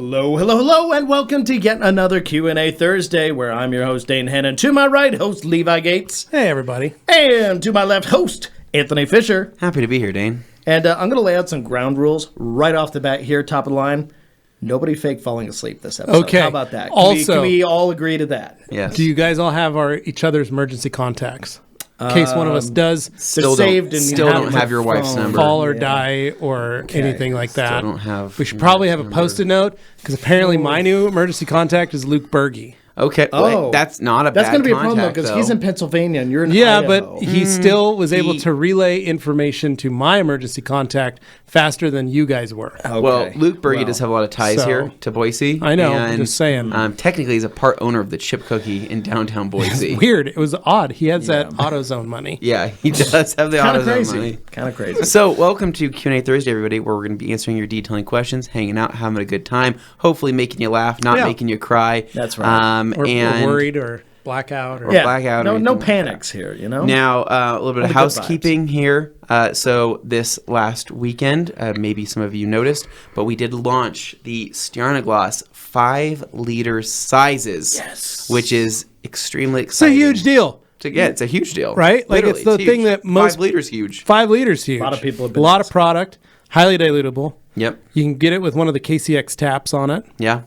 Hello, hello, hello, and welcome to yet another Q&A Thursday, where I'm your host, Dane, and to my right, host Levi Gates. Hey, everybody. And to my left, host Anthony Fisher. Happy to be here, Dane. And I'm going to lay out some ground rules right off the bat here, top of the line. Nobody fake falling asleep this episode. Okay. How about that? Can we all agree to that? Yes. Do you guys all have each other's emergency contacts? In case one of us does Still don't have your wife's number. fall or die or anything like that. Still don't have. We should probably have a post-it note, because apparently my new emergency contact is Luke Berge. Okay. Oh. That's not a That's bad going to be a problem, though, contact, because he's in Pennsylvania and you're in Yeah, Idaho. but he still was able to relay information to my emergency contact faster than you guys were. Okay. Well, Luke Berge does have a lot of ties here to Boise. I know, And, just saying. Technically, he's a part owner of the Chip Cookie in downtown Boise. Weird. It was odd. He has that AutoZone money. Yeah, he does have the Kind of AutoZone crazy. money. Kind of crazy. So, welcome to Q&A Thursday, everybody, where we're going to be answering your detailing questions, hanging out, having a good time, hopefully making you laugh, not making you cry. That's right. Or worried or blackout. Or blackout. No panics here, you know? Now, a little bit of the good housekeeping here. So this last weekend, maybe some of you noticed, but we did launch the Stjarnaglas 5-liter sizes, Yes. which is extremely It's a exciting. huge deal. It's a huge deal. Right? Like, Literally, it's the huge. thing that most- 5 liters huge. 5 liters huge. A lot of people have a been lot of asking. product, highly dilutable. Yep. You can get it with one of the KCX taps on it. Yeah.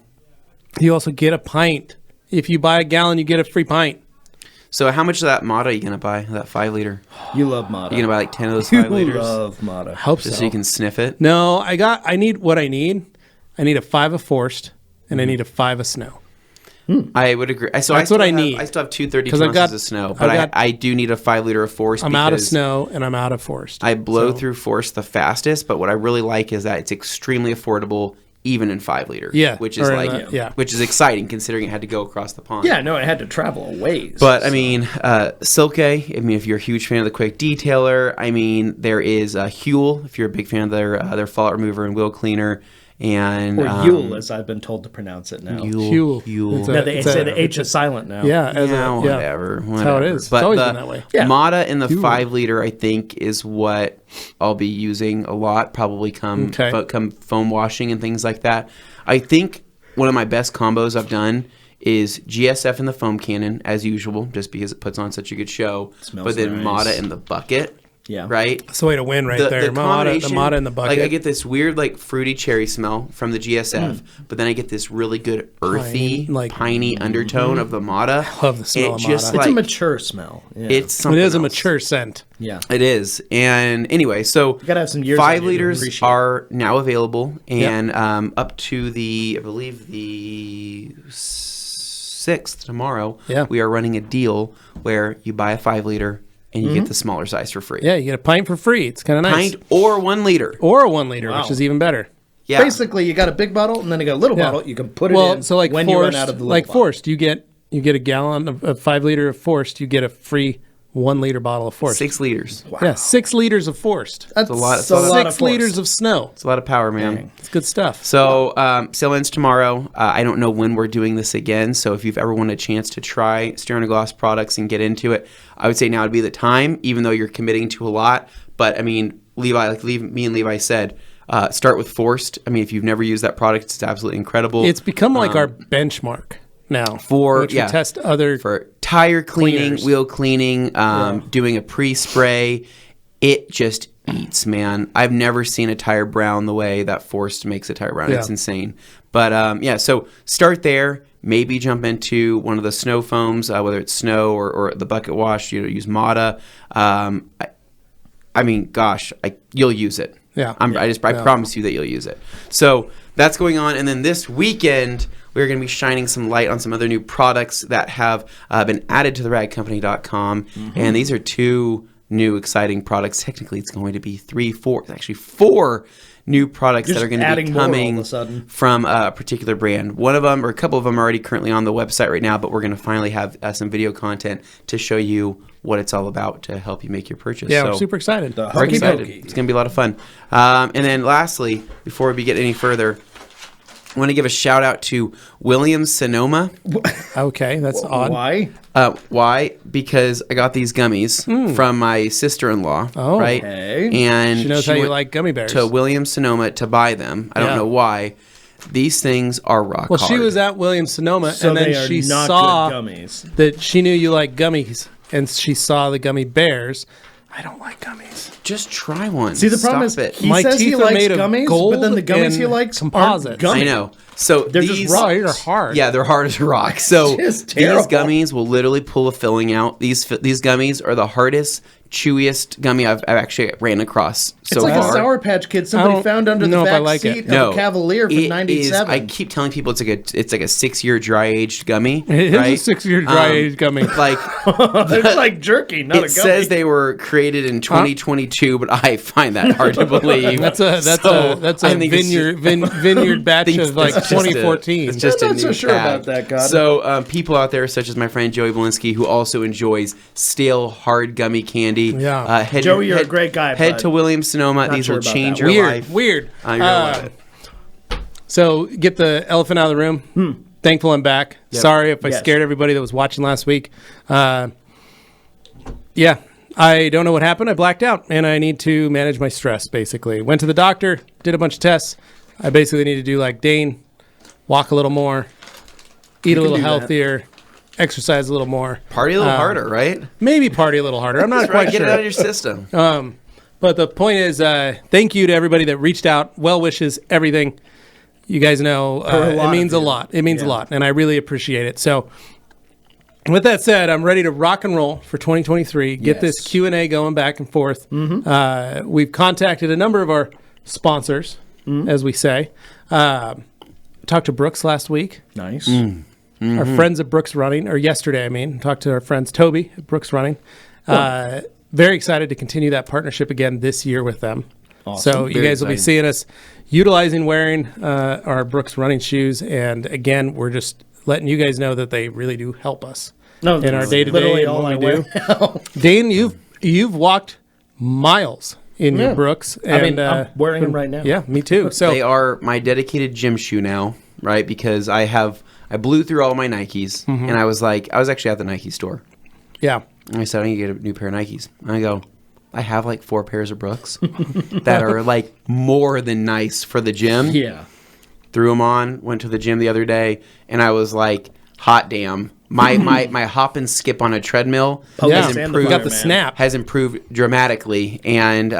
You also get a pint. If you buy a gallon, you get a free pint. So how much of that Mata are you going to buy, that 5 liter? You love Mata. You're going to buy like 10 of those 5 liters? love Mata. Hope Just so. so you can sniff it? No, I need what I need. I need a 5 of Forced, and I need a 5 of Snow. I would agree. So That's what I need. I still have 232 'Cause I've ounces got- of snow, I've but got- I do need a 5 liter of Force. I'm out of Snow, and I'm out of Forced. I blow through Force the fastest, but what I really like is that it's extremely affordable, even in 5 liter. Yeah, which is or in like, the- yeah. which is exciting considering it had to go across the pond. Yeah, no, it had to travel a ways. But I mean, Silke. I mean, if you're a huge fan of the Quick Detailer, I mean, there is Huel. If you're a big fan of their fallout remover and wheel cleaner, and Or Yule, as I've been told to pronounce it now. Huel. Huel. It's No, they say the H a- is silent now. Yeah, Whatever. That's how it is. But It's always the been that way. Yeah. Mata in the Huel. 5 liter, I think, is what I'll be using a lot. Probably come foam washing and things like that. I think one of my best combos I've done is GSF in the foam cannon, as usual, just because it puts on such a good show. Smells but then nice. Mata in the bucket. Yeah. Right? That's the way to win right there. The Mata in the bucket. Like, I get this weird, like, fruity cherry smell from the GSF, but then I get this really good earthy, piney undertone of the Mata. I love the smell of just Mata. It's like, a mature smell. Yeah. it's something It is a else. mature scent. Yeah. It is. And anyway, so gotta have some years 5 on you to liters appreciate it. are now available, and up to the, I believe, the 6th tomorrow, we are running a deal where you buy a 5 liter and you get the smaller size for free. Yeah, you get a pint for free. It's kind of nice. Pint or 1 liter. Or a 1 liter, Wow. which is even better. Yeah. Basically, you got a big bottle and then you got a little bottle. You can put it in so like when Forced, you run out of the little bottle. Forced, you get a gallon of 5 liter of Forced, you get a free 1 liter bottle of Forced. 6 liters. Wow. Yeah, 6 liters of Forced. That's a lot. a lot of 6 liters of Snow. It's a lot of power, man. Dang. It's good stuff. So, sale ends tomorrow. I don't know when we're doing this again. So, if you've ever wanted a chance to try Stjarnaglas products and get into it, I would say now would be the time, even though you're committing to a lot. But, I mean, me and Levi said, start with Forced. I mean, if you've never used that product, it's absolutely incredible. It's become like our benchmark now. for which we test other for tire cleaning, cleaners. wheel cleaning, doing a pre-spray. It just eats, man. I've never seen a tire brown the way that Forced makes a tire brown. Yeah. It's insane. But so start there. Maybe jump into one of the snow foams, whether it's snow or the bucket wash. Use Mata. I mean, gosh, you'll use it. Yeah. I promise you that you'll use it. So that's going on. And then this weekend, we're going to be shining some light on some other new products that have been added to the ragcompany.com. And these are 2 new exciting products. Technically, it's going to be 4 new products You're that are just going to be adding more all of coming a sudden. from a particular brand. One of them, or a couple of them, are already currently on the website right now, but we're going to finally have some video content to show you what it's all about to help you make your purchase. Yeah, So, we're super excited. The we're hokey excited. pokey. It's going to be a lot of fun. And then lastly, before we get any further, I want to give a shout out to Williams Sonoma. Okay, that's odd. Why? Why? Because I got these gummies from my sister-in-law, Oh. right? Okay. And She knows how you went like gummy bears. to Williams Sonoma to buy them. I don't Yeah. know why. These things are rock Well, hard. she was at Williams-Sonoma, So and they then are she not saw good gummies. that she knew you like gummies, and she saw the gummy bears. I don't like gummies. Just try one. See, the problem Stop is it. he My says he teeth are likes made of gummies, gold but then the gummies he and likes composites. aren't gummy. I know. So They're just these rocks. Oh, you're hard. Yeah, they're hard as rock. So Just these terrible. gummies will literally pull a filling out. These gummies are the hardest, chewiest gummy I've actually ran across so It's like far. a Sour Patch Kid I somebody don't found under the know if I back like it. seat No, of a Cavalier from it is- '97. I keep telling people it's like a 6-year dry aged gummy. It right? is a 6-year dry age gummy. Like It's like jerky, not a it gummy. says they were created in 2022, but I find that hard to believe. That's a I think it's vineyard batch think of like it's just 2014. It's just I'm a not so new sure bag. about that, God. So people out there, such as my friend Joey Belinsky, who also enjoys stale hard gummy candy. Yeah. Joey, you're a great guy, Head but to Williams Sonoma. not These sure will about change that your one. life. Weird. You're gonna love it. So get the elephant out of the room. Thankful I'm back. Sorry if I Yes. scared everybody that was watching last week. Yeah, I don't know what happened. I blacked out, and I need to manage my stress, basically. Went to the doctor, did a bunch of tests. I basically need to do like Dane, walk a little more, eat a little do that. healthier, exercise a little more. Party a little harder, right? Maybe party a little harder. I'm not That's right. quite Get sure. it out of your system. But the point is, thank you to everybody that reached out. Well wishes, everything. You guys know a lot it means of a you. lot. It means a Yeah. lot, and I really appreciate it. So, with that said, I'm ready to rock and roll for 2023. Get this Yes. Q&A going back and forth. We've contacted a number of our sponsors, as we say. Talked to Brooks last week. nice. Our friends at Brooks Running, or yesterday, I mean, talked to our friends Toby at Brooks Running. Very excited to continue that partnership again this year with them. Awesome. So you Very guys will be excited. seeing us utilizing wearing our Brooks running shoes, and again, we're just letting you guys know that they really do help us No, in our that's day to literally day. all I What we wear do. now. Dane, you've walked miles in your Yeah. Brooks. I mean, And, I'm wearing them right now. Yeah, me too. So They are my dedicated gym shoe now, right? Because I blew through all my Nikes, and I was actually at the Nike store. yeah, And I said, I need to get a new pair of Nikes. And I go, I have like 4 pairs of Brooks that are like more than nice for the gym. Yeah. Threw them on, went to the gym the other day, and I was like, hot damn. My hop and skip on a treadmill yeah. has and the improved. You got the man. snap. Has improved dramatically, and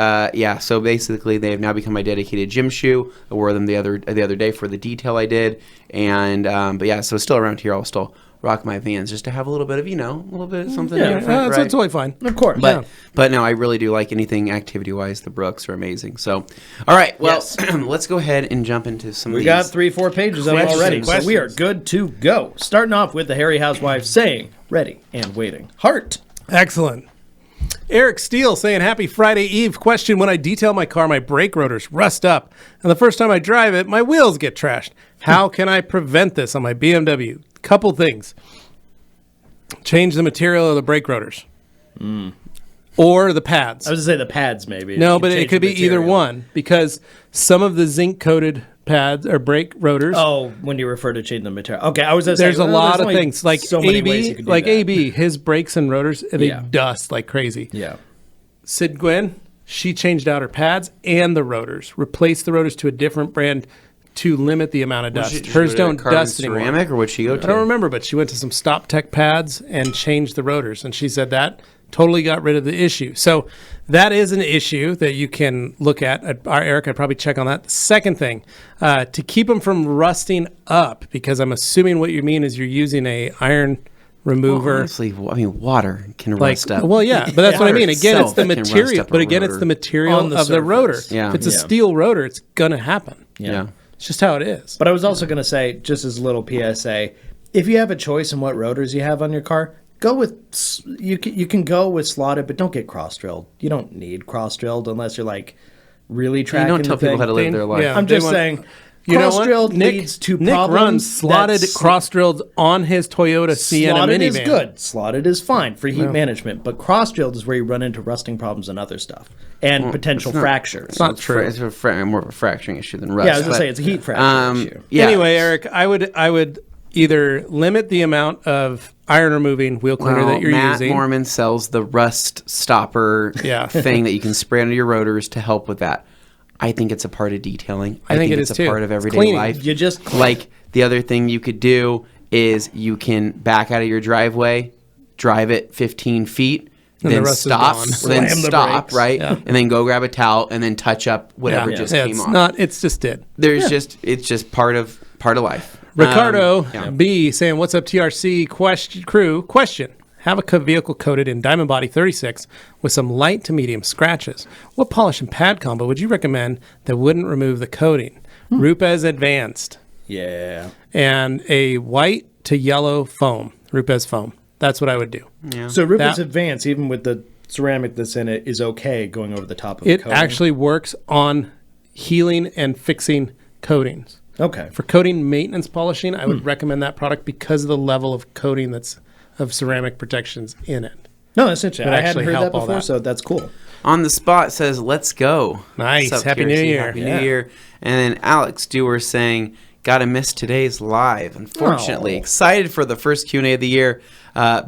so basically they have now become my dedicated gym shoe. I wore them the other day for the detail I did, and but yeah, so still around here I'll still rock my Vans just to have a little bit of a little bit of something Yeah, different, That's right? totally fine. Of course. But no, I really do like anything activity wise. The Brooks are amazing. So, all right, well, Yes. let's go ahead and jump into some. We of got these. 3-4 pages of it Questions. already, so we are good to go. Starting off with the Harry Housewife saying, ready and waiting. Heart. Excellent. Eric Steele saying, happy Friday Eve. Question, when I detail my car, my brake rotors rust up. And the first time I drive it, my wheels get trashed. How can I prevent this on my BMW? Couple things. Change the material of the brake rotors. Or the pads. I was going to say the pads, maybe. No, You but it change could the be either material. one, because some of the zinc-coated pads or brake rotors, Oh, when you refer to changing the material. Okay, I was going to say. there's a well, lot of only things. Like so many ways you AB, could do like that. AB, his brakes and rotors, they Yeah. dust like crazy. Yeah. Sid Gwen, she changed out her pads and the rotors, replaced the rotors to a different brand to limit the amount of dust. Did she Hers go to don't carbon dust anymore. ceramic, or would she go to? I don't remember, but she went to some Stop Tech pads and changed the rotors, and she said that totally got rid of the issue. So that is an issue that you can look at. Eric, I'd probably check on that. The second thing, to keep them from rusting up, because I'm assuming what you mean is you're using a iron remover. Well, honestly, I mean, water can Like, rust up. well, yeah, but that's what I mean. Again, it's itself the can rust material, up a but again, it's rotor. the material On the of the rotor. surface. Yeah. If it's a Yeah. steel rotor, it's gonna happen. yeah. It's just how it is. But I was also going to say, just as a little PSA, if you have a choice in what rotors you have on your car, go with you can go with slotted, but don't get cross drilled. You don't need cross drilled unless you're like really You tracking. don't tell the people thing. how to live their life. Yeah. I'm They just want- saying, You know cross what? drilled Nick, leads to Nick problems. runs slotted That's- cross drilled on his Toyota Sienna Slotted minivan. is good. Slotted is fine for heat management, but cross drilled is where you run into rusting problems and other stuff and potential fractures. Not true. It's more of a fracturing issue than rust. Yeah, I was gonna but, say it's a heat fracture issue. Yeah. Anyway, Eric, I would either limit the amount of iron removing wheel cleaner that you're Matt using. Mormon sells the rust stopper Yeah. thing that you can spray under your rotors to help with that. I think it's a part of detailing. I think it it's is a too. part of It's everyday cleaning. life. You just Like the other thing you could do is you can back out of your driveway, drive it 15 feet, And the then rest is stop, gone. then Slam the stop, brakes. right? Yeah. And then go grab a towel and then touch up whatever just came it's off. not. It's just it. There's it's just part of life. Ricardo Yeah. B saying, "What's up, TRC crew? Question: Have a vehicle coated in Diamond Body 36 with some light to medium scratches. What polish and pad combo would you recommend that wouldn't remove the coating? Rupes Advanced yeah. and a white to yellow foam. Rupes foam. That's what I would do. So Rupert's That- Advance, even with the ceramic that's in it, is okay going over the top of It the coating. actually works on healing and fixing coatings. Okay. For coating maintenance polishing, I would recommend that product because of the level of coating that's of ceramic protections in it. No, that's interesting. Would I hadn't actually heard that help all before, that. so that's cool. On the spot says, "Let's go." Nice. What's up, Happy New TRC? Year. Happy Yeah. New Year. And then Alex Dewar saying, "Gotta miss today's live. Unfortunately, Oh. excited for the first Q&A of the year.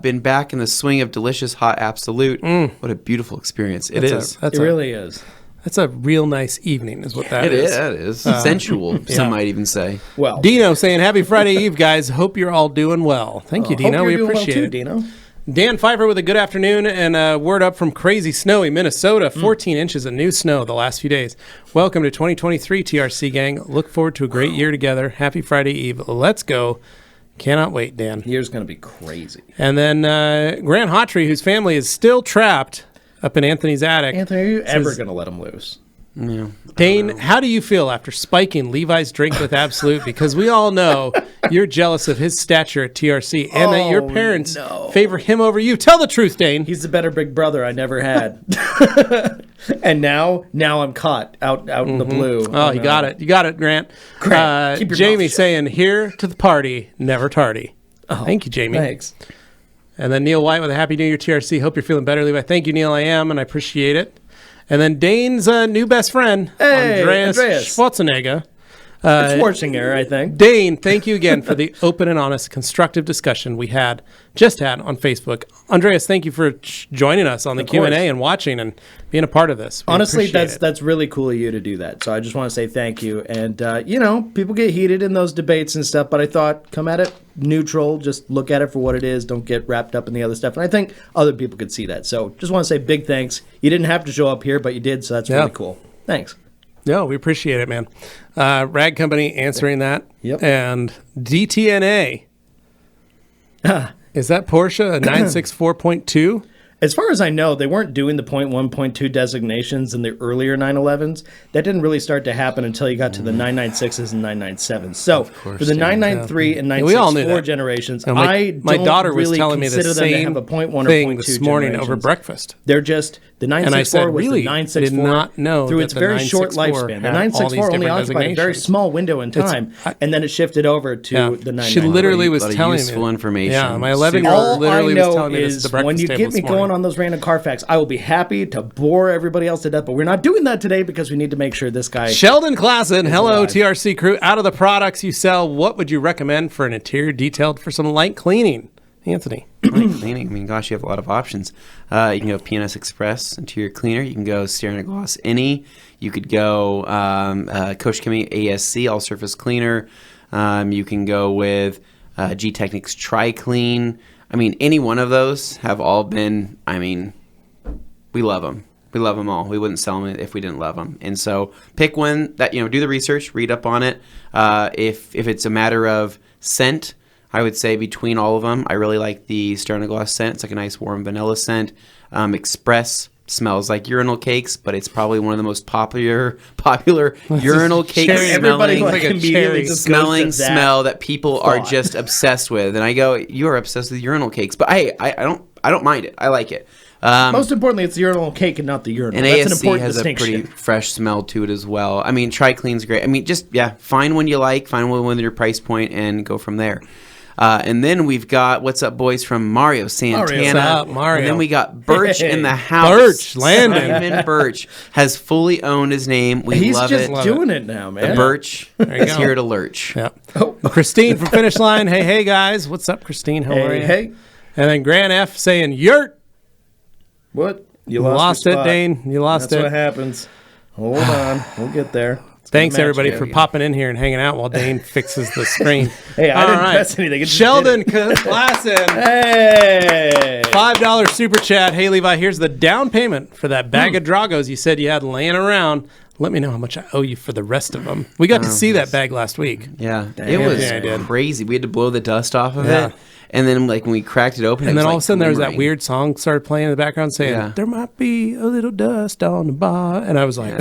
Been back in the swing of delicious hot absolute. What a beautiful experience it is. That's It really is. That's a real nice evening, is what that It is. is. It is sensual. Some might even say. Well, Dino saying, "Happy Friday Eve, guys. Hope you're all doing well." Thank you, Dino. hope We you're doing appreciate well it. too, Dino. Dan Pfeiffer with a good afternoon and a word up from crazy snowy Minnesota. 14 inches of new snow the last few days. Welcome to 2023, TRC gang. Look forward to a great year together. Happy Friday Eve. Let's go. Cannot wait, Dan. Year's going to be crazy. And then Grant Hawtrey, whose family is still trapped up in Anthony's attic. Anthony, are you ever Says- going to let him loose? Yeah. Dane, how do you feel after spiking Levi's drink with Absolute? Because we all know you're jealous of his stature at TRC and that your Oh, parents no. favor him over you. Tell the truth, Dane. He's the better big brother I never had. And now I'm caught out in the blue. Oh, you got it. You got it, Grant. Grant, keep your Jamie mouth shut. saying, "Here to the party, never tardy." Thank you, Jamie. Thanks. And then Neil White with a Happy New Year, TRC. Hope you're feeling better, Levi. Thank you, Neil. I am, and I appreciate it. And then Dane's new best friend, Hey, Andreas Andreas. Schwarzenegger. It's Schwarzenegger, I think. Dane, thank you again for the open and honest, constructive discussion we just had on Facebook. Andreas, thank you for joining us on the course. Q&A and watching and being a part of this. We Honestly, appreciate it. that's really cool of you to do that. So I just want to say thank you. And people get heated in those debates and stuff, but I thought come at it neutral, just look at it for what it is. Don't get wrapped up in the other stuff. And I think other people could see that. So just want to say big thanks. You didn't have to show up here, but you did, so that's Yeah. really cool. Thanks. No, we appreciate it, man. Rag Company answering that. Yep. And DTNA. Is that Porsche a 964.2? As far as I know, they weren't doing the .1, .2 designations in the earlier 911s. That didn't really start to happen until you got to the 996s and 997s. So for the 993 and we all knew 964 that. generations, And I my don't daughter was really telling me the consider them to same have a .1 or thing .2 this morning over generations. breakfast. They're just the And I 964 said, was really? the I 964 did not know through that its the very short 964 lifespan. The had all these 964 only different occupied a very designations. small window in time, and then it shifted over to Yeah. the 993. She literally was Lot of telling useful me. information. Yeah, my 11-year-old All literally I was know telling me this at the is breakfast when you table get this me morning. going on those random car facts, I will be happy to bore everybody else to death. But we're not doing that today because we need to make sure this guy. Sheldon Klassen, hello alive. TRC crew. Out of the products you sell, what would you recommend for an interior detailed for some light cleaning? Anthony. Light cleaning. I mean, gosh, you have a lot of options. You can go PNS Express Interior Cleaner. You can go Sterno Gloss Any. You could go Coach Chemi ASC All Surface Cleaner. You can go with G Technics Tri Clean. I mean, any one of those have all been. I mean, we love them. We love them all. We wouldn't sell them if we didn't love them. And so, pick one that do the research, read up on it. If it's a matter of scent, I would say between all of them, I really like the Sterno Gloss scent. It's like a nice warm vanilla scent. Express smells like urinal cakes, but it's probably one of the most popular urinal cake cherry. Everybody Like smelling, like a immediately cherry just goes to smelling that. smell that people are thought. just obsessed with. And I go, you are obsessed with urinal cakes, but I don't mind it. I like it. Most importantly, it's the urinal cake and not the urinal. And That's an ASC important has a distinction. pretty fresh smell to it as well. I mean, Tri-Clean's great. I mean, just, find one you like, find one with your price point, and go from there. And then we've got, what's up, boys, from Mario Santana. What's up, Mario? And then we got Birch in the house. Birch, Landon. Simon Birch has fully owned his name. We He's love just it. doing it now, man. Birch you is go. here to lurch. Yeah. Christine from Finish Line. Hey, guys. What's up, Christine? How are you? Hey, And then Grant F saying, yurt. what? You Lost your it, spot. Dane. You lost That's it. what happens. Hold on. We'll get there. Thanks, match everybody, game. for popping in here and hanging out while Dane fixes the screen. Hey, I All didn't right. press anything. It just Sheldon did it. Klassen. Hey. $5 super chat. Hey, Levi, here's the down payment for that bag of Dragos you said you had laying around. Let me know how much I owe you for the rest of them. We got to see that bag last week. Yeah, it was Yeah, I did. crazy. We had to blow the dust off of Yeah. it, and then like when we cracked it open, And it then was all like of a sudden there was that glimmering. weird song started playing in the background saying, Yeah. there might be a little dust on the bar. And I was like,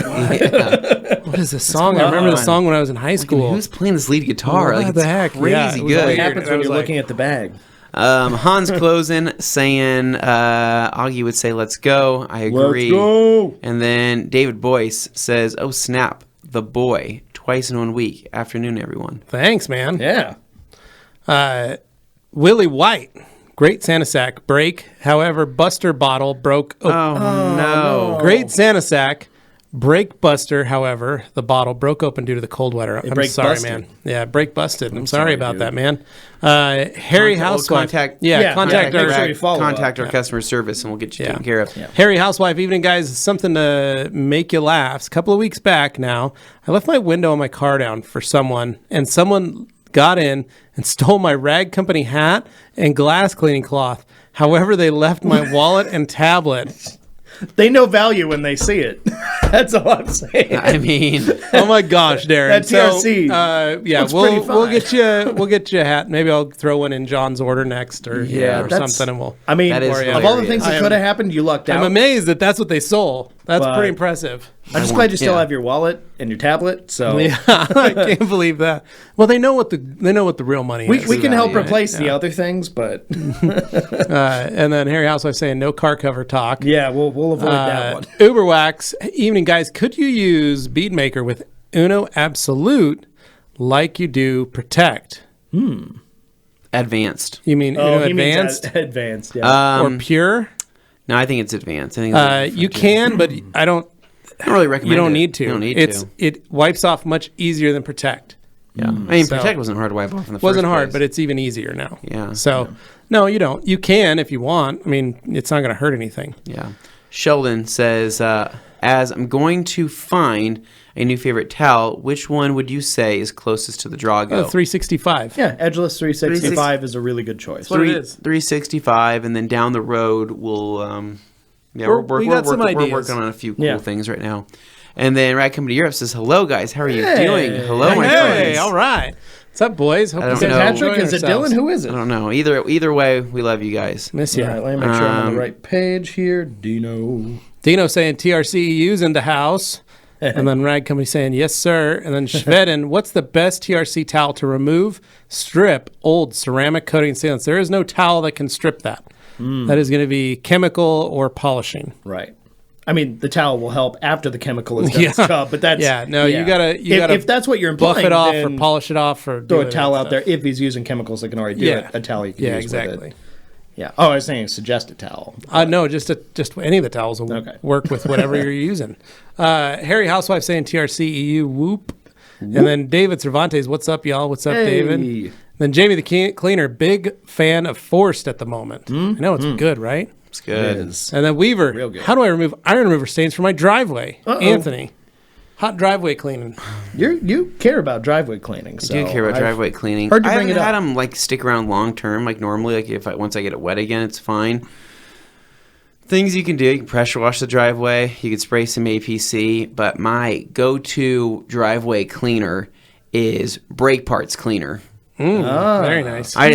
Yeah. what is this song? I remember the on? song when I was in high school. Who's playing this lead guitar? What Like, the it's heck? crazy Yeah, it was good. What weird. happens I when was you're like- looking at the bag? Hans Closen saying, Augie would say, let's go. I agree. Let's go. And then David Boyce says, oh, snap, the boy, twice in 1 week. Afternoon, everyone. Thanks, man. Yeah. Willie White. Great Santa Sack break. However, Buster bottle broke. Oh, no. Great Santa Sack. Break buster, however, the bottle broke open due to the cold weather. I'm break sorry, busted. man. Yeah, break busted. I'm sorry sorry, about dude. that, man. Harry Housewife. contact- Yeah, contact make our sure you follow Contact up. our customer service and we'll get you taken care of. Harry Housewife. Evening, guys. Something to make you laugh. A couple of weeks back now, I left my window on my car down for someone, and someone got in and stole my Rag Company hat and glass cleaning cloth. However, they left my wallet and tablet. They know value when they see it. That's all I'm saying. I mean, Oh my gosh, Darren! That TRC yeah, looks pretty we'll fine. get you a hat. Maybe I'll throw one in John's order next, or Yeah, or that's- something, and we'll. I mean, That is of all the hilarious. things that could have happened, you lucked out. I'm amazed that that's what they sold. That's But- pretty impressive. I'm just glad you still yeah. have your wallet and your tablet. So Yeah, I can't believe that. Well, they know what the real money we is. can help value, right? replace the other things, but And then Harry Housewife saying no car cover talk. yeah, we'll avoid that one. Uberwax. Evening, guys. Could you use bead maker with Uno Absolute like you do Protect? advanced. You mean Oh, Uno he means Advanced advanced. Yeah. or Pure? No, I think it's advanced. I think it's You can, but I don't. I don't really recommend You don't it. need to. You don't need it's to. It wipes off much easier than Protect. Yeah. I mean, So- Protect wasn't hard to wipe off in the Wasn't first hard, place. but it's even easier now. Yeah. So, no, you don't. You can if you want. I mean, it's not going to hurt anything. Yeah. Sheldon says, as I'm going to find a new favorite towel, which one would you say is closest to the Drago? 365. Yeah, Edgeless 365 is a really good choice. what it is. 365, and then down the road, we'll, we're We got some ideas. working on a few cool Yeah. things right now. And then Rad Company Europe says, hello, guys. How are you Hey. doing? Hello, my Hey, friends. all right. What's up, boys? Hope I you don't guys know. are Patrick, enjoying is it yourselves. Dylan? Who is I it? don't know. Either way, we love you guys. Miss you. All right, let me make sure I'm on the right page here. Dino. Dino saying TRCEU's in the house. And then Rag Company saying, yes, sir. And then Shvedin, what's the best TRC towel to remove, strip, old ceramic coating sealants? There is no towel that can strip that. That is going to be chemical or polishing. Right. I mean, the towel will help after the chemical is done its job, but that's you gotta if that's what you're implying, buff it off or then polish it off or throw do a towel that out there. stuff. If he's using chemicals that can already do Yeah. it, a towel you can Yeah, use exactly. with it. Yeah. Oh, I was saying suggest a towel. No, just any of the towels will Okay. work with whatever you're using. Harry Housewife saying TRCEU whoop. And then David Cervantes, what's up, y'all? What's up, Hey. David? Then Jamie the Cleaner, big fan of Forced at the moment. I know it's good, right? It's good. Is. And then Weaver, Real good. how do I remove iron remover stains from my driveway? Anthony, hot driveway cleaning. You care about driveway cleaning. So I do care about I've driveway cleaning. heard you I bring haven't it had up. them like stick around long term. Like normally, like if once I get it wet again, it's fine. Things you can do: you can pressure wash the driveway. You can spray some APC. But my go-to driveway cleaner is brake parts cleaner. Very nice. I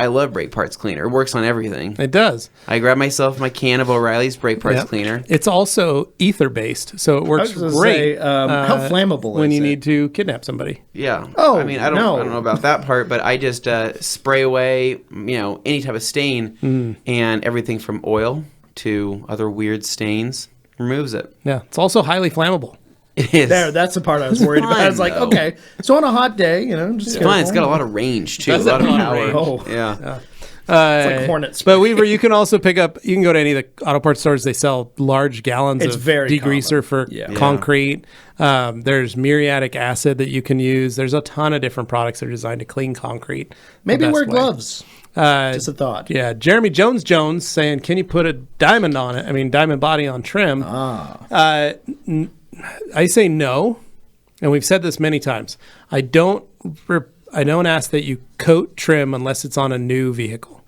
love brake parts cleaner. It works on everything. It does. I grab myself my can of O'Reilly's brake parts Yep. cleaner. It's also ether based, so it I works was gonna great. say, how flammable when is you it? need to kidnap somebody. Yeah. Oh, I mean, I don't know about that part, but I just spray away, any type of stain and everything from oil to other weird stains removes it. Yeah, it's also highly flammable. It is. That's the part I was worried about. I was like, Fun, though. okay, so on a hot day, just It's fun. It's got a lot of range too. Does A lot of have a lot power. of range. Yeah. It's like hornet spray. But Weaver, you can also pick up. You can go to any of the auto parts stores. They sell large gallons It's of very degreaser for Yeah. concrete. There's muriatic acid that you can use. There's a ton of different products that are designed to clean concrete. the Maybe best wear way. gloves. Just a thought. Yeah, Jeremy Jones saying, "Can you put a diamond on it? I mean, diamond body on trim." say no, and we've said this many times. I don't ask that you coat trim unless it's on a new vehicle.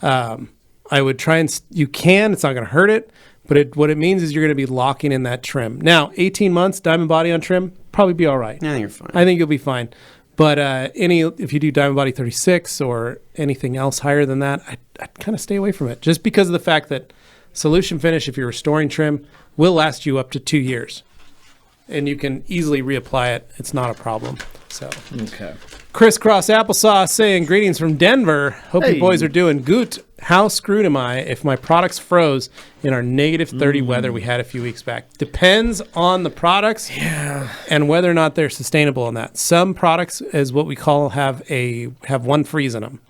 I would try and you can. It's not going to hurt it, but what it means is you're going to be locking in that trim. Now, 18 months diamond body on trim, probably be all right. I think you're fine. I think you'll be fine. But if you do diamond body 36 or anything else higher than that, I'd kind of stay away from it, just because of the fact that solution finish, if you're restoring trim, will last you up to 2 years, and you can easily reapply it. It's not a problem. So Okay. Crisscross Applesauce saying, greetings from Denver. Hope Hey. you boys are doing good. How screwed am I if my products froze in our negative 30 weather we had a few weeks back? Depends on the products and whether or not they're sustainable on that. Some products, as what we call, have one freeze in them.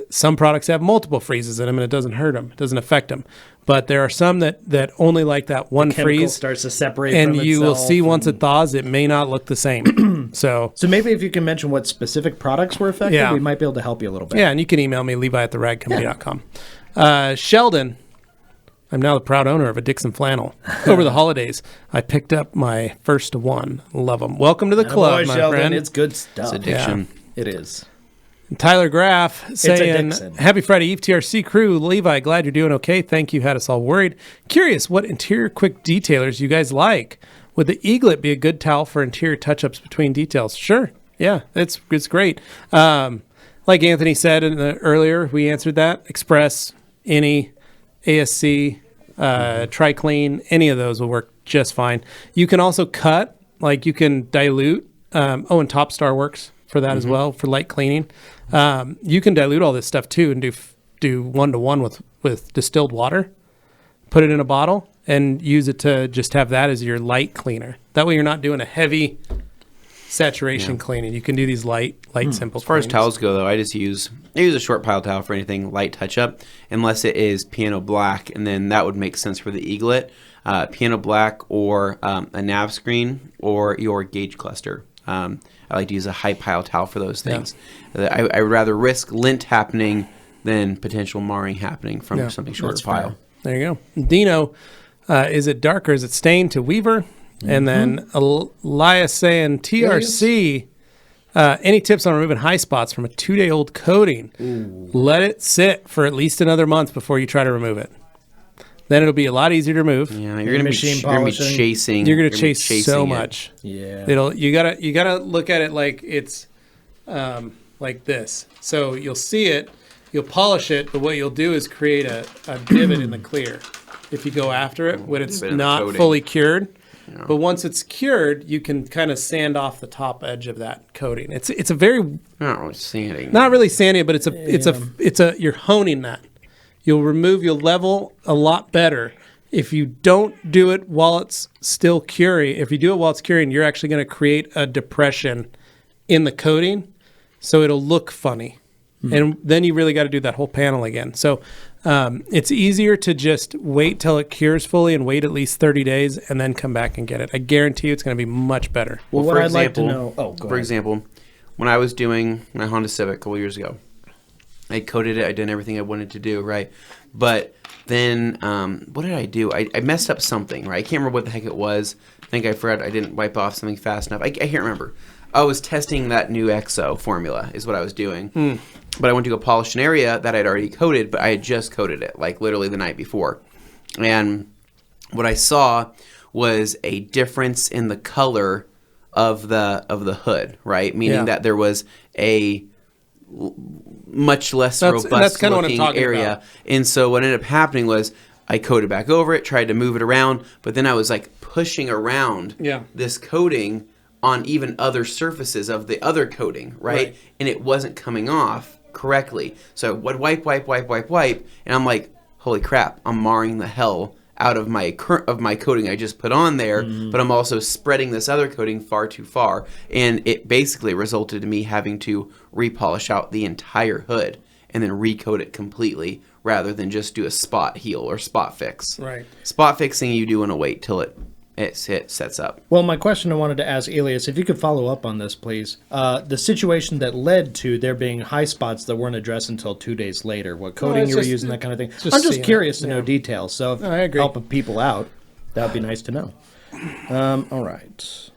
Some products have multiple freezes in them, and it doesn't hurt them. It doesn't affect them. But there are some that only like that one Chemical freeze. starts to separate And from you will itself see once it thaws, it may not look the same. So maybe if you can mention what specific products were affected, Yeah. we might be able to help you a little bit. yeah, and you can email me, levi@theragcompany.com. Sheldon, I'm now the proud owner of a Dixon flannel. Over the holidays, I picked up my first one. Love them. Welcome to the club, Boy, my Sheldon, friend. it's good stuff. It's addiction. It is. Tyler Graff saying, Dixon. happy Friday Eve, TRC crew. Levi, glad you're doing okay. Thank you. Had us all worried. Curious what interior quick detailers you guys like. Would the Eaglet be a good towel for interior touch-ups between details? Sure. Yeah, it's great. Like Anthony said earlier, we answered that. Express, Any, ASC, TriClean, any of those will work just fine. You can also cut, like you can dilute. And Topstar works for that as well, for light cleaning. You can dilute all this stuff too and do one-to-one with distilled water. Put it in a bottle and use it to just have that as your light cleaner. That way you're not doing a heavy saturation cleaning. You can do these light simple As far as cleanings. towels go, though, I use a short pile towel for anything light touch-up, unless it is piano black, and then that would make sense for the Eaglet. Piano black or a nav screen or your gauge cluster. I like to use a high pile towel for those things. I would rather risk lint happening than potential marring happening from something shorter pile. There you go. Dino, is it dark or is it stained to Weaver? And then Elias saying, TRC, any tips on removing high spots from a 2-day-old coating? Let it sit for at least another month before you try to remove it. Then it'll be a lot easier to remove. Yeah, you're gonna be polishing. chasing. You're gonna chase so it. much. Yeah. You gotta look at it like it's like this. So you'll see it, you'll polish it, but what you'll do is create a divot in the clear if you go after it when it's Divot in the not coating. fully cured. But once it's cured, you can kind of sand off the top edge of that coating. It's a very Not really sanding. not really sanding, but it's a you're honing that. You'll level a lot better if you don't do it while it's still curing. If you do it while it's curing, you're actually going to create a depression in the coating, so it'll look funny. And then you really got to do that whole panel again. So it's easier to just wait till it cures fully and wait at least 30 days and then come back and get it. I guarantee you it's going to be much better. Well, what for I'd like to example- know. Oh, go For ahead. example, when I was doing my Honda Civic a couple years ago, I coated it. I did everything I wanted to do, right? But then, what did I do? I messed up something, right? I can't remember what the heck it was. I think I forgot I didn't wipe off something fast enough. I can't remember. I was testing that new EXO formula is what I was doing. But I went to go polish an area that I'd already coated, but I had just coated it, like literally the night before. And what I saw was a difference in the color of the hood, right? Meaning that there was a much less That's robust kinda what I'm looking talking area. about. And so what ended up happening was I coated back over it, tried to move it around, but then I was like pushing around this coating on even other surfaces of the other coating, right? And it wasn't coming off correctly. So I would wipe, and I'm like, holy crap, I'm marring the hell out of my coating I just put on there, but I'm also spreading this other coating far too far, and it basically resulted in me having to repolish out the entire hood and then recoat it completely rather than just do a spot heal or spot fix. Right. Spot fixing you do want to wait till it sets up. Well, my question I wanted to ask Elias, if you could follow up on this, please. The situation that led to there being high spots that weren't addressed until 2 days later. What coating you were using, that kind of thing. I'm just seeing curious it. to know details. So if I agree. helping people out, that would be nice to know. All right.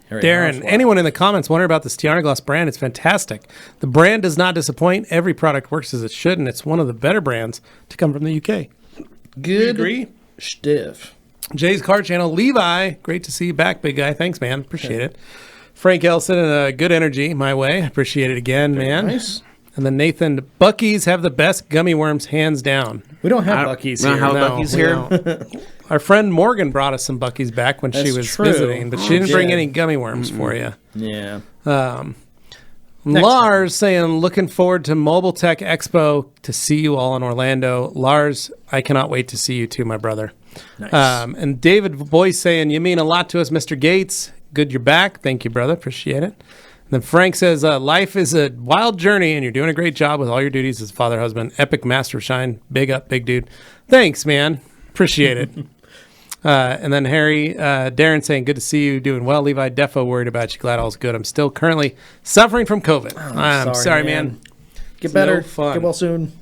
Harry Darren, Oswald. anyone in the comments wondering about this Tiana Glass brand? It's fantastic. The brand does not disappoint. Every product works as it should, and it's one of the better brands to come from the UK. Good agree? stiff. Jay's Car Channel. Levi, great to see you back, big guy. Thanks, man. Appreciate it. Frank Elson, good energy my way. Appreciate it again, man. Nice. And then Nathan, Buc-ee's have the best gummy worms, hands down. We don't have Buc-ee's we don't here. have No, Buc-ee's we here. don't. Our friend Morgan brought us some Buc-ee's back when she That's was true. visiting, but she didn't She bring did. any gummy worms for you. Yeah. Lars saying, looking forward to Mobile Tech Expo to see you all in Orlando. Lars, I cannot wait to see you too, my brother. Nice. And David Boyce saying, you mean a lot to us, Mr. Gates. Good you're back. Thank you, brother. Appreciate it. And then Frank says, life is a wild journey, and you're doing a great job with all your duties as father, husband. Epic master of shine. Big up, big dude. Thanks, man. Appreciate it. And then Harry, Darren saying, good to see you, doing well. Levi, defo worried about you. Glad all's good. I'm still currently suffering from COVID. I'm sorry, man. Get It's better. no fun. Get well soon.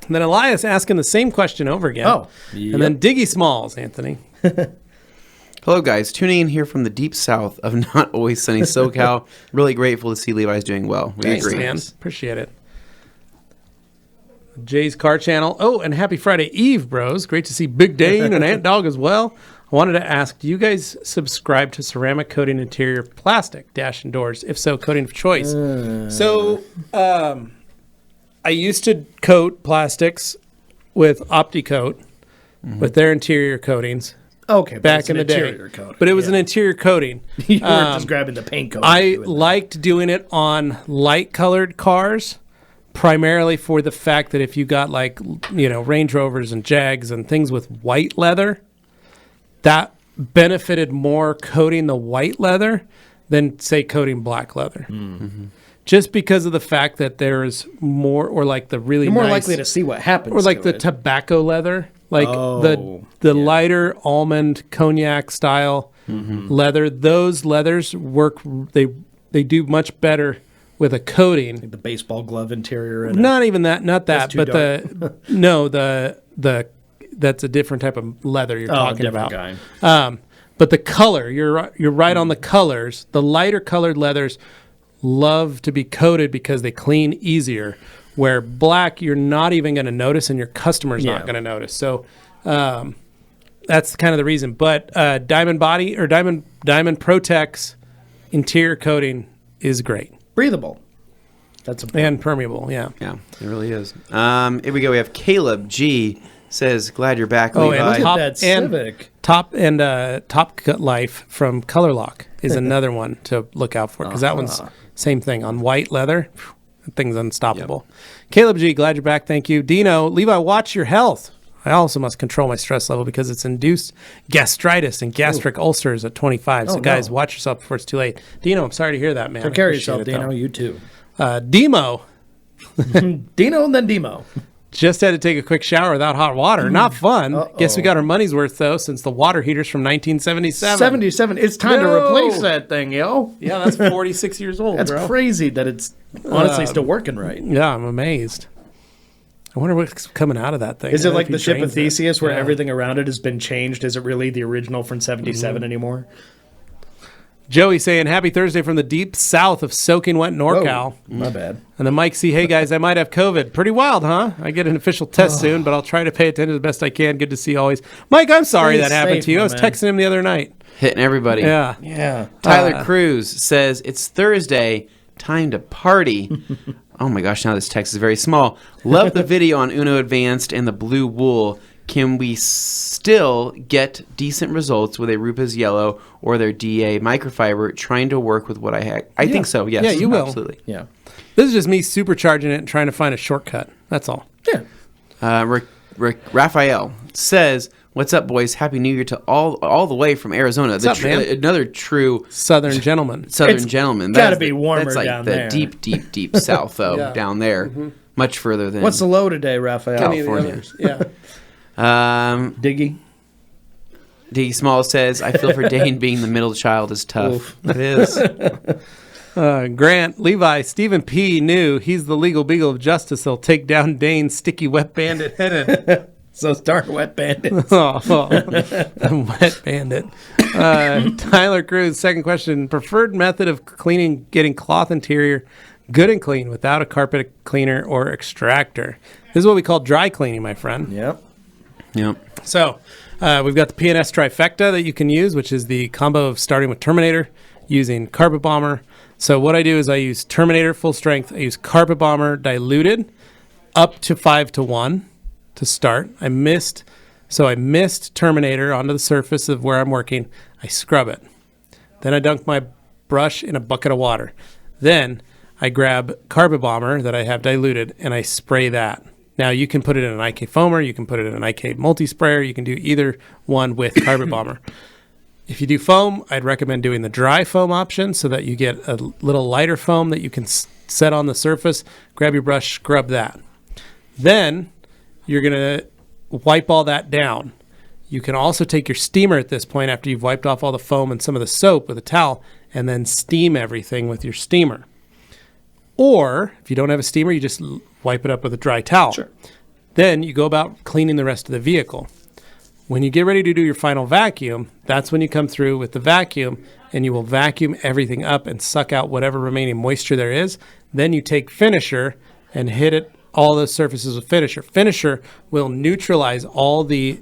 And then Elias asking the same question over again. Oh, And then Diggy Smalls, Anthony. Hello, guys. Tuning in here from the deep south of not always sunny SoCal. Really grateful to see Levi's doing well. We Thanks, agree. man. Appreciate it. Jay's Car Channel. Oh, and happy Friday Eve, bros. Great to see Big Dane and Ant Dog as well. I wanted to ask, do you guys subscribe to ceramic coating interior plastic dash and doors? If so, coating of choice. I used to coat plastics with OptiCoat with their interior coatings Okay, but back it's in an the day. interior coating. But it was Yeah. an interior coating. You weren't just grabbing the paint coat. I liked doing it on light colored cars, primarily for the fact that if you got Range Rovers and Jags and things with white leather, that benefited more coating the white leather than say coating black leather. Mm-hmm. Just because of the fact that there's more, or like the really You're more nice, likely to see what happens. or like to the it. tobacco leather, like Oh, the lighter almond cognac style leather. Those leathers work. They do much better with a coating. the baseball glove interior. And Not even that. Not that. too But the that's a different type of leather you're talking about. Guy. But the color, you're right on the colors. The lighter colored leathers love to be coated because they clean easier. Where black, you're not even going to notice, and your customer's not going to notice. So that's kind of the reason. But Diamond Body or Diamond Protex interior coating is great Breathable. That's a and permeable. Yeah. Yeah, it really is. Here we go. We have Caleb G. Says, glad you're back, Oh, Levi. and Look at that Civic. Top Cut Life from Color Lock is another one to look out for because that one's same thing on white leather. That thing's unstoppable. Caleb G, glad you're back. Thank you. Dino, Levi, watch your health. I also must control my stress level because it's induced gastritis and gastric ulcers at 25. So, guys, watch yourself before it's too late. Dino, I'm sorry to hear that, man. Take care of Appreciate yourself, it, Dino. though. You too. Demo Dino and then Demo. just had to take a quick shower without hot water. Not fun. Guess we got our money's worth, though, since the water heater's from 1977. 77. It's time to replace that thing, yo. Yeah, that's 46 years old, That's bro. crazy that it's honestly still working right. Yeah, I'm amazed. I wonder what's coming out of that thing. Is I it wonder like if he the ship of drains it. Theseus where Yeah. everything around it has been changed? Is it really the original from 77 anymore? Joey saying, happy Thursday from the deep south of soaking wet NorCal. Oh, my bad. And then Mike C, hey guys, I might have COVID. Pretty wild, huh? I get an official test soon, but I'll try to pay attention the best I can. Good to see you always. Mike, I'm sorry Stay that happened safe, to you. I my was man. texting him the other night. Hitting everybody. Yeah. Yeah. Tyler Cruz says, it's Thursday. Time to party. Oh my gosh, now this text is very small. Love the video on Uno Advanced and the blue wool. Can we still get decent results with a Rupa's Yellow or their DA microfiber trying to work with what I had? I think so, yes. Yeah, you will. Absolutely. Yeah. This is just me supercharging it and trying to find a shortcut. That's all. Yeah. Raphael says, what's up, boys? Happy New Year to all the way from Arizona. What's up, man? Another true Southern gentleman. Southern It's gentleman. gotta That's be warmer That's like down the there. deep south, though, Yeah. down there. Much further than... What's the low today, Raphael? Any of the California. others. Yeah. Diggy? D. Small says, I feel for Dane being the middle child is tough. Oof. It is. Grant, Levi, Stephen P. knew he's the legal beagle of justice. They'll take down Dane's sticky wet bandit headed. So start Wet Bandits. Wet bandit. Tyler Cruz, second question. Preferred method of cleaning, getting cloth interior good and clean without a carpet cleaner or extractor. This is what we call dry cleaning, my friend. Yep. So we've got the PNS trifecta that you can use, which is the combo of starting with Terminator, using Carpet Bomber. So what I do is I use Terminator full strength. I use Carpet Bomber diluted up to 5-1 to start. I mist Terminator onto the surface of where I'm working. I scrub it. Then I dunk my brush in a bucket of water. Then I grab Carpet Bomber that I have diluted and I spray that. Now you can put it in an IK foamer, you can put it in an IK multi-sprayer, you can do either one with Carpet Bomber. If you do foam, I'd recommend doing the dry foam option so that you get a little lighter foam that you can set on the surface. Grab your brush, scrub that. Then you're going to wipe all that down. You can also take your steamer at this point after you've wiped off all the foam and some of the soap with a towel and then steam everything with your steamer. Or if you don't have a steamer, you just wipe it up with a dry towel. Sure. Then you go about cleaning the rest of the vehicle. When you get ready to do your final vacuum, that's when you come through with the vacuum and you will vacuum everything up and suck out whatever remaining moisture there is. Then you take finisher and hit it all the surfaces with finisher. Finisher will neutralize all the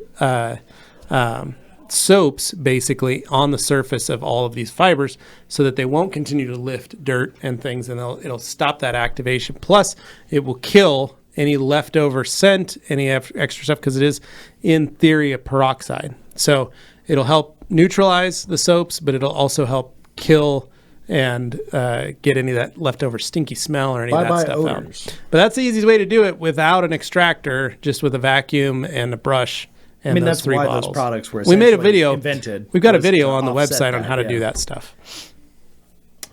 soaps basically on the surface of all of these fibers so that they won't continue to lift dirt and things, and it'll stop that activation. Plus, it will kill any leftover scent, any extra stuff, because it is, in theory, a peroxide. So it'll help neutralize the soaps, but it'll also help kill and get any of that leftover stinky smell or any of that stuff odors out. But that's the easiest way to do it without an extractor, just with a vacuum and a brush. And that's three why bottles. those products were We made a video. invented. We've got a was video to on the offset website on how to that, do yeah. that stuff.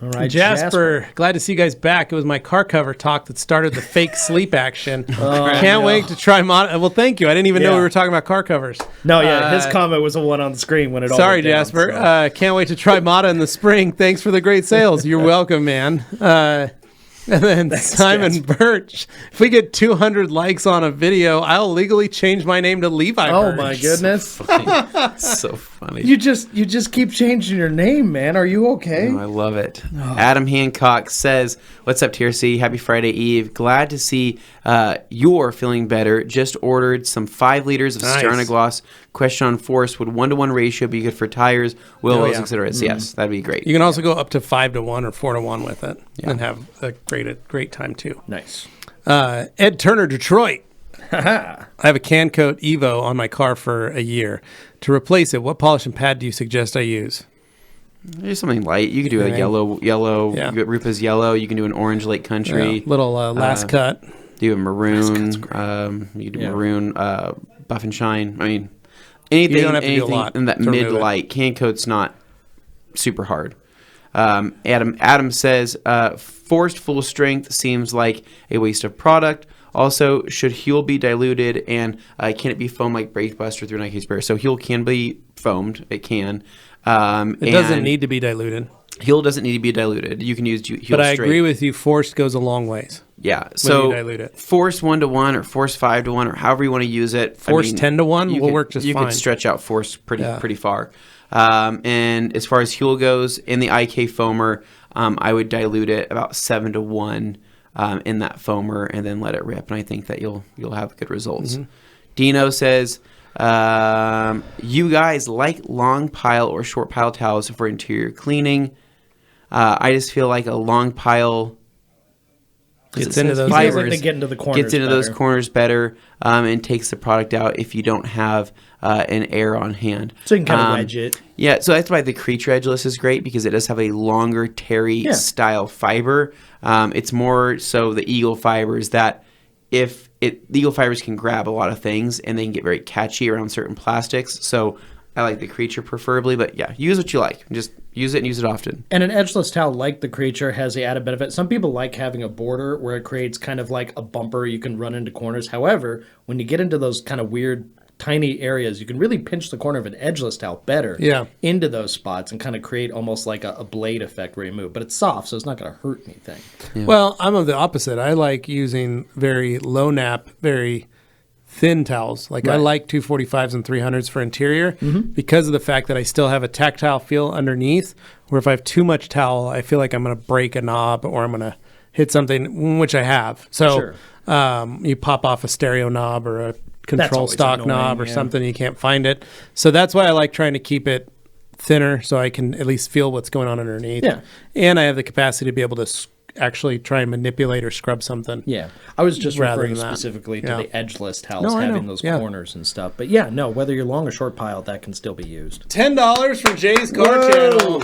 All right, Jasper, glad to see you guys back. It was my car cover talk that started the fake sleep action. Can't wait to try well, thank you. I didn't even know we were talking about car covers. No, yeah, his comment was the one on the screen when it all Sorry, went down, Jasper. so. Can't wait to try Mata in the spring. Thanks for the great sales. You're welcome, man. And then Simon Birch, if we get 200 likes on a video, I'll legally change my name to Levi Oh Birch. my goodness. So funny. You just keep changing your name, man. Are you okay? Oh, I love it. Adam Hancock says, "What's up, TRC? Happy Friday Eve. Glad to see you're feeling better. Just ordered some 5 liters of Sterna Gloss. Question on force: would 1-to-1 ratio be good for tires, wheels, etc.? Yes, that'd be great. You can also go up to 5-to-1 or 4-to-1 with it and have a great time too. Nice. Ed Turner, Detroit. I have a Can Coat Evo on my car for a year. To replace it, what polish and pad do you suggest I use? Do something light. You could do a yellow. Yeah. You get Rupa's yellow. You can do an orange Lake Country. Little last cut. Do a maroon. You can do maroon. Buff and shine. I mean, anything. You don't have to do a lot in that to remove mid light. Can Coat's not super hard. Adam says forced full strength seems like a waste of product. Also, should Huel be diluted, and can it be foamed like Brake Buster through an IK sprayer? So Huel can be foamed. It can. It doesn't need to be diluted. Huel doesn't need to be diluted. You can use Huel But I straight. agree with you. Forced goes a long ways. Yeah. So you dilute it. force 1-to-1 or force 5-to-1 or however you want to use it. Force 10-to-1 will work just fine. You could stretch out force pretty far. And as far as Huel goes, in the IK foamer, I would dilute it about 7-to-1 in that foamer and then let it rip. And I think that you'll have good results. Mm-hmm. Dino says, you guys like long pile or short pile towels for interior cleaning. I just feel like a long pile gets into those fibers, like they get into the corners gets into those corners better and takes the product out if you don't have an air on hand. So you can kind of wedge it. Yeah, so that's why the Creature Edgeless is great because it does have a longer terry style fiber. It's more so the Eagle fibers that the Eagle fibers can grab a lot of things and they can get very catchy around certain plastics. So I like the Creature preferably, but yeah, use what you like. Just use it and use it often. And an edgeless towel like the Creature has the added benefit. Some people like having a border where it creates kind of like a bumper you can run into corners. However, when you get into those kind of weird tiny areas, you can really pinch the corner of an edgeless towel better into those spots and kind of create almost like a blade effect where you move. But it's soft, so it's not going to hurt anything. Yeah. Well, I'm of the opposite. I like using very low nap, very thin towels. Like I like 245s and 300s for interior because of the fact that I still have a tactile feel underneath, where if I have too much towel, I feel like I'm going to break a knob or I'm going to hit something, which I have. So you pop off a stereo knob or a control stock knob or something, you can't find it. So that's why I like trying to keep it thinner so I can at least feel what's going on underneath. Yeah. And I have the capacity to be able to actually try and manipulate or scrub something. Yeah. I was just referring specifically to the edgeless towels having those corners and stuff. But whether you're long or short pile, that can still be used. $10 for Jay's Car Channel.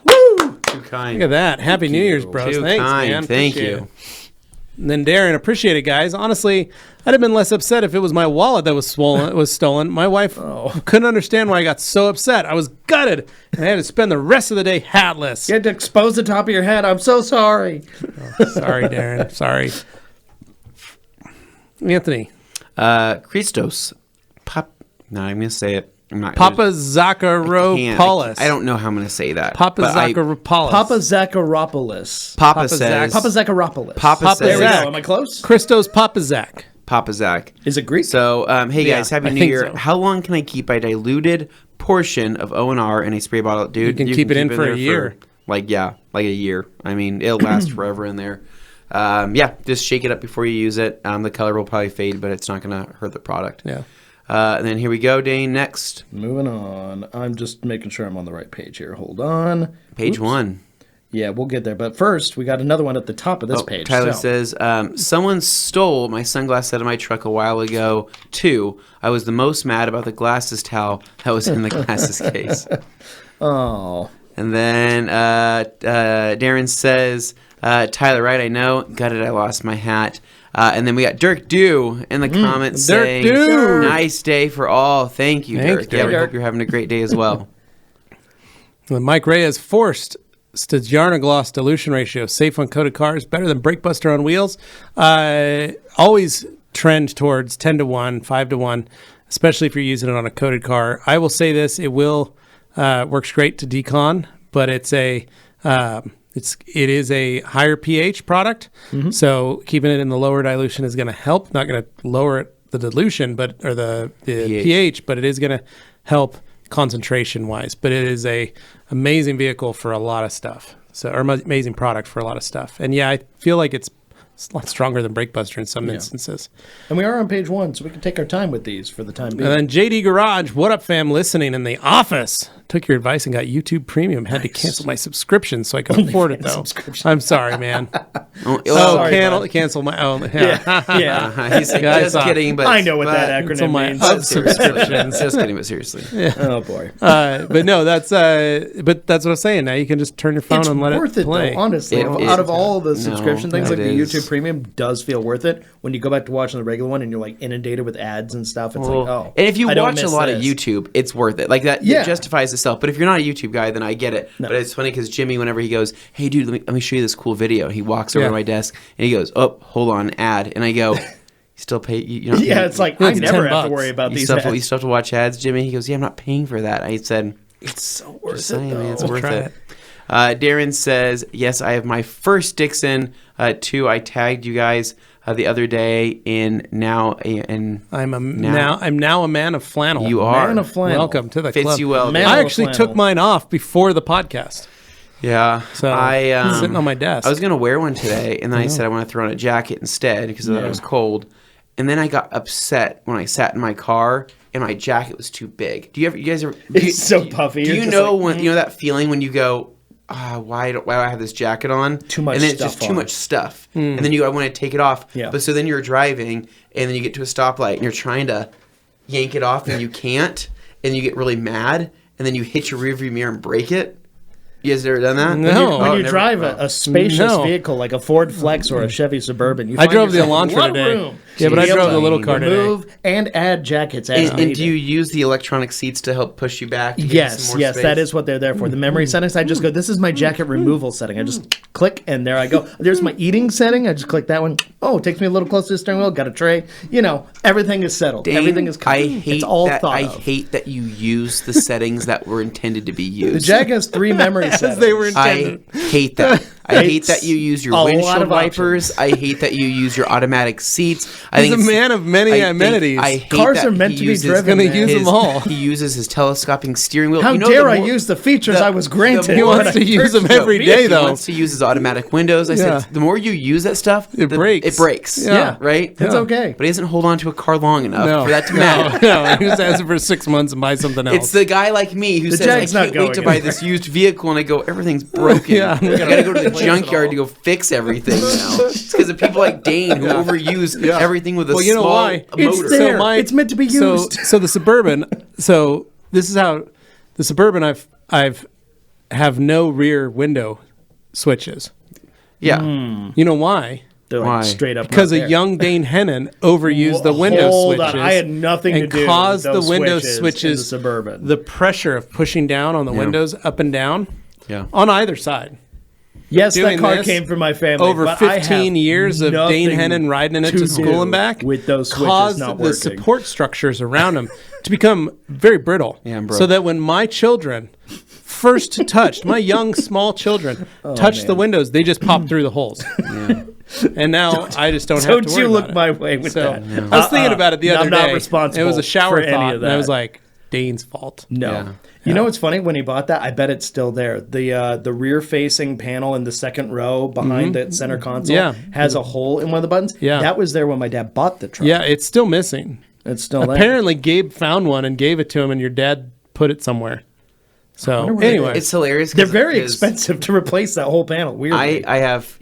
Woo! Too kind. Look at that. Happy New Year's, bros. Too Thanks, kind. man. Thank you. And then Darren, appreciate it, guys. Honestly, I'd have been less upset if it was my wallet that was stolen. My wife couldn't understand why I got so upset. I was gutted, and I had to spend the rest of the day hatless. You had to expose the top of your head. I'm so sorry. Sorry, Darren. Sorry. Anthony. Christos. No, I'm going to say it. I'm not Papa Zakharopoulos. I don't know how I'm going to say that. Papa Zakharopoulos. Papa Zakharopoulos. Papa says. Papa Zakharopoulos. Papa says. There we go. Am I close? Christos Papa Zach. Papa Zach. Is it Greek? So, hey guys, Happy New Year. So. How long can I keep a diluted portion of O&R in a spray bottle? Dude, you can keep it in for a year. Like a year. I mean, it'll last forever in there. Just shake it up before you use it. The color will probably fade, but it's not going to hurt the product. Yeah. And then here we go, Dane. Next. Moving on. I'm just making sure I'm on the right page here. Hold on. Page 1. Yeah, we'll get there. But first, we got another one at the top of this page. Tyler says, someone stole my sunglass out of my truck a while ago, too. I was the most mad about the glasses towel that was in the glasses case. Oh. And then Darren says, Tyler, right, I know. Gutted, I lost my hat. And then we got Dirk Dew in the comments saying, Dew. Nice day for all. Thank you, Thanks, Dirk. Yeah, we hope you're having a great day as well. Mike Reyes forced Stygiarna gloss dilution ratio, safe on coated cars, better than Brake Buster on wheels. Always trend towards 10 to 1, 5 to 1, especially if you're using it on a coated car. I will say this, it will works great to decon, but it is a higher pH product. So keeping it in the lower dilution is going to help, not going to lower the dilution, or the pH, but it is going to help concentration wise. But it is a amazing vehicle for a lot of stuff. Or amazing product for a lot of stuff. And I feel like it's a lot stronger than Brake Buster in some instances. And we are on page 1, so we can take our time with these for the time being. And then JD Garage, what up, fam? Listening in the office. Took your advice and got YouTube Premium. Had to cancel my subscription so I could afford it, though. I'm sorry, man. Cancel my own. Yeah. He's just kidding, but I know what that acronym means. Subscriptions. Just kidding, but seriously. Yeah. Oh boy. But no, that's what I'm saying. Now you can just turn your phone and let it play. It's worth it, though, honestly. Out of all the subscription things, like the YouTube Premium does feel worth it. When you go back to watching the regular one and you're like inundated with ads and stuff, it's and if you watch a lot of YouTube, it's worth it. Like that, it justifies itself. But if you're not a YouTube guy, then I get it. No. But it's funny because Jimmy, whenever he goes, "Hey, dude, let me show you this cool video," he walks over to my desk and he goes, "Oh, hold on, ad," and I go, "You still pay?" It's like I never have to worry about these ads. You still have to watch ads, Jimmy. He goes, "Yeah, I'm not paying for that." I said, "It's so worth it, though. Man, it's worth it." Darren says, "Yes, I have my first Dixon 2. I tagged you guys the other day in now, and I'm now a man of flannel. You are man of flannel. Welcome to the Fits club. you well. I actually took mine off before the podcast. Yeah, so it's sitting on my desk. I was gonna wear one today, and then I said I want to throw on a jacket instead because I thought it was cold. And then I got upset when I sat in my car and my jacket was too big. You guys ever? It's so puffy. Do you know when you know that feeling when you go, why do I have this jacket on? Too much and then stuff it's just too much stuff. And then I want to take it off. Yeah. But so then you're driving and then you get to a stoplight and you're trying to yank it off and you can't, and you get really mad and then you hit your rearview mirror and break it. You guys ever done that? No. When you drive a spacious vehicle like a Ford Flex or a Chevy Suburban, I drove the Elantra today. Yeah, but I drove the little car today. Move and add jackets as needed. And do you use the electronic seats to help push you back? Yes, that is what they're there for. The memory settings, I just go, this is my jacket removal setting. I just click, and there I go. There's my eating setting. I just click that one. Oh, it takes me a little closer to the steering wheel. Got a tray. Everything is settled. Dane, everything is covered. It's all thought of. I hate that you use the settings that were intended to be used. The Jag has 3 memory settings. They were intended. I hate that. I hate that you use your a lot windshield of wipers. options. I hate that you use your automatic seats. He's a man of many amenities. I hate Cars that are meant he to be uses driven, Gonna use them all. He uses his telescoping steering wheel. How You know, dare the I more- use the features I was granted? He when wants I to use them purchased every a day, He though. wants to use his automatic windows. I Yeah. said, the more you use that stuff, It breaks. It breaks. Yeah. Right? It's okay. But he doesn't hold on to a car long enough for that to no, matter. no. He just has it for 6 months and buy something else. It's the guy like me who The says, Jag's I not can't wait to going buy anywhere. this used vehicle, and I go, everything's broken. Yeah, I gotta go to the junkyard to go fix everything now. It's because of people like Dane who overuse everything with a Well, you know small why? It's motor. there. It's meant to be used. So the Suburban. So this is how the Suburban. I've have no rear window switches. Yeah. You know why? They're Why? like straight up. Because not a there. young Dane Hennon overused the window Hold switches. on, I had nothing to and do with caused those the window switches in switches the Suburban. the pressure of pushing down on the windows up and down Yeah. on either side. Yes, doing that car this came from my family. Over but I 15 have years of Dane nothing Hennon riding in it to do school and back with those switches caused not the working. support structures around them to become very brittle. Yeah, I'm broke. So that when my children first touched, my young small children touched the windows, they just popped through the holes. Yeah. And now I just don't have to worry Don't you look about my it. way with So that. I was thinking about it the other I'm day. not responsible It was a shower for any thought, of and I that. was like, Dane's fault. No. Yeah. You know what's funny? When he bought that, I bet it's still there. The rear facing panel in the second row behind the center console Yeah. has a hole in one of the buttons. Yeah. That was there when my dad bought the truck. Yeah, it's still missing. It's still there. Apparently, Gabe found one and gave it to him, and your dad put it somewhere. So where it anyway, It's hilarious. They're very expensive to replace that whole panel. Weirdly. I have,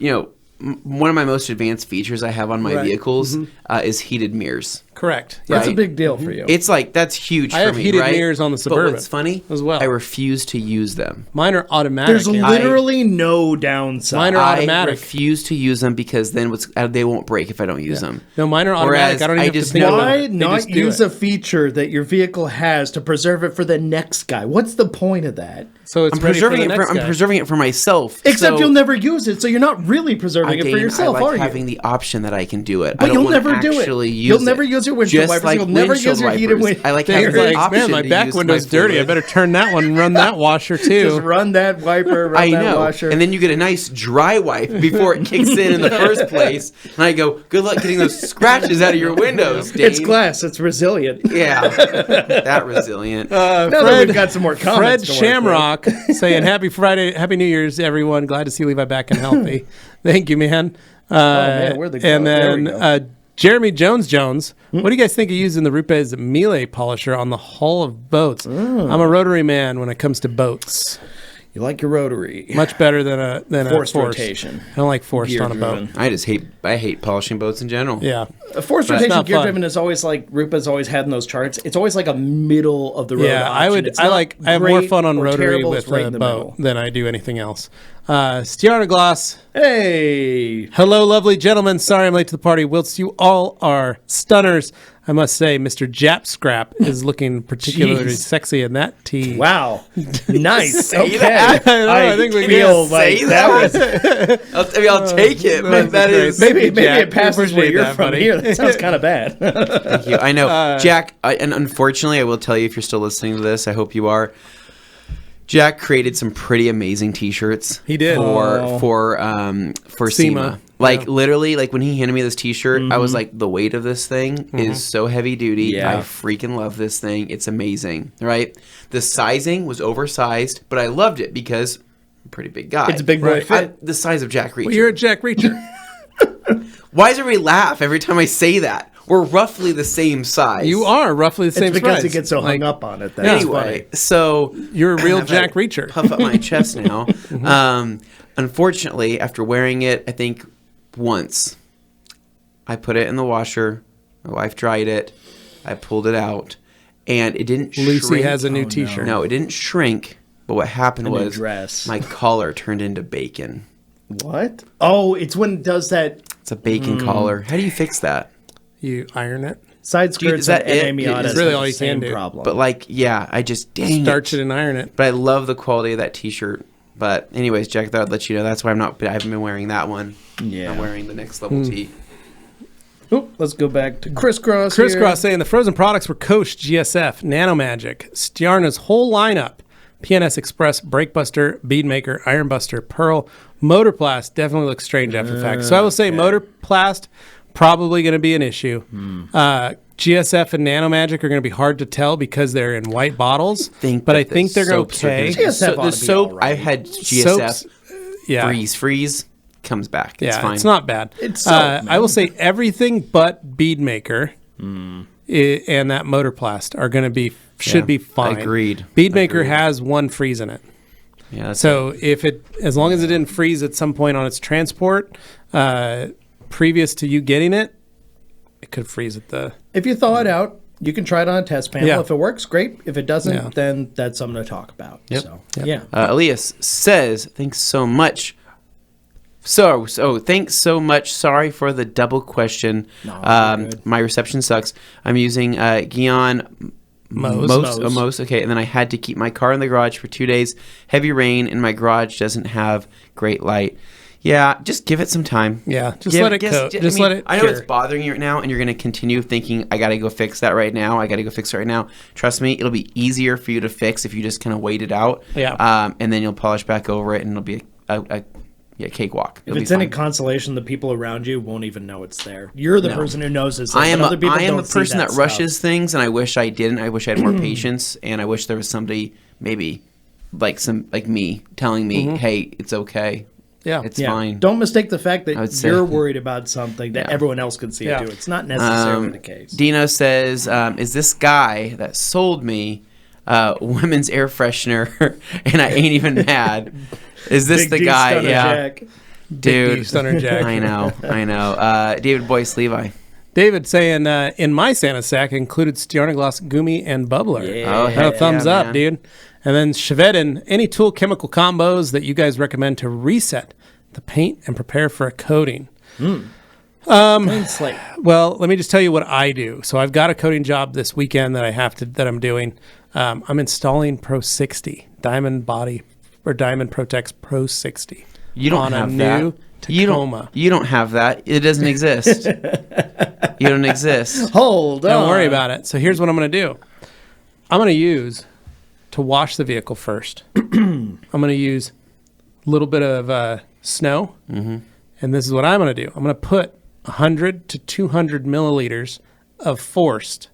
one of my most advanced features I have on my Right. vehicles is heated mirrors. correct. That's a right. big deal for you. It's like, that's huge I for have me, heated right? mirrors on the But Suburban what's funny? as well. I refuse to use them. Mine are automatic. There's literally no downside. Mine are I automatic. refuse to use them because then they won't break if I don't use them. No, mine are automatic. Whereas I don't even I have to just think know- about Why it. They not just do use it. a feature that your vehicle has to preserve it for the next guy? What's the point of that? So it's I'm ready preserving for the it. next I'm guy. preserving it for myself. Except So, you'll never use it, so you're not really preserving it for Dane, yourself, I like are having you? the option that I can do it. But I don't you'll wanna never do it. actually You'll use never it. use your windshield Just wipers. like You'll never use windshield your heated wipers. win- I like There having it the is. option Man, my to back use window's my dirty. I fluid. better turn that one and run that washer too. Just run that wiper, run I that know. washer. And then you get a nice dry wipe before it kicks in the first place. And I go, good luck getting those scratches out of your windows, Dane. it's glass. It's resilient. Yeah. That resilient. Now that we've got some more Fred comments to work Shamrock saying Happy Friday, Happy New Year's, everyone. Glad to see Levi back and healthy. Thank you, man. man, where'd they go? And There we then go. Jeremy Jones. What do you guys think of using the Rupe's Melee polisher on the hull of boats? I'm a rotary man when it comes to boats. with. You like your rotary. Much better than a Forced forced rotation. I don't like forced on a Gear-driven. boat. I hate polishing boats in general. Yeah. A forced But it's rotation not gear fun. driven is always like Rupa's always had in those charts. It's always like a middle of the road. Yeah, I option. would. It's I not like. I have more great fun on or rotary terrible, with it's right a in the boat middle. than I do anything else. Stiana Gloss. Hey, Hello, lovely gentlemen. Sorry I'm late to the party. Whilst you all are stunners, I must say, Mr. Jap Scrap is looking particularly Jeez. sexy in that tee. wow, nice. Say Okay, that. I think we feel can like say that was I'll take it, but that's that great. is. Thank maybe you, Jack. it passes where Appreciate you're that, from buddy. here. That sounds kind of bad. Thank you. I know, Jack. And unfortunately, I will tell you if you're still listening to this. I hope you are. Jack created some pretty amazing T-shirts. He did. for SEMA. Like Yeah. literally, like when he handed me this T-shirt, I was like, the weight of this thing is so heavy duty. Yeah. I freaking love this thing. It's amazing, right? The sizing was oversized, but I loved it because I'm a pretty big guy. It's a big boy Right. fit. The size of Jack Reacher. Well, you're a Jack Reacher. Why does everybody laugh every time I say that? We're roughly the same size. You are roughly the It's same because size. he gets so hung Like, up on it. That's Anyway, so You're a real I've Jack had Reacher. Puff up my chest now. Unfortunately, after wearing it, I think once, I put it in the washer. My wife dried it. I pulled it out, and it didn't Lucy shrink. has a new no. T-shirt. No, it didn't shrink. But what happened A new was dress. my collar turned into bacon. What? Oh, it's when it does that It's a bacon collar. How do you fix that? You iron it. side is skirts that and it? Miatas It's really have all the you can same do. problem. But like, yeah, I just Starch it and iron it. But I love the quality of that T-shirt. But anyways, Jack, I thought I'd let you know that's why I haven't been wearing that one. Yeah. I'm wearing the next level tee. Oop, let's go back to Crisscross. Crisscross saying the frozen products were Koch, GSF, Nanomagic, Stiarna's whole lineup. PNS Express, Brake Buster, Bead Maker, Iron Buster, Pearl, Motorplast definitely looks strange after the fact. So I will say Motorplast probably going to be an issue. GSF and Nano Magic are going to be hard to tell because they're in white bottles. I think they're okay. GSF The soap, right. I've had GSF Soaps, freeze comes back. It's fine. It's not bad. It's soap, I will say everything but Bead Maker and that Motorplast are going to should be fine. Agreed. Bead Maker has one freeze in it. Yeah. So as long as it didn't freeze at some point on its transport, previous to you getting it could freeze at the... If you thaw it out, you can try it on a test panel. Yeah. If it works, great. If it doesn't, then that's something to talk about. Yep. So, Yep. yeah. Elias says, thanks so much. So thanks so much. Sorry for the double question. No, you're good. My reception sucks. I'm using Guion Mose. Okay, and then I had to keep my car in the garage for 2 days. Heavy rain, and my garage doesn't have great light. Yeah, just give it some time. Yeah, let it coat. Let it I know cure. it's bothering you right now, and you're going to continue thinking, I got to go fix that right now. I got to go fix it right now. Trust me, it'll be easier for you to fix if you just kind of wait it out. Yeah. And then you'll polish back over it, and it'll be a cakewalk. If it's any consolation, the people around you won't even know it's there. You're the person who knows it's there. I am but other people the don't see person that stuff. rushes things, and I wish I didn't. I wish I had more patience, and I wish there was somebody maybe like me telling me, hey, it's okay. Yeah. It's fine. Don't mistake the fact I would that say. you're worried about something that everyone else can see it too. It's not necessarily the case. Dino says, is this guy that sold me women's air freshener and I ain't even mad? Is this Big the D guy? Stunner Yeah. Jack. Dude. Stunner Jack. I know. David Boyce, Levi. David saying, in my Santa sack included Stjarnaglas, Gumi, and Bubbler. Yeah. Oh, A thumbs up, man. dude. And then Chevetin, any tool chemical combos that you guys recommend to reset the paint and prepare for a coating? Clean slate. Well, let me just tell you what I do. So I've got a coating job this weekend that I'm doing. I'm installing Pro 60 Diamond Body or Diamond Protex Pro 60. You don't on have a that. new Tacoma. You don't have that. It doesn't exist. You don't exist. Hold on. Don't worry about it. So here's what I'm going to do. I'm going to use to wash the vehicle first. I'm going to use a little bit of snow. And this is what I'm going to do. I'm going to put 100 to 200 milliliters of forced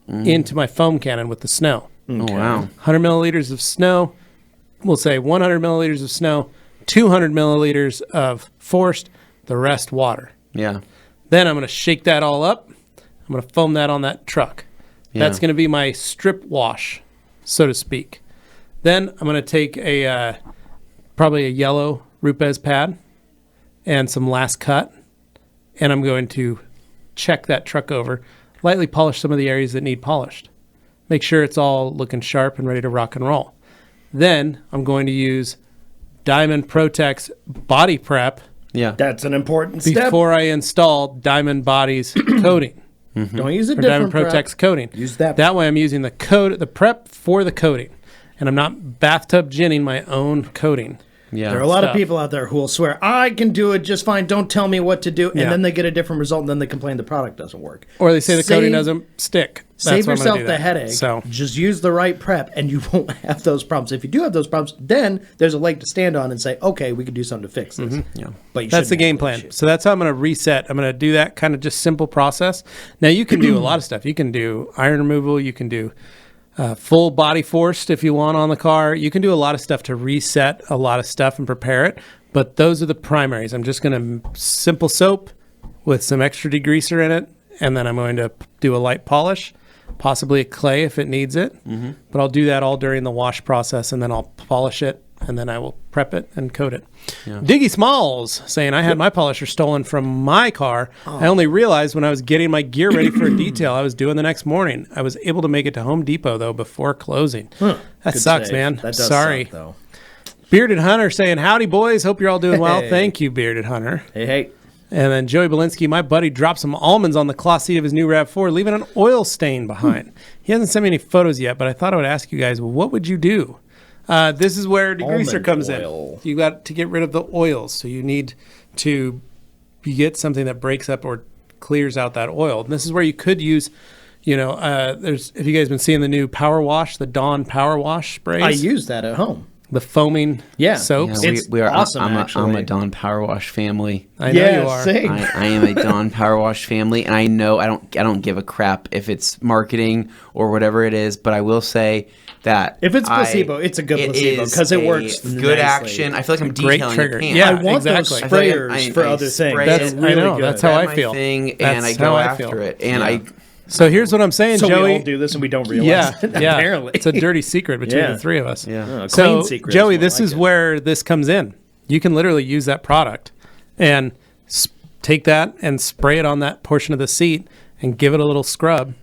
into my foam cannon with the snow. Oh, wow. 100 milliliters of snow. We'll say 100 milliliters of snow, 200 milliliters of forced, the rest water. Yeah. Then I'm going to shake that all up. I'm going to foam that on that truck. Yeah. That's going to be my strip wash, so to speak. Then I'm going to take probably a yellow Rupes pad and some last cut, and I'm going to check that truck over, lightly polish some of the areas that need polished. Make sure it's all looking sharp and ready to rock and roll. Then I'm going to use Diamond Protex Body Prep Yeah. That's an important step. before I install Diamond Body's coating. Don't use a Or different Diamond Protex coating. Use that. That way I'm using the prep for the coating. And I'm not bathtub ginning my own coating. Yeah. There are a lot of stuff. people out there who will swear, I can do it just fine. Don't tell me what to do. And Yeah. then they get a different result, and then they complain the product doesn't work. Or they say the coating Save- doesn't stick. Save That's why I'm gonna yourself do the that. headache. So Just use the right prep, and you won't have those problems. If you do have those problems, then there's a leg to stand on and say, okay, we can do something to fix this. Yeah. But you that's the shouldn't game have plan. issues. So that's how I'm going to reset. I'm going to do that kind of just simple process. Now you can do a lot of stuff. You can do iron removal. You can do full body forced if you want on the car. You can do a lot of stuff to reset a lot of stuff and prepare it. But those are the primaries. I'm just going to simple soap with some extra degreaser in it. And then I'm going to do a light polish, possibly a clay if it needs it. But I'll do that all during the wash process, and then I'll polish it, and then I will prep it and coat it. Diggy Smalls saying, I had my polisher stolen from my car. I only realized when I was getting my gear ready for a detail I was doing the next morning. I was able to make it to Home Depot, though, before closing. That Good sucks, save. man. That does Sorry. suck, though. Bearded Hunter saying, howdy, boys. Hope you're all doing well. Hey. Thank you, Bearded Hunter. Hey. And then Joey Belinsky, my buddy, dropped some almonds on the cloth seat of his new RAV4, leaving an oil stain behind. He hasn't sent me any photos yet, but I thought I would ask you guys, what would you do? This is where degreaser Almond comes oil. in. You got to get rid of the oils, so you need to get something that breaks up or clears out that oil. And this is where you could use Have you guys been seeing the new Power Wash, the Dawn Power Wash sprays? I use that at home. The foaming soaps. It's awesome, I'm actually. a Dawn Power Wash family. I know you are. Same. I am a Dawn Power Wash family, and I know I don't give a crap if it's marketing or whatever it is, but I will say that If it's placebo, it's a good placebo because it works good nicely. action. I feel like I'm Great detailing trigger. a pant. Yeah, I want exactly. those sprayers for other things. That's, They're really I know. good. That's how I my feel. thing, That's and I how go I after feel. it, and I. So here's what I'm saying, So Joey. we all do this and we don't realize it, Yeah, apparently. it's a dirty secret between the three of us. Yeah. So, clean secret. Joey, is more this like is it. where this comes in. You can literally use that product and take that and spray it on that portion of the seat and give it a little scrub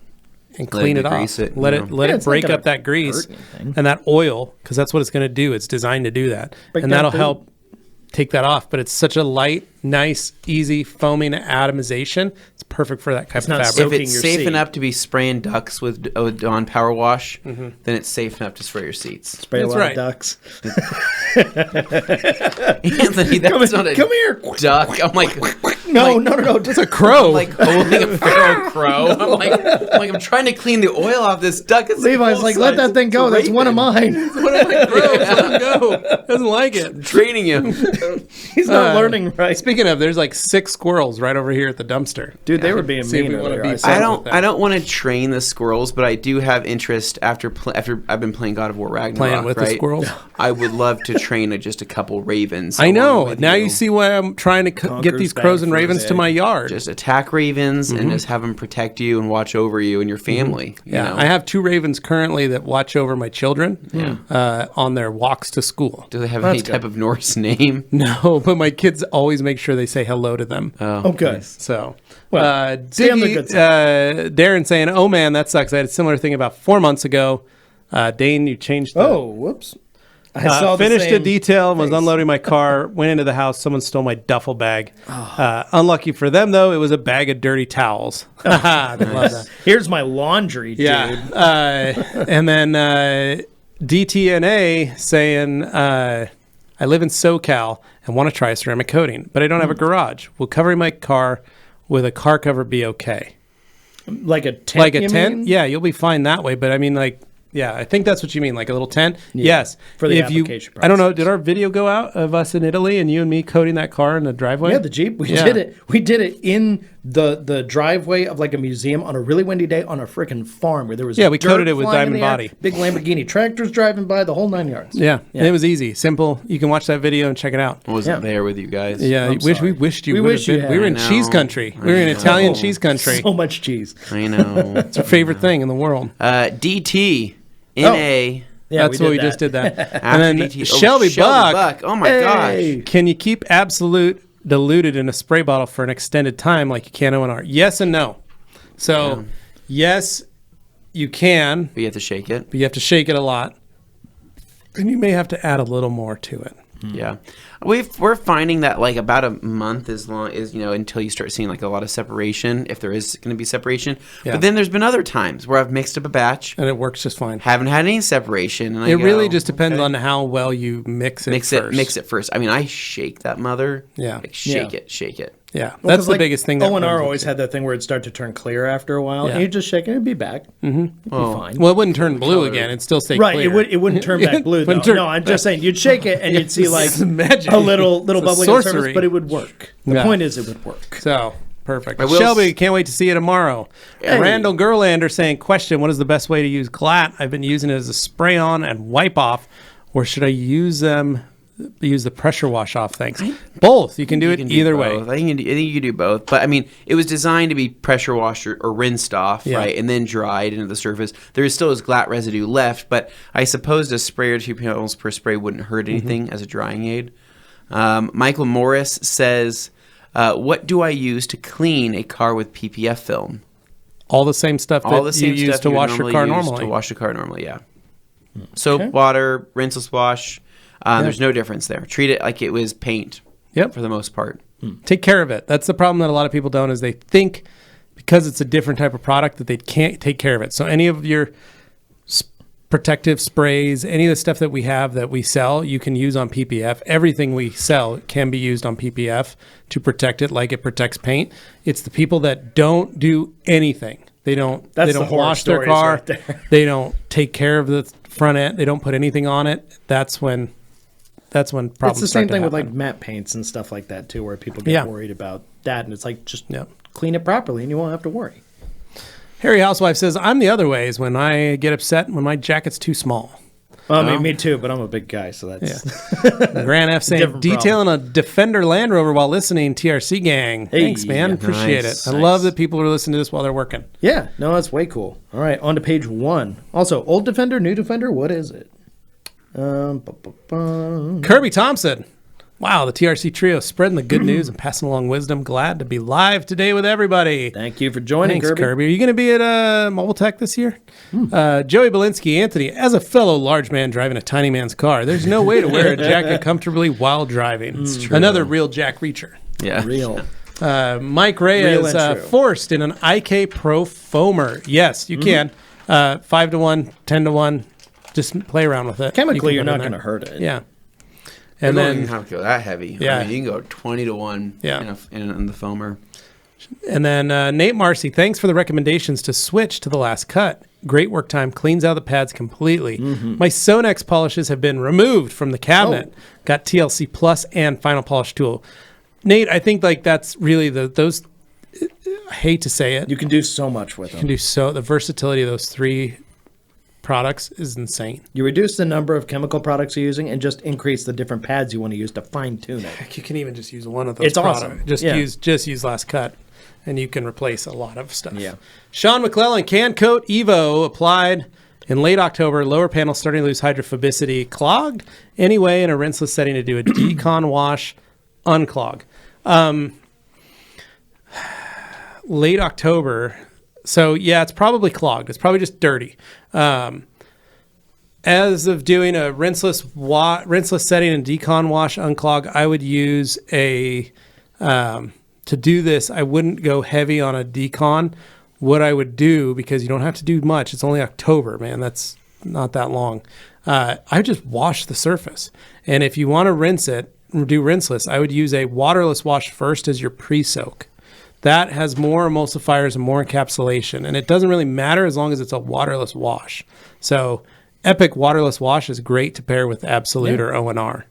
and clean it off. degrease it, let you it know. let Yeah, it it's not break gonna up that grease hurt anything. and that oil, because that's what it's going to do. It's designed to do that, Break and that that'll food. help take that off. But it's such a light, nice, easy foaming atomization. It's perfect for that type of not fabric. If soaking it's your safe seat. enough to be spraying ducks with Dawn Power Wash, then it's safe enough to spray your seats. Spray That's a lot right. of ducks. Anthony, that's not a Come here. duck. I'm like, No. Just It's a crow. I'm like holding a feral crow. I'm trying to clean the oil off this duck. It's Levi's like, let that thing go. That's one of mine. One of my crows. Let him go. Doesn't like it. training him. He's not learning right. Speaking of, there's like 6 squirrels right over here at the dumpster. Dude, they were being See if mean we wanna earlier. be I saw friends them. with them. I don't want to train the squirrels, but I do have interest after I've been playing God of War Ragnarok. Playing with the right? squirrels? I would love to train just a couple ravens. I along know. with Now you see why I'm trying to get Conquer's these bad crows and for his ravens to egg. my yard. Just attack ravens and just have them protect you and watch over you and your family. you Yeah, know? I have 2 ravens currently that watch over my children on their walks to school. Do they have any type of Norse name? No, but my kids always make sure they say hello to them. Oh, good. So, stay on the good Darren saying, "Oh man, that sucks. I had a similar thing about 4 months ago." Dane, you changed. Oh, whoops. I saw the finished a same detail and was face. unloading my car. Went into the house. Someone stole my duffel bag. Unlucky for them, though, it was a bag of dirty towels. They love that. Here's my laundry, dude. Yeah. And then DTNA saying, I live in SoCal and want to try ceramic coating, but I don't have a garage. Will covering my car with a car cover be okay? Like a tent. Like a you tent? mean? Yeah, you'll be fine that way. But I mean, like, yeah, I think that's what you mean, like a little tent. Yes. for the If you, application I don't know, process. did our video go out of us in Italy and you and me coating that car in the driveway? Yeah, the Jeep. We Yeah. did it. We did it in the driveway of like a museum on a really windy day on a freaking farm where there was Yeah, we dirt coated it with flying in Diamond the air, Body. big Lamborghini tractors driving by, the whole 9 yards. Yeah, and it was easy, simple. You can watch that video and check it out. I wasn't there with you guys. Yeah, I'm we sorry. wished you We would wish have you been. had. We were in I know. cheese country. We were in I know. Italian cheese country. So much cheese. I know. It's our favorite thing in the world. DT, NA. Yeah, That's what we just did that. After And then DT. Oh, Shelby Buck. Oh my Hey. gosh. Can you keep absolute diluted in a spray bottle for an extended time like you can ONR? Yes and no. So, yes, you can, But you have to shake it. but you have to shake it a lot. And you may have to add a little more to it. Yeah, we're finding that like about a month as long as until you start seeing like a lot of separation, if there is going to be separation. Yeah. But then there's been other times where I've mixed up a batch, And it works just fine. haven't had any separation, and I It really go, just depends okay. on how well you mix it first. Mix it first. I mean, I shake that mother. Yeah. like shake Yeah. it, shake it. Yeah, Well, that's 'cause, the like, biggest thing. That O&R runs always it. had that thing where it'd start to turn clear after a while, Yeah. and you just shake it, it'd be back. Mm-hmm. It'd be fine. Well, it wouldn't turn blue again. It'd still stay Right, clear. it wouldn't turn back blue though. Wouldn't turn- No, I'm just saying you'd shake it and you'd see like It's magic. a little It's a bubbling on the surface, sorcery. but it would work. The Yeah. point is, it would work. So perfect. I will Shelby, can't wait to see you tomorrow. Hey. Randall Gerlander saying, question, what is the best way to use GLAT? I've been using it as a spray on and wipe off, or should I use the pressure wash off? Thanks. Both. You can do You it can either do way. both. I think you can do both. But I mean, it was designed to be pressure washed or rinsed off, Yeah. right, and then dried into the surface. There still is GLAT residue left, but I suppose a spray or 2 panels per spray wouldn't hurt anything as a drying aid. Michael Morris says, "What do I use to clean a car with PPF film?" All the same stuff All that the same you use stuff to you wash your car use normally. To wash the car normally, yeah. Soap, water, rinseless wash. There's no difference there. Treat it like it was paint. Yep. For the most part. Take care of it. That's the problem that a lot of people don't, is they think because it's a different type of product that they can't take care of it. So any of your protective sprays, any of the stuff that we have that we sell, you can use on PPF. Everything we sell can be used on PPF to protect it like it protects paint. It's the people that don't do anything. They don't. That's they the don't horror wash their stories car. right there. They don't take care of the front end. They don't put anything on it. That's when problems. It's the same start to thing with like happen. matte paints and stuff like that too, where people get Yeah. worried about that, and it's like just Yeah. clean it properly, and you won't have to worry. Harry Housewife says, I'm the other ways when I get upset when my jacket's too small. Well, I mean, me too, but I'm a big guy, so that's Grand F saying, Different detailing a Defender Land Rover while listening, TRC gang. Hey, Thanks, man. Appreciate nice, it. I love that people are listening to this while they're working. yeah. No, that's way cool. All right, on to page 1. Also, old Defender, new Defender, what is it? Kirby Thompson. Wow, the TRC trio spreading the good news and passing along wisdom. Glad to be live today with everybody. Thank you for joining, Thanks, Kirby. Kirby. Are you going to be at Mobile Tech this year? Joey Belinsky, Anthony, as a fellow large man driving a tiny man's car, there's no way to wear a jacket comfortably while driving. Another real Jack Reacher. Yeah. Real. Mike Real Reyes, and true. forced in an IK Pro foamer. Yes, you can. 5 to 1, 10 to 1. Just play around with it. Chemically, You you're can not put it in going to hurt it. there. Yeah. And And then you then, don't have to go that heavy. Yeah. I mean, you can go 20 to 1 Yeah. in the foamer. Nate Marcy, thanks for the recommendations to switch to the last cut. Great work time, cleans out the pads completely. My Sonex polishes have been removed from the cabinet. Got TLC Plus and Final Polish Tool. Nate, I think like that's really those. I hate to say it. You can do so much with You them. can do the versatility of those 3 products is insane. You reduce the number of chemical products you're using and just increase the different pads you want to use to fine tune it. You can even just use one of those. It's awesome. Just Yeah. use last cut, and you can replace a lot of stuff. Yeah. Sean McClellan, Can Coat Evo applied in late October. Lower panel starting to lose hydrophobicity. Clogged anyway in a rinseless setting to do a decon wash, unclog. Late October. So yeah, it's probably clogged. It's probably just dirty. As of doing a rinseless setting and decon wash unclog, I would use to do this, I wouldn't go heavy on a decon. What I would do, because you don't have to do much, it's only October, man, that's not that long. I would just wash the surface. And if you want to rinse it, do rinseless, I would use a waterless wash first as your pre-soak. That has more emulsifiers and more encapsulation, and it doesn't really matter as long as it's a waterless wash. So Epic waterless wash is great to pair with Absolute or ONR.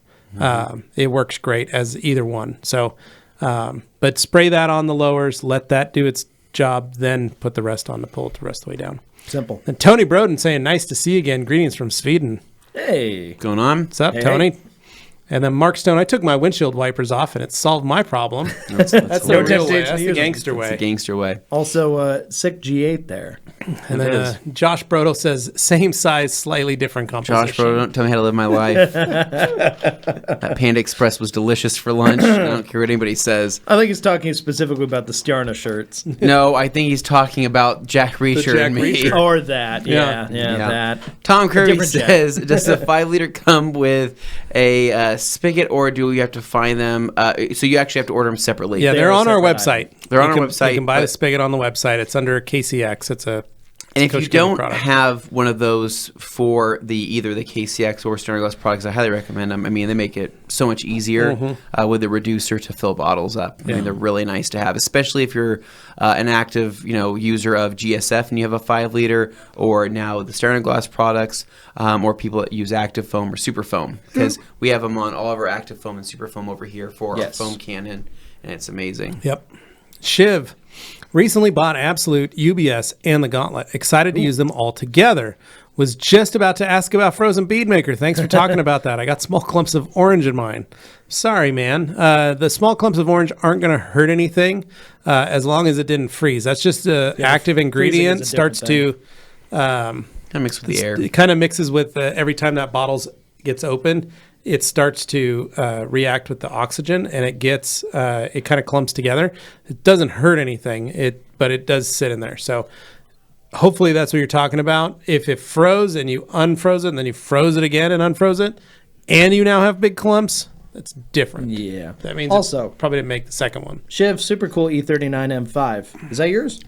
It works great as either one. So, but spray that on the lowers, let that do its job, then put the rest on to pull it the rest of the way down. Simple. And Tony Broden saying, nice to see you again. Greetings from Sweden. Hey. Going on? What's up, Hey, Tony? hey. And then Mark Stone, I took my windshield wipers off and it solved my problem. That's That's No the real temptation way. to That's the use them. gangster It's a way. gangster way. Also, sick G8 there. And then Josh Brodo says, same size, slightly different composition. Josh, bro, don't tell me how to live my life. That Panda Express was delicious for lunch. I don't care what anybody says. I think he's talking specifically about the Stjarna shirts. No, I think he's talking about Jack Reacher Jack and me. Reacher. Or that. Yeah, Yeah. that. Tom Kirby different Jack. says, does the 5-liter come with a spigot, or do you have to find them? So you actually have to order them separately. Yeah, They're they're a on our separate website. They're on You our website, You can buy the but- spigot on the website. It's under KCX. It's a And if Coach you Gaming don't product. have one of those for either the KCX or Stern Glass products, I highly recommend them. I mean, they make it so much easier with the reducer to fill bottles up. I mean, they're really nice to have, especially if you're an active, user of GSF and you have a 5-liter, or now the Stern Glass products, or people that use Active Foam or Super Foam, because we have them on all of our Active Foam and Super Foam over here for Yes. our foam cannon, and it's amazing. Yep. Shiv recently bought Absolute, UBS, and the Gauntlet. Excited to use them all together. Was just about to ask about Frozen Bead Maker. Thanks for talking about that. I got small clumps of orange in mine. Sorry, man. The small clumps of orange aren't going to hurt anything as long as it didn't freeze. That's just an active ingredient. is a different Starts to Kind of mixed with the air. it kind of mixes with every time that bottle gets opened, it starts to react with the oxygen, and it gets it kind of clumps together. It doesn't hurt anything, but it does sit in there. So hopefully that's what you're talking about. If it froze and you unfroze it, and then you froze it again and unfroze it, and you now have big clumps, that's different. Yeah. That means Also, it probably didn't make the second one. Shiv, super cool E39 M5. Is that yours?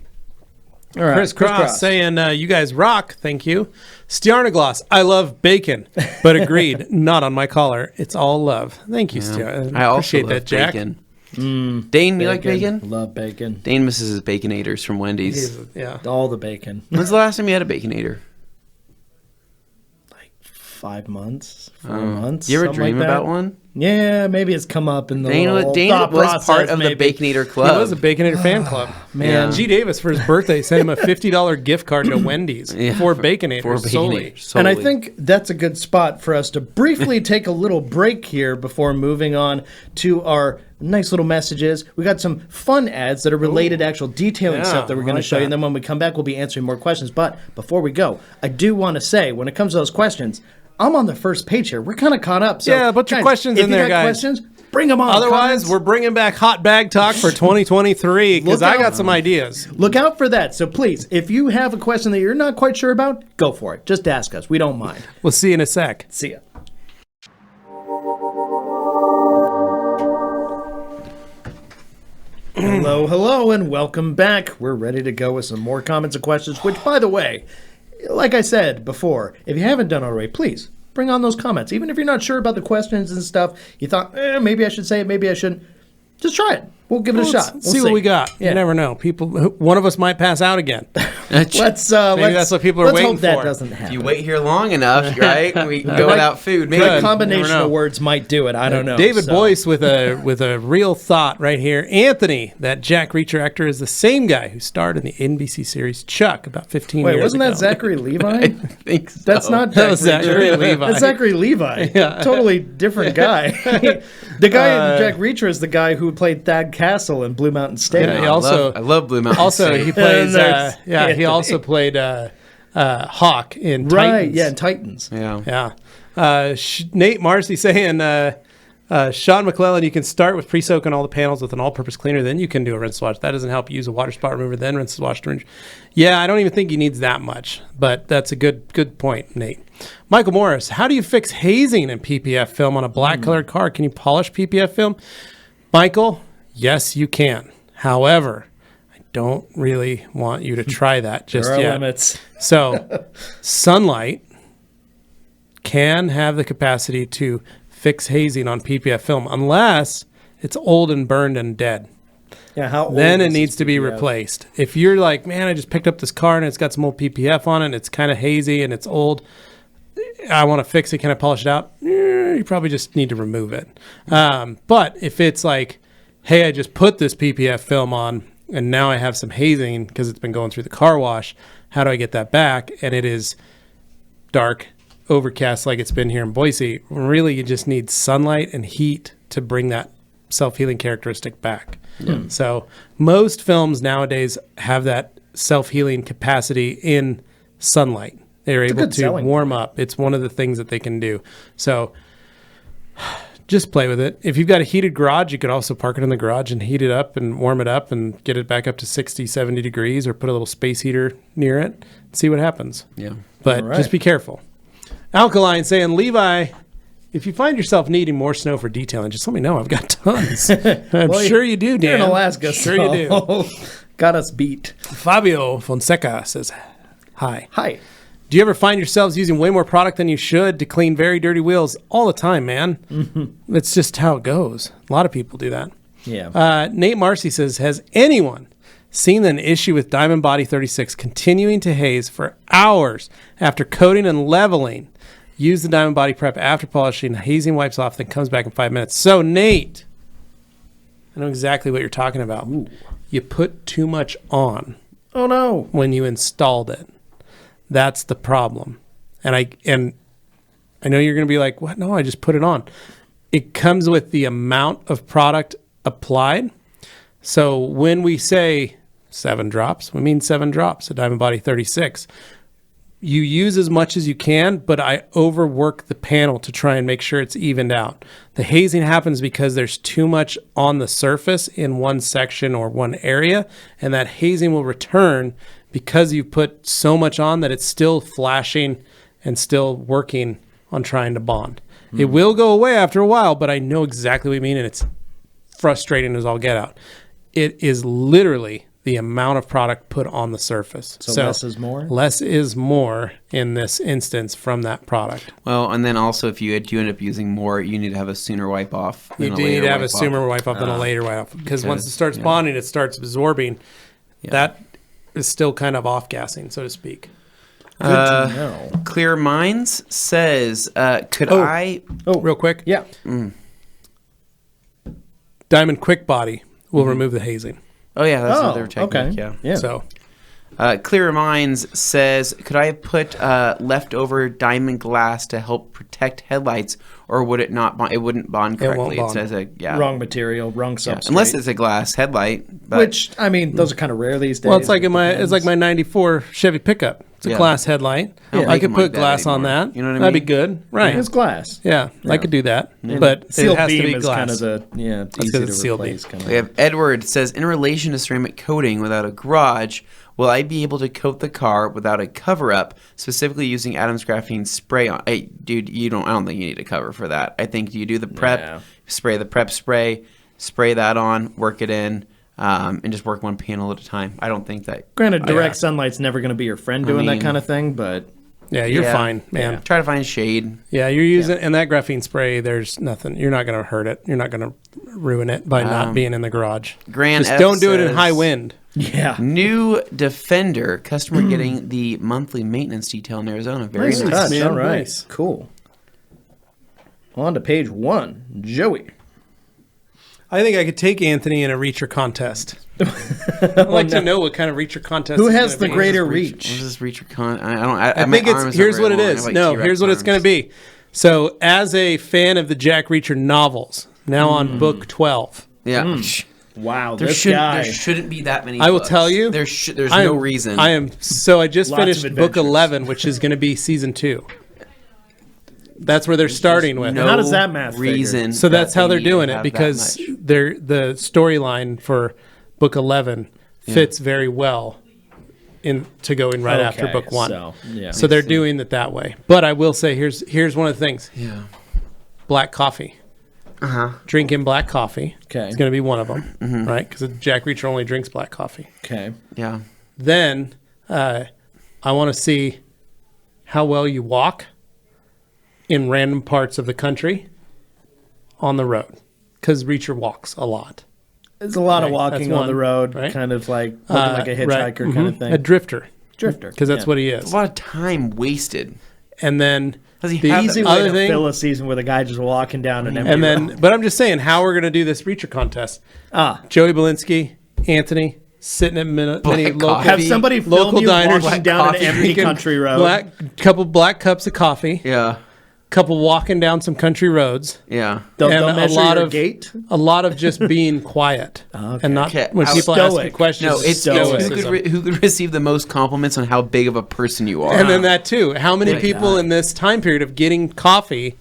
All right. Chris Cross saying, you guys rock. Thank you. Stjarnagloss, I love bacon, but agreed, not on my collar. It's all love. Thank you, Stjarn. I also Appreciate love that, Jack. bacon. Dane, you like bacon? Love bacon. Dane misses his Baconators from Wendy's. Yeah. All the bacon. When's the last time you had a Baconator? 5 months, 4 months. You ever something dream like that. about one? Yeah, maybe it's come up in the Dane little thought was process, part of maybe. the Baconator He Club. was a Baconator fan club. Man. G. Davis, for his birthday, sent him a $50 gift card to Wendy's for Baconators. For solely. Baconators. And I solely. think that's a good spot for us to briefly take a little break here before moving on to our nice little messages. We got some fun ads that are related to actual detailing Yeah, stuff that we're I going to like show you. that. And then when we come back, we'll be answering more questions. But before we go, I do want to say, when it comes to those questions, I'm on the first page here. We're kind of caught up. So, Yeah, put your questions in there, if you got guys. questions, bring them on. Otherwise, Comments. we're bringing back hot bag talk for 2023 because Look I got out. some ideas. Look out for that. So please, if you have a question that you're not quite sure about, go for it. Just ask us. We don't mind. We'll see you in a sec. See ya. Hello, and welcome back. We're ready to go with some more comments and questions, which, by the way, like I said before, if you haven't done already, please bring on those comments. Even if you're not sure about the questions and stuff, you thought, maybe I should say it, maybe I shouldn't. Just try it. We'll give it a shot. We'll see what we got. Yeah. You never know. One of us might pass out again. Let's that's what people are waiting hope that for. doesn't If happen. you wait here long enough, right? We can go without food. Maybe. A Good. combination Never know. of words might do it. I don't know. David So- Boyce with a real thought right here. Anthony, that Jack Reacher actor, is the same guy who starred in the NBC series Chuck about 15 Wait, years wasn't ago. that Zachary Levi? I think so. That's not That was Jack Reacher. Zachary Levi. That's Zachary Levi. Yeah. Totally different guy. The guy in Jack Reacher is the guy who played Thad Castle in Blue Mountain State. Yeah, he I also- love Blue Mountain. Also, State. he plays. there's He Anthony. also played Hawk in Right, Titans. yeah, in Titans. yeah. Yeah. Nate Marcy saying, Sean McClellan, you can start with pre-soaking all the panels with an all-purpose cleaner, then you can do a rinse wash. That doesn't help. Use a water spot remover, then rinse wash to rinse. Yeah, I don't even think he needs that much, but that's a good point, Nate. Michael Morris, how do you fix hazing in PPF film on a black-colored car? Can you polish PPF film? Michael, yes, you can. However, I don't really want you to try that just There are yet. limits. So, sunlight can have the capacity to fix hazing on PPF film unless it's old and burned and dead. Yeah, how old Then it is needs this to be PPF? replaced. If you're like, man, I just picked up this car and it's got some old PPF on it, and it's kind of hazy and it's old, I want to fix it. Can I polish it out? You probably just need to remove it. But if it's like, hey, I just put this PPF film on and now I have some hazing because it's been going through the car wash, how do I get that back? And it is dark, overcast like it's been here in Boise. Really, you just need sunlight and heat to bring that self-healing characteristic back. So most films nowadays have that self-healing capacity in sunlight. They're able good to selling warm up. It's one of the things that they can do. So just play with it. If you've got a heated garage, you could also park it in the garage and heat it up and warm it up and get it back up to 60, 70 degrees, or put a little space heater near it. See what happens. Yeah. But All right. just be careful. Alkaline saying, Levi, if you find yourself needing more snow for detailing, just let me know. I've got tons. I'm Well, sure you do, You're Dan. in Alaska, Sure so you do. Got us beat. Fabio Fonseca says, hi. Hi. Do you ever find yourselves using way more product than you should to clean very dirty wheels? All the time, man. Mm-hmm. It's just how it goes. A lot of people do that. Yeah. Nate Marcy says, has anyone seen an issue with Diamond Body 36 continuing to haze for hours after coating and leveling? Use the Diamond Body Prep after polishing, hazing wipes off, then comes back in 5 minutes. So, Nate, I know exactly what you're talking about. Ooh. You put too much on Oh no. when you installed it. That's the problem. And I know you're going to be like, what? No, I just put it on. It comes with the amount of product applied. So when we say 7 drops, we mean 7 drops, a Diamond Body 36. You use as much as you can, but I overwork the panel to try and make sure it's evened out. The hazing happens because there's too much on the surface in one section or one area, and that hazing will return because you've put so much on that it's still flashing and still working on trying to bond. It will go away after a while, but I know exactly what you mean, and it's frustrating as all get out. It is literally the amount of product put on the surface. So less is more? Less is more in this instance from that product. Well, and then also if you do end up using more, you need to have a sooner wipe off. You do need to have a sooner wipe off than a later wipe off, because once it starts bonding, it starts absorbing. Yeah. That is still kind of off-gassing, so to speak. Good to know. Clear Minds says, Real quick. Yeah. Diamond Quick Body will remove the hazing. Oh, yeah, that's another technique, okay. yeah. So Clear Minds says, could I have put leftover diamond glass to help protect headlights, or would it not bond? It wouldn't bond correctly. It won't bond. Says Wrong material, wrong substrate. Unless it's a glass headlight. But, Which, I mean, those are kind of rare these days. well, it's like my '94 Chevy pickup. It's a glass headlight. don't I make could them put like that glass on anymore. that. You know what I That'd be mean? good, right? It's glass. Yeah, I could do that, but Sealed it has beam to be is glass. kind of the easy because to it's sealed replace. beam. Kind of. we have Edward says, in relation to ceramic coating without a garage, will I be able to coat the car without a cover up, specifically using Adams graphene spray on? Hey, dude, I don't think you need a cover for that. I think you do the prep, Yeah. spray the prep spray that on, work it in, and just work one panel at a time. I don't think that. Granted, direct sunlight's never going to be your friend doing mean- that kind of thing, but Yeah, you're fine, man. Try to find shade. Yeah, you're using and that graphene spray. There's nothing. You're not going to hurt it. You're not going to ruin it by not being in the garage. Grand Just F don't do it in says, high wind. yeah. New Defender customer getting the monthly maintenance detail in Arizona. Very Nice nice. touch. man. All right. Nice. Cool. On to page 1. Joey. I think I could take Anthony in a reacher contest. I'd like to know what kind of reacher contest. Who it's has gonna the be. greater What reach? is this reacher con? I don't. I my think arms it's are here's very what it long. I is. have, like, No, T-Rex here's what it's going to arms. be. So, as a fan of the Jack Reacher novels, now on book 12, Yeah. Wow, There this shouldn't, guy. there shouldn't be that many. I will books. tell you, There's I no am- reason. I am so. I just Lots of finished book adventures. 11, which is going to be season 2. That's where they're starting with. no How does that math figure? reason. So that's that how they they're need to doing it, have because that much. the storyline for book 11 fits very well into going right after Okay, book 1. So, yeah. So they're doing it that way. But I will say, here's one of the things: Yeah. black coffee. Drinking black coffee. Okay. It's going to be one of them, right? Because Jack Reacher only drinks black coffee. Okay. Yeah. Then I want to see how well you walk in random parts of the country on the road, because Reacher walks a lot. There's a lot of Right, walking that's on one, the road, right? kind of like looking like a hitchhiker right, kind of thing. A drifter, Drifter. because that's yeah. what he A is. lot of time wasted. And then Does he the have Easy that? way other to thing, fill a season with a guy just walking down an empty and then, road. but I'm just saying how we're going to do this Reacher contest. Ah, Joey Belinsky, Anthony, sitting at many local, coffee. have somebody film local you diners, walking black down an coffee, empty drinking country road. couple black cups of coffee, Yeah. couple walking down some country roads. Yeah. They'll and a measure lot your of- gate. A lot of just being quiet and not Okay. when How people ask you stoic. questions. No, it's stoicism. who could receive the most compliments on how big of a person you are. And then that too. How many Yeah. people in this time period of getting coffee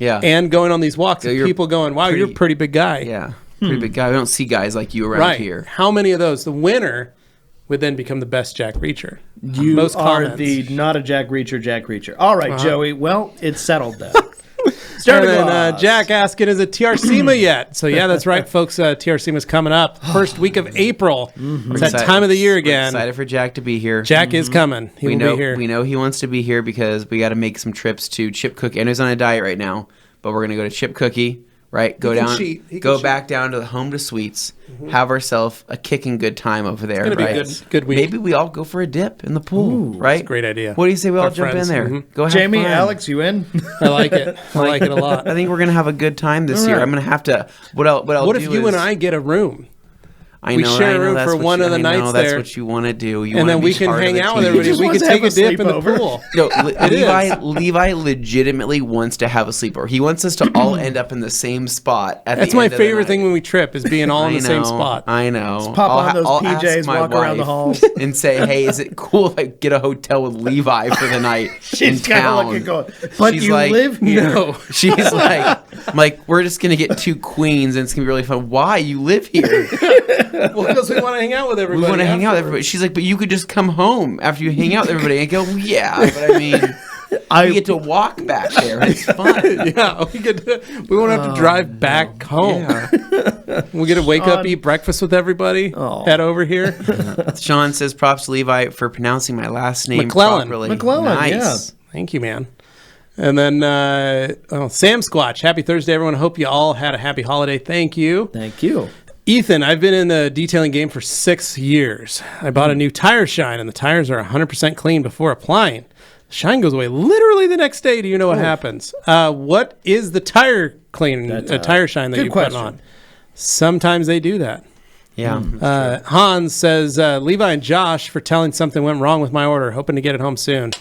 yeah. and going on these walks, Yeah, and you're people going, "Wow, you're a pretty big guy." yeah. Pretty big guy. We don't see guys like you around Right. here. How many of those? The winner would then become the best Jack Reacher. You Most are comments. the not a Jack Reacher. All right, Joey. Well, it's settled then. And Start then Jack asking, is it TR SEMA yet? So yeah, that's right, folks. TR SEMA's coming up. First week of April. It's that time of the year We're again. excited for Jack to be here. Jack is coming. He we will know be here. we know he wants to be here because we got to make some trips to Chip Cookie. I know he's on a diet right now, but we're gonna go to Chip Cookie. Right, go can down, cheat. He can go cheat. back down to the Home to Sweets, have ourselves a kicking good time over there. It's gonna be right? a good week. Maybe we all go for a dip in the pool. Right, That's a great idea. What do you say? We all Our jump friends. in there. Mhm. Go have Jamie, fun. Alex, you in? I like it. I like it a lot. I think we're gonna have a good time this year. right. I'm gonna have to. What I'll What if do you is, and I get a room? I we know, share I a know room that's for what one you, of the I know nights that's there. what you want to do. You And wanna then be we can part of hang the out with team. everybody. just We wants can to take a have a dip in the sleepover. pool. No, is. Levi legitimately wants to have a sleepover. He wants us to all end up in the same spot. At That's the my end of the favorite night. thing when we trip is being all in I the same know, spot. I know. pop on those I'll PJs, ask my walk around the wife halls. and say, "Hey, is it cool if I get a hotel with Levi for the night in She's kind of town?" looking going, but She's you like, live here. No. She's like, I'm like, we're just gonna get 2 queens and it's gonna be really fun. Why? You live here. Well, because we want to hang out with We everybody. want to hang out with everybody. She's like, but you could just come home after you hang out with everybody. I go, well, yeah, but I mean, We get to walk back there. It's fun. Yeah, we won't have to drive back home. Yeah. We get to wake up, eat breakfast with everybody, head over here. Sean says props to Levi for pronouncing my last name McClellan. properly. McClellan, Nice. yeah. Thank you, man. And then Sam Squatch, happy Thursday, everyone. I hope you all had a happy holiday. Thank you. Thank you. Ethan, I've been in the detailing game for 6 years. I bought a new tire shine, and the tires are 100% clean before applying. The shine goes away literally the next day. Do you know what happens? What is the tire tire shine that you put on? Sometimes they do that. Yeah. Hans says, Levi and Josh for telling something went wrong with my order. Hoping to get it home soon.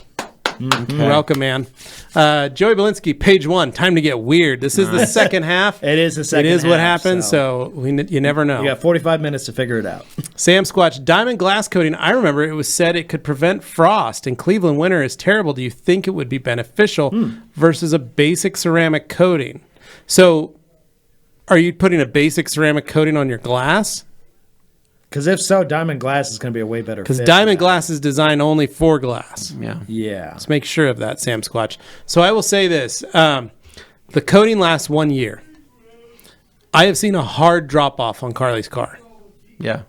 Okay. You're welcome, man. Joey Belinsky, page 1. Time to get weird. This is the second half. It is the second half. It is what happens, so you never know. You got 45 minutes to figure it out. Sam Squatch, diamond glass coating. I remember it was said it could prevent frost, and Cleveland winter is terrible. Do you think it would be beneficial versus a basic ceramic coating? So, are you putting a basic ceramic coating on your glass? Because if so, diamond glass is going to be a way better fit. Because diamond glass is designed only for glass. Yeah. Let's make sure of that, Sam Squatch. So I will say this. The coating lasts 1 year. I have seen a hard drop-off on Carly's car Yeah.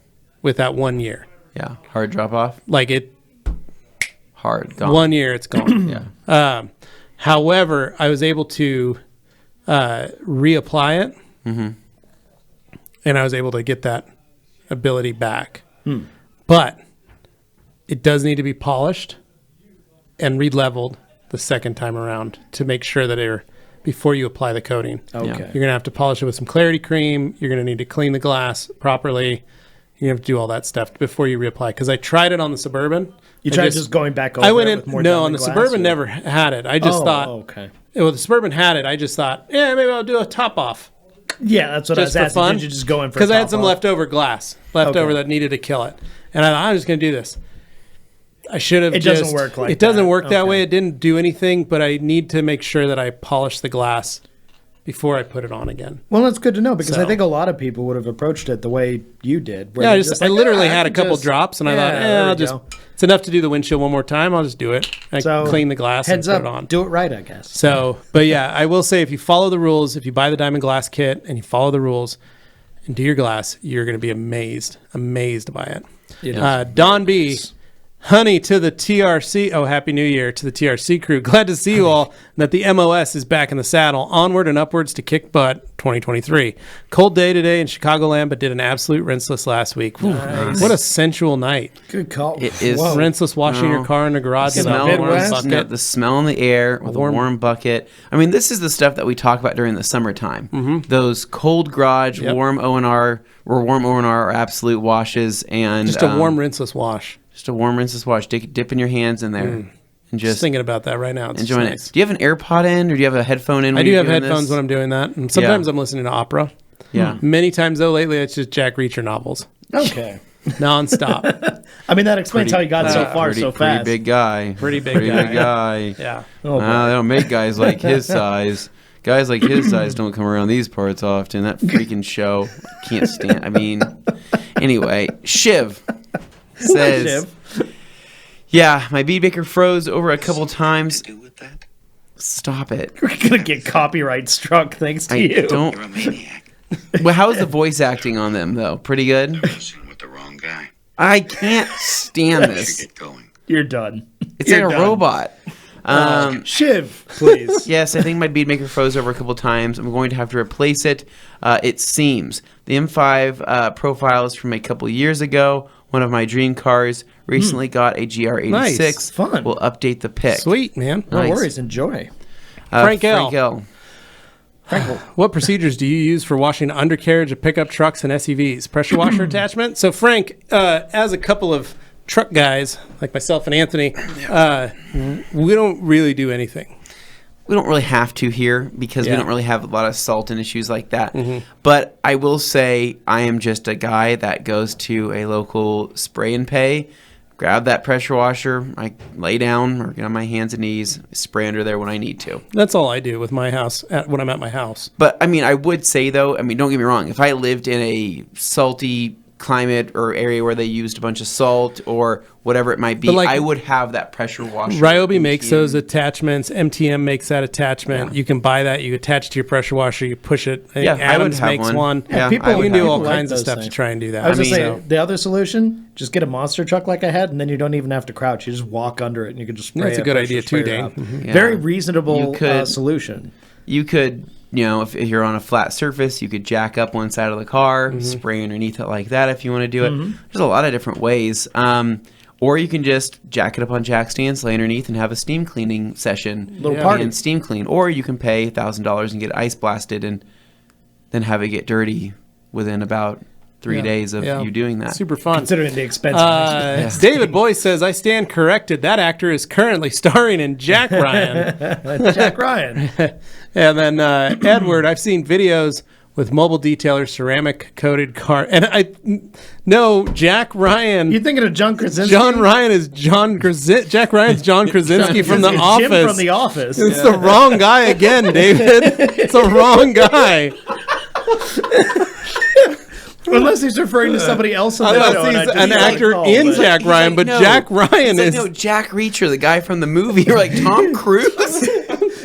with that 1 year. Yeah. Hard drop off. Like it, Hard. Gone. 1 year, it's gone. Yeah. However, I was able to reapply it, and I was able to get that ability back. But it does need to be polished and re-leveled the second time around to make sure that before you apply the coating. Okay. You're going to have to polish it with some clarity cream. You're going to need to clean the glass properly. You have to do all that stuff before you reapply. Because I tried it on the Suburban. You tried just going back over I went it in. with more No, diamond on the glass, Suburban or? never had it. I just thought. Okay. Well, the Suburban had it. I just thought, yeah, maybe I'll do a top off. Yeah, that's what I was Just for asking. fun. Did you just go in for Because I had top some off? leftover glass that needed to kill it, and I thought I'm just going to do this. I should have. It doesn't work like it doesn't that. work that Okay. way. It didn't do anything, but I need to make sure that I polish the glass before I put it on again. Well, that's good to know because So. I think a lot of people would have approched it the way you did. where Yeah, they're I like, literally I had a could couple just- drops, and I thought, there I'll we just. go. It's enough to do the windshield one more time. I'll just do it. I So, clean the glass Heads and up, put it on. do it right, I guess. So, but yeah, I will say if you follow the rules, if you buy the diamond glass kit and you follow the rules and do your glass, you're going to be amazed by it. Don B, honey to the TRC. Oh, Happy New Year to the TRC crew. Glad to see you all and that the MOS is back in the saddle. Onward and upwards to kick butt 2023. Cold day today in Chicagoland, but did an absolute rinseless last week. Nice. What a sensual night. Good call. It is. Whoa. Rinseless washing your car in the garage with a Smell, warm Midwest? bucket. the smell in the air with a warm bucket. I mean, this is the stuff that we talk about during the summertime. Those cold garage, warm O&R or warm O&R or absolute washes, and Just a warm rinseless wash. just a warm rinseless wash. Dipping your hands in there and Just just thinking about that right now. It's enjoying nice. it. Do you have an AirPod in, or do you have a headphone in? I when do you're have doing headphones this? when I'm doing that, and sometimes I'm listening to opera. Yeah. Many times though, lately it's just Jack Reacher novels, Okay. nonstop. I mean, that explains how you got so far so fast. Pretty big guy. Pretty big guy. Yeah. Oh, boy. They don't make guys like his size. Guys like his size don't come around these parts often. That freaking show, I can't stand. I mean, anyway, Shiv says, yeah, my bead maker froze over a couple times. Stop it. We're going to get copyright struck thanks to I you. don't. You're a maniac. Well, how's the voice acting on them though? Pretty good. Messing with the wrong guy. I can't stand You this. should get going. You're done. It's You're like a done. robot. Shiv, please. Yes, I think my bead maker froze over a couple times. I'm going to have to replace it. It seems the M5 profile is from a couple years ago. One of my dream cars recently got a GR86. Nice. Fun. We'll update the pic. Sweet, man. No Nice. worries. Enjoy. Frank L. L. What procedures do you use for washing undercarriage of pickup trucks and SUVs? Pressure washer attachment? So, Frank, as a couple of truck guys like myself and Anthony, we don't really do anything. We don't really have to here because we don't really have a lot of salt and issues like that. But I will say I am just a guy that goes to a local spray and pay, grab that pressure washer, I lay down or get on my hands and knees, spray under there when I need to. That's all I do with my house when I'm at my house. But I mean, I would say though, I mean, don't get me wrong. If I lived in a salty, climate or area where they used a bunch of salt or whatever it might be, But, I would have that pressure washer. Ryobi makes those attachments. MTM makes that attachment. Yeah. You can buy that. You attach it to your pressure washer. You push it. I think Yeah, I would Adams have makes one. one. Yeah, people- I You would can do have all people one. like kinds of those stuff to things. try and do that. I was I gonna mean, say the other solution: just get a monster truck like I had, and then you don't even have to crouch. You just walk under it, and you can just spray. That's a good idea too, sprayer Dane. up. Mhm. Yeah. Very reasonable You could- solution. You could, if you're on a flat surface, you could jack up one side of the car, spray underneath it like that if you want to do it. There's a lot of different ways. Or you can just jack it up on jack stands, lay underneath, and have a steam cleaning session. Little party. And steam clean. Or you can pay $1,000 and get ice blasted and then have it get dirty within about 3 days of you doing that. Super fun. Considering the expense. David Boyce says, I stand corrected. That actor is currently starring in Jack Ryan. Jack Ryan. And then Edward, I've seen videos with mobile detailers, ceramic coated car. And I know Jack Ryan. You thinking of John Krasinski? John Ryan is John Krasinski. Jack Ryan's John Krasinski from The Jim Office. from The Office. It's the wrong guy again, David. It's the wrong guy. Unless he's referring to somebody else in the show. Unless and I he's just an can't actor recall, in but- Jack Ryan, but no. Jack Ryan He's is. like, no, Jack Reacher, the guy from the movie. You're like, Tom Cruise?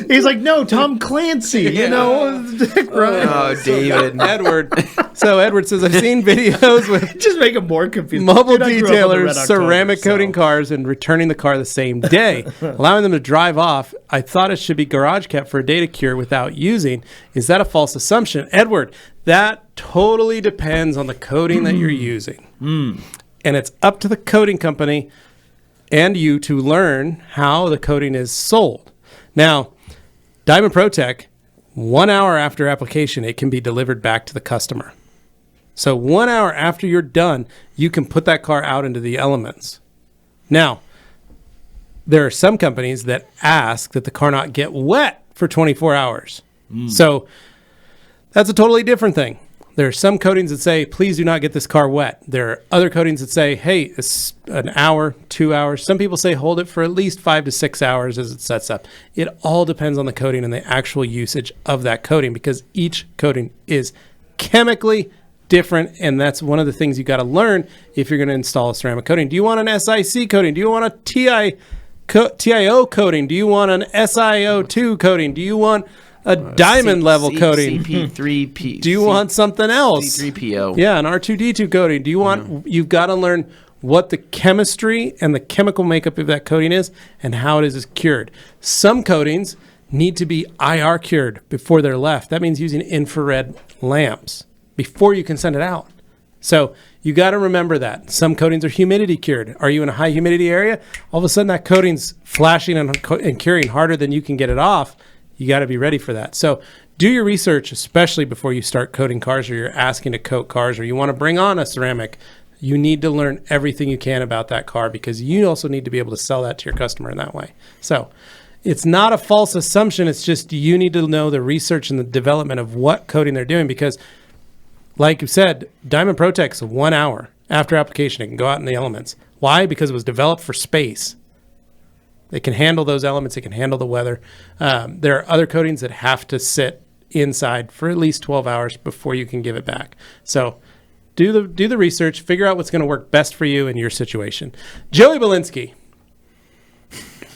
He's like, no, Tom Clancy. You know, Jack Ryan. Oh, David. Edward. So Edward says, I've seen videos with Just make him more confused. mobile Dude, I grew up in the detailers Red October, ceramic coating so- cars and returning the car the same day, allowing them to drive off. I thought it should be garage kept for a data cure without using. Is that a false assumption? Edward, that totally depends on the coating that you're using. And it's up to the coating company and you to learn how the coating is sold. Now, Diamond Protec, 1 hour after application, it can be delivered back to the customer. So 1 hour after you're done, you can put that car out into the elements. Now, there are some companies that ask that the car not get wet for 24 hours. So that's a totally different thing. There are some coatings that say, please do not get this car wet. There are other coatings that say, hey, it's an hour, 2 hours. Some people say hold it for at least 5 to 6 hours as it sets up. It all depends on the coating and the actual usage of that coating because each coating is chemically different, and that's one of the things you got to learn if you're going to install a ceramic coating. Do you want an SIC coating? Do you want a TIO coating? Do you want an SiO2 coating? Do you want a diamond level coating? CP3P. Do you want something else? C3PO. Yeah, an R2D2 coating. Do you want? You've got to learn what the chemistry and the chemical makeup of that coating is and how it is cured. Some coatings need to be IR cured before they're left. That means using infrared lamps before you can send it out. So you got to remember that. Some coatings are humidity cured. Are you in a high humidity area? All of a sudden that coating's flashing and curing harder than you can get it off. You got to be ready for that. So do your research, especially before you start coating cars or you're asking to coat cars or you want to bring on a ceramic. You need to learn everything you can about that car because you also need to be able to sell that to your customer in that way. So it's not a false assumption. It's just you need to know the research and the development of what coating they're doing because, like you said, Diamond Protec's 1 hour after application. It can go out in the elements. Why? Because it was developed for space. It can handle those elements. It can handle the weather. There are other coatings that have to sit inside for at least 12 hours before you can give it back. So do the research. Figure out what's going to work best for you in your situation. Joey Belinsky.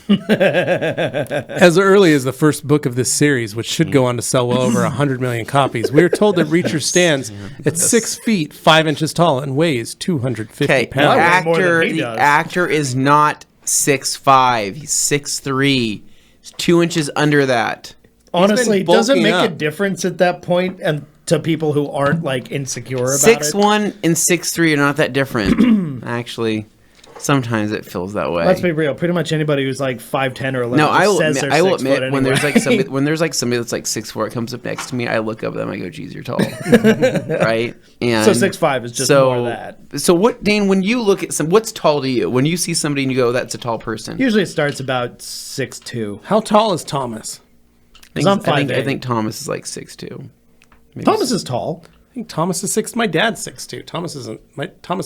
As early as the first book of this series, which should go on to sell well over 100 million copies, we are told that Reacher stands at 6 feet 5 inches tall and weighs 250 Okay, pounds. more than he the does. actor is not 6'5". He's 6'3". He's 2 inches under that. Honestly, been does it bulking make a up. difference at that point and to people who aren't like insecure about 6'1" it? and 6'3" are not that different. Actually, sometimes it feels that way. Let's be real. Pretty much anybody who's like 5'10" or 11 No, I will says admit, they're I will 6 foot admit when there's anyway. like somebody that's like 6'4" comes up next to me, I look up at them, I go, "Geez, you're tall," right? And So 6'5" is just more that. So what, Dane? When you look at what's tall to you? When you see somebody and you go, "That's a tall person." Usually it starts about 6'2". How tall is Thomas? I'm I 5'8". think Thomas is like 6'2". Maybe Thomas is tall. I think Thomas is 6. My dad's 6'2". Thomas is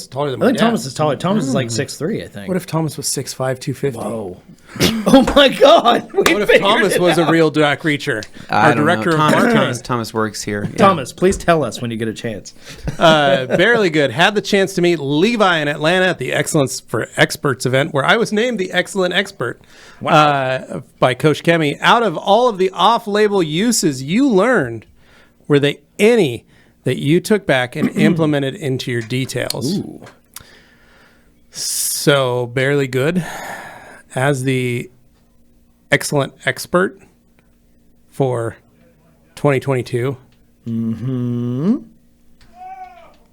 taller than my I think dad. Thomas is taller. Thomas is like 6'3", I think. What if Thomas was 6'5", 250? Whoa. Oh my God. What if Thomas was a real Doc Reacher? I Our don't director know. of marketing. Thomas works here. Yeah. Thomas, please tell us when you get a chance. Barely Good. Had the chance to meet Levi in Atlanta at the Excellence for Experts event, where I was named the Excellent Expert by Coach Kemi. Out of all of the off-label uses you learned, were they any that you took back and implemented into your details? Ooh. So, Barely Good, as the Excellent Expert for 2022.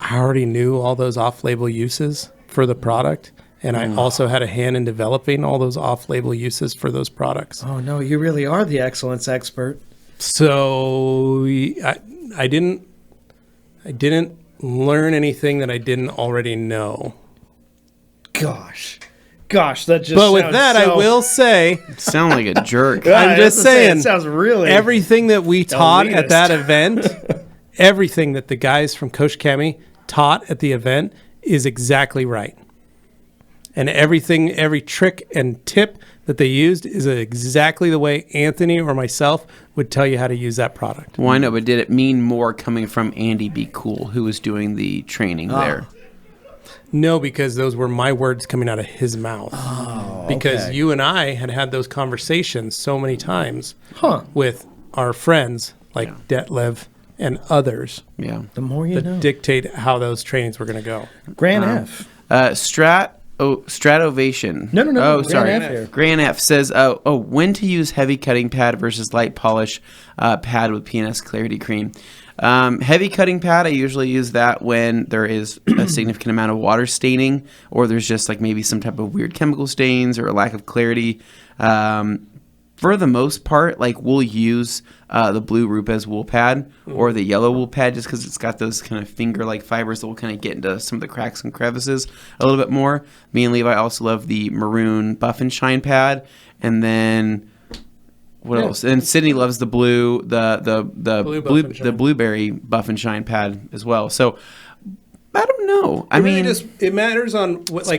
I already knew all those off-label uses for the product, and I also had a hand in developing all those off-label uses for those products. Oh, no, you really are the excellence expert. So I didn't learn anything that I didn't already know. Gosh, that just But with sounds that, so... I will say, Sound like a jerk. Yeah, I'm I just was gonna say, saying, it sounds really... everything that we taught at elitist. that event, everything that the guys from Coach Kemi taught at the event is exactly right. And everything, every trick and tip that they used is exactly the way Anthony or myself would tell you how to use that product. Well, I know, but did it mean more coming from Andy Be Cool, who was doing the training there? No, because those were my words coming out of his mouth. Oh, because okay. you and I had those conversations so many times Huh. with our friends like Detlev and others Yeah. The more you that know. dictate how those trainings were going to go. Grand F. Stratovation. No. Oh, Grand sorry. F here. Grand F says, when to use heavy cutting pad versus light polish pad with PNS Clarity Cream. Heavy cutting pad, I usually use that when there is a significant amount of water staining, or there's just like maybe some type of weird chemical stains or a lack of clarity. For the most part, like we'll use the blue Rupes wool pad or the yellow wool pad just because it's got those kind of finger-like fibers that will kind of get into some of the cracks and crevices a little bit more. Me and Levi also love the maroon Buff and Shine pad, and then what else? And Sydney loves the blue, the blueberry Buff and Shine pad as well. So I don't know. I mean, it matters on what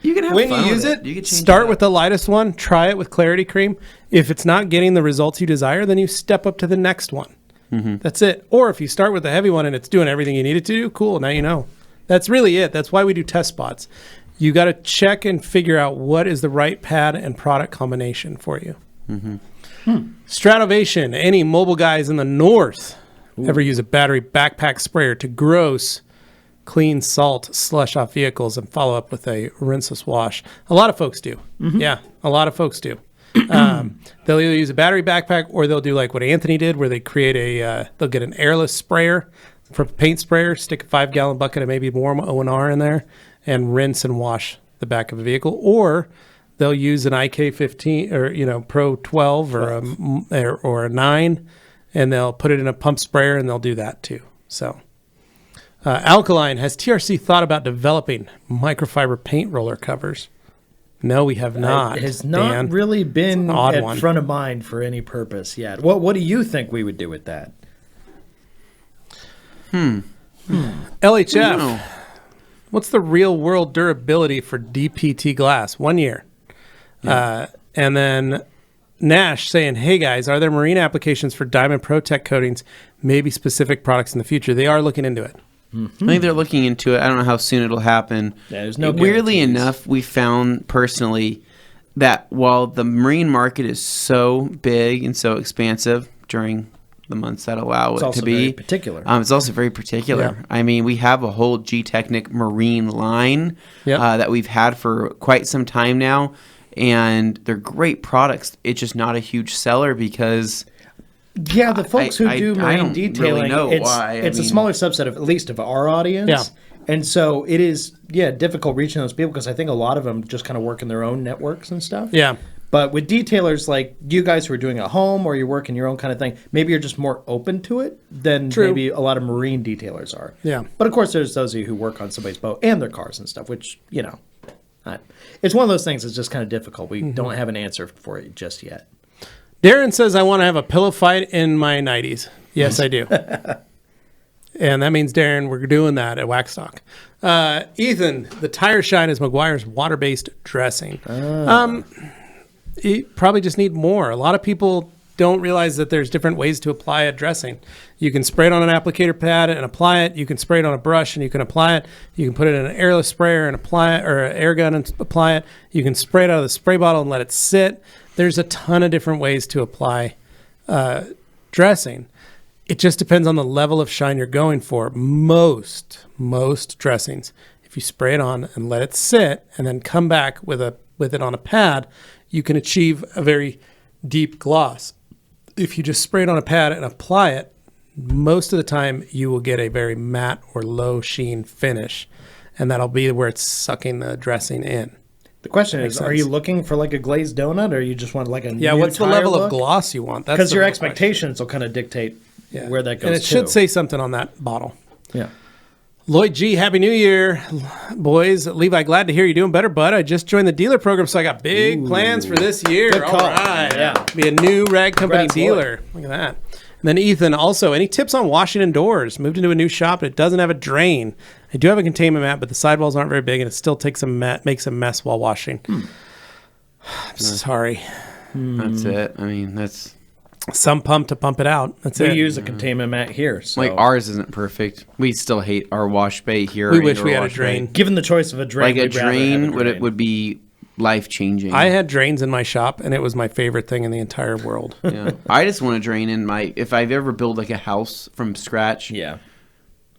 you can have when fun you with use it. You can change Start it up. with the lightest one. Try it with Clarity Cream. If it's not getting the results you desire, then you step up to the next one. That's it. Or if you start with the heavy one and it's doing everything you need it to do, cool. Now you know. That's really it. That's why we do test spots. You got to check and figure out what is the right pad and product combination for you. Stratovation. Any mobile guys in the north ever use a battery backpack sprayer to gross clean salt slush off vehicles and follow up with a rinseless wash? A lot of folks do. Yeah, a lot of folks do. They'll either use a battery backpack or they'll do like what Anthony did, where they create they'll get an airless sprayer from a paint sprayer, stick a 5-gallon bucket of maybe warm O&R in there, and rinse and wash the back of a vehicle. Or they'll use an IK15 or Pro 12 or a 9, and they'll put it in a pump sprayer and they'll do that too. So. Alkaline, has TRC thought about developing microfiber paint roller covers? No, we have not. It has not Dan. really been It's an odd at one. front of mind for any purpose yet. What do you think we would do with that? LHF, No. what's the real world durability for DPT glass? 1 year. And then Nash saying, hey guys, are there marine applications for Diamond Protect coatings, maybe specific products in the future? They are looking into it. I think they're looking into it. I don't know how soon it'll happen. Yeah, there's no Weirdly guarantees. enough, we found personally that while the marine market is so big and so expansive during the months that allow It's it also to be, very particular. it's also very particular. Yeah. I mean, we have a whole G-Technic marine line Yep. that we've had for quite some time now, and they're great products. It's just not a huge seller because... Yeah, the folks who do I marine don't detailing, really know it's why. a smaller subset of at least of our audience. Yeah. And so it is, difficult reaching those people because I think a lot of them just kind of work in their own networks and stuff. Yeah. But with detailers like you guys who are doing it at home or you're working your own kind of thing, maybe you're just more open to it than True. maybe a lot of marine detailers are. Yeah. But of course, there's those of you who work on somebody's boat and their cars and stuff, which, it's one of those things that's just kind of difficult. We don't have an answer for it just yet. Darren says, I want to have a pillow fight in my 90s. Yes, I do. And that means, Darren, we're doing that at Waxstock. Ethan, the tire shine is McGuire's water-based dressing. You probably just need more. A lot of people don't realize that there's different ways to apply a dressing. You can spray it on an applicator pad and apply it. You can spray it on a brush and you can apply it. You can put it in an airless sprayer and apply it, or an air gun and apply it. You can spray it out of the spray bottle and let it sit. There's a ton of different ways to apply dressing. It just depends on the level of shine you're going for. Most dressings, if you spray it on and let it sit and then come back with it on a pad, you can achieve a very deep gloss. If you just spray it on a pad and apply it, most of the time you will get a very matte or low sheen finish, and that'll be where it's sucking the dressing in. The question is, are you looking for like a glazed donut, or you just want like a new what's the tire level look? of gloss you want? Because your expectations will kind of dictate where that goes. And it should say something on that bottle. Yeah. Lloyd G, Happy New Year, boys. Levi, glad to hear you're doing better, bud. I just joined the dealer program, so I got big plans for this year. Good call. All right. Yeah. Be a new rag company Congrats, dealer. Look at that. And then Ethan, also, any tips on washing indoors? Moved into a new shop, and it doesn't have a drain. I do have a containment mat, but the sidewalls aren't very big, and it still makes a mess while washing. I'm sorry. That's it. I mean, that's... Some pump to pump it out. That's it. We use a containment mat here. So. Like, ours isn't perfect. We still hate our wash bay here. We wish we had a drain. Given the choice of a drain, Like a drain would be life-changing. I had drains in my shop, and it was my favorite thing in the entire world. Yeah. I just want a drain in my... If I've ever built like a house from scratch,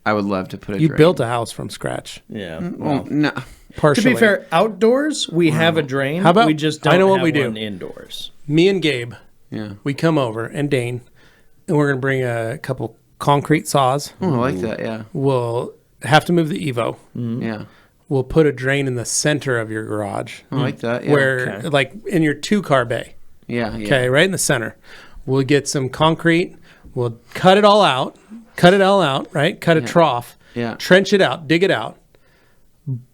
I would love to put a drain. You built a house from scratch. Yeah. Well, no. Partially. To be fair, outdoors, we have a drain. How about- we just don't I know what have we do. one indoors. Me and Gabe, Yeah. we come over, and Dane, and we're going to bring a couple concrete saws. Oh, I like that, yeah. We'll have to move the Evo. Yeah. We'll put a drain in the center of your garage. I like that, yeah. Where, like, in your 2-car bay. Yeah, yeah. Okay, right in the center. We'll get some concrete. We'll cut it all out, right? Cut a trough. Yeah. Trench it out, dig it out.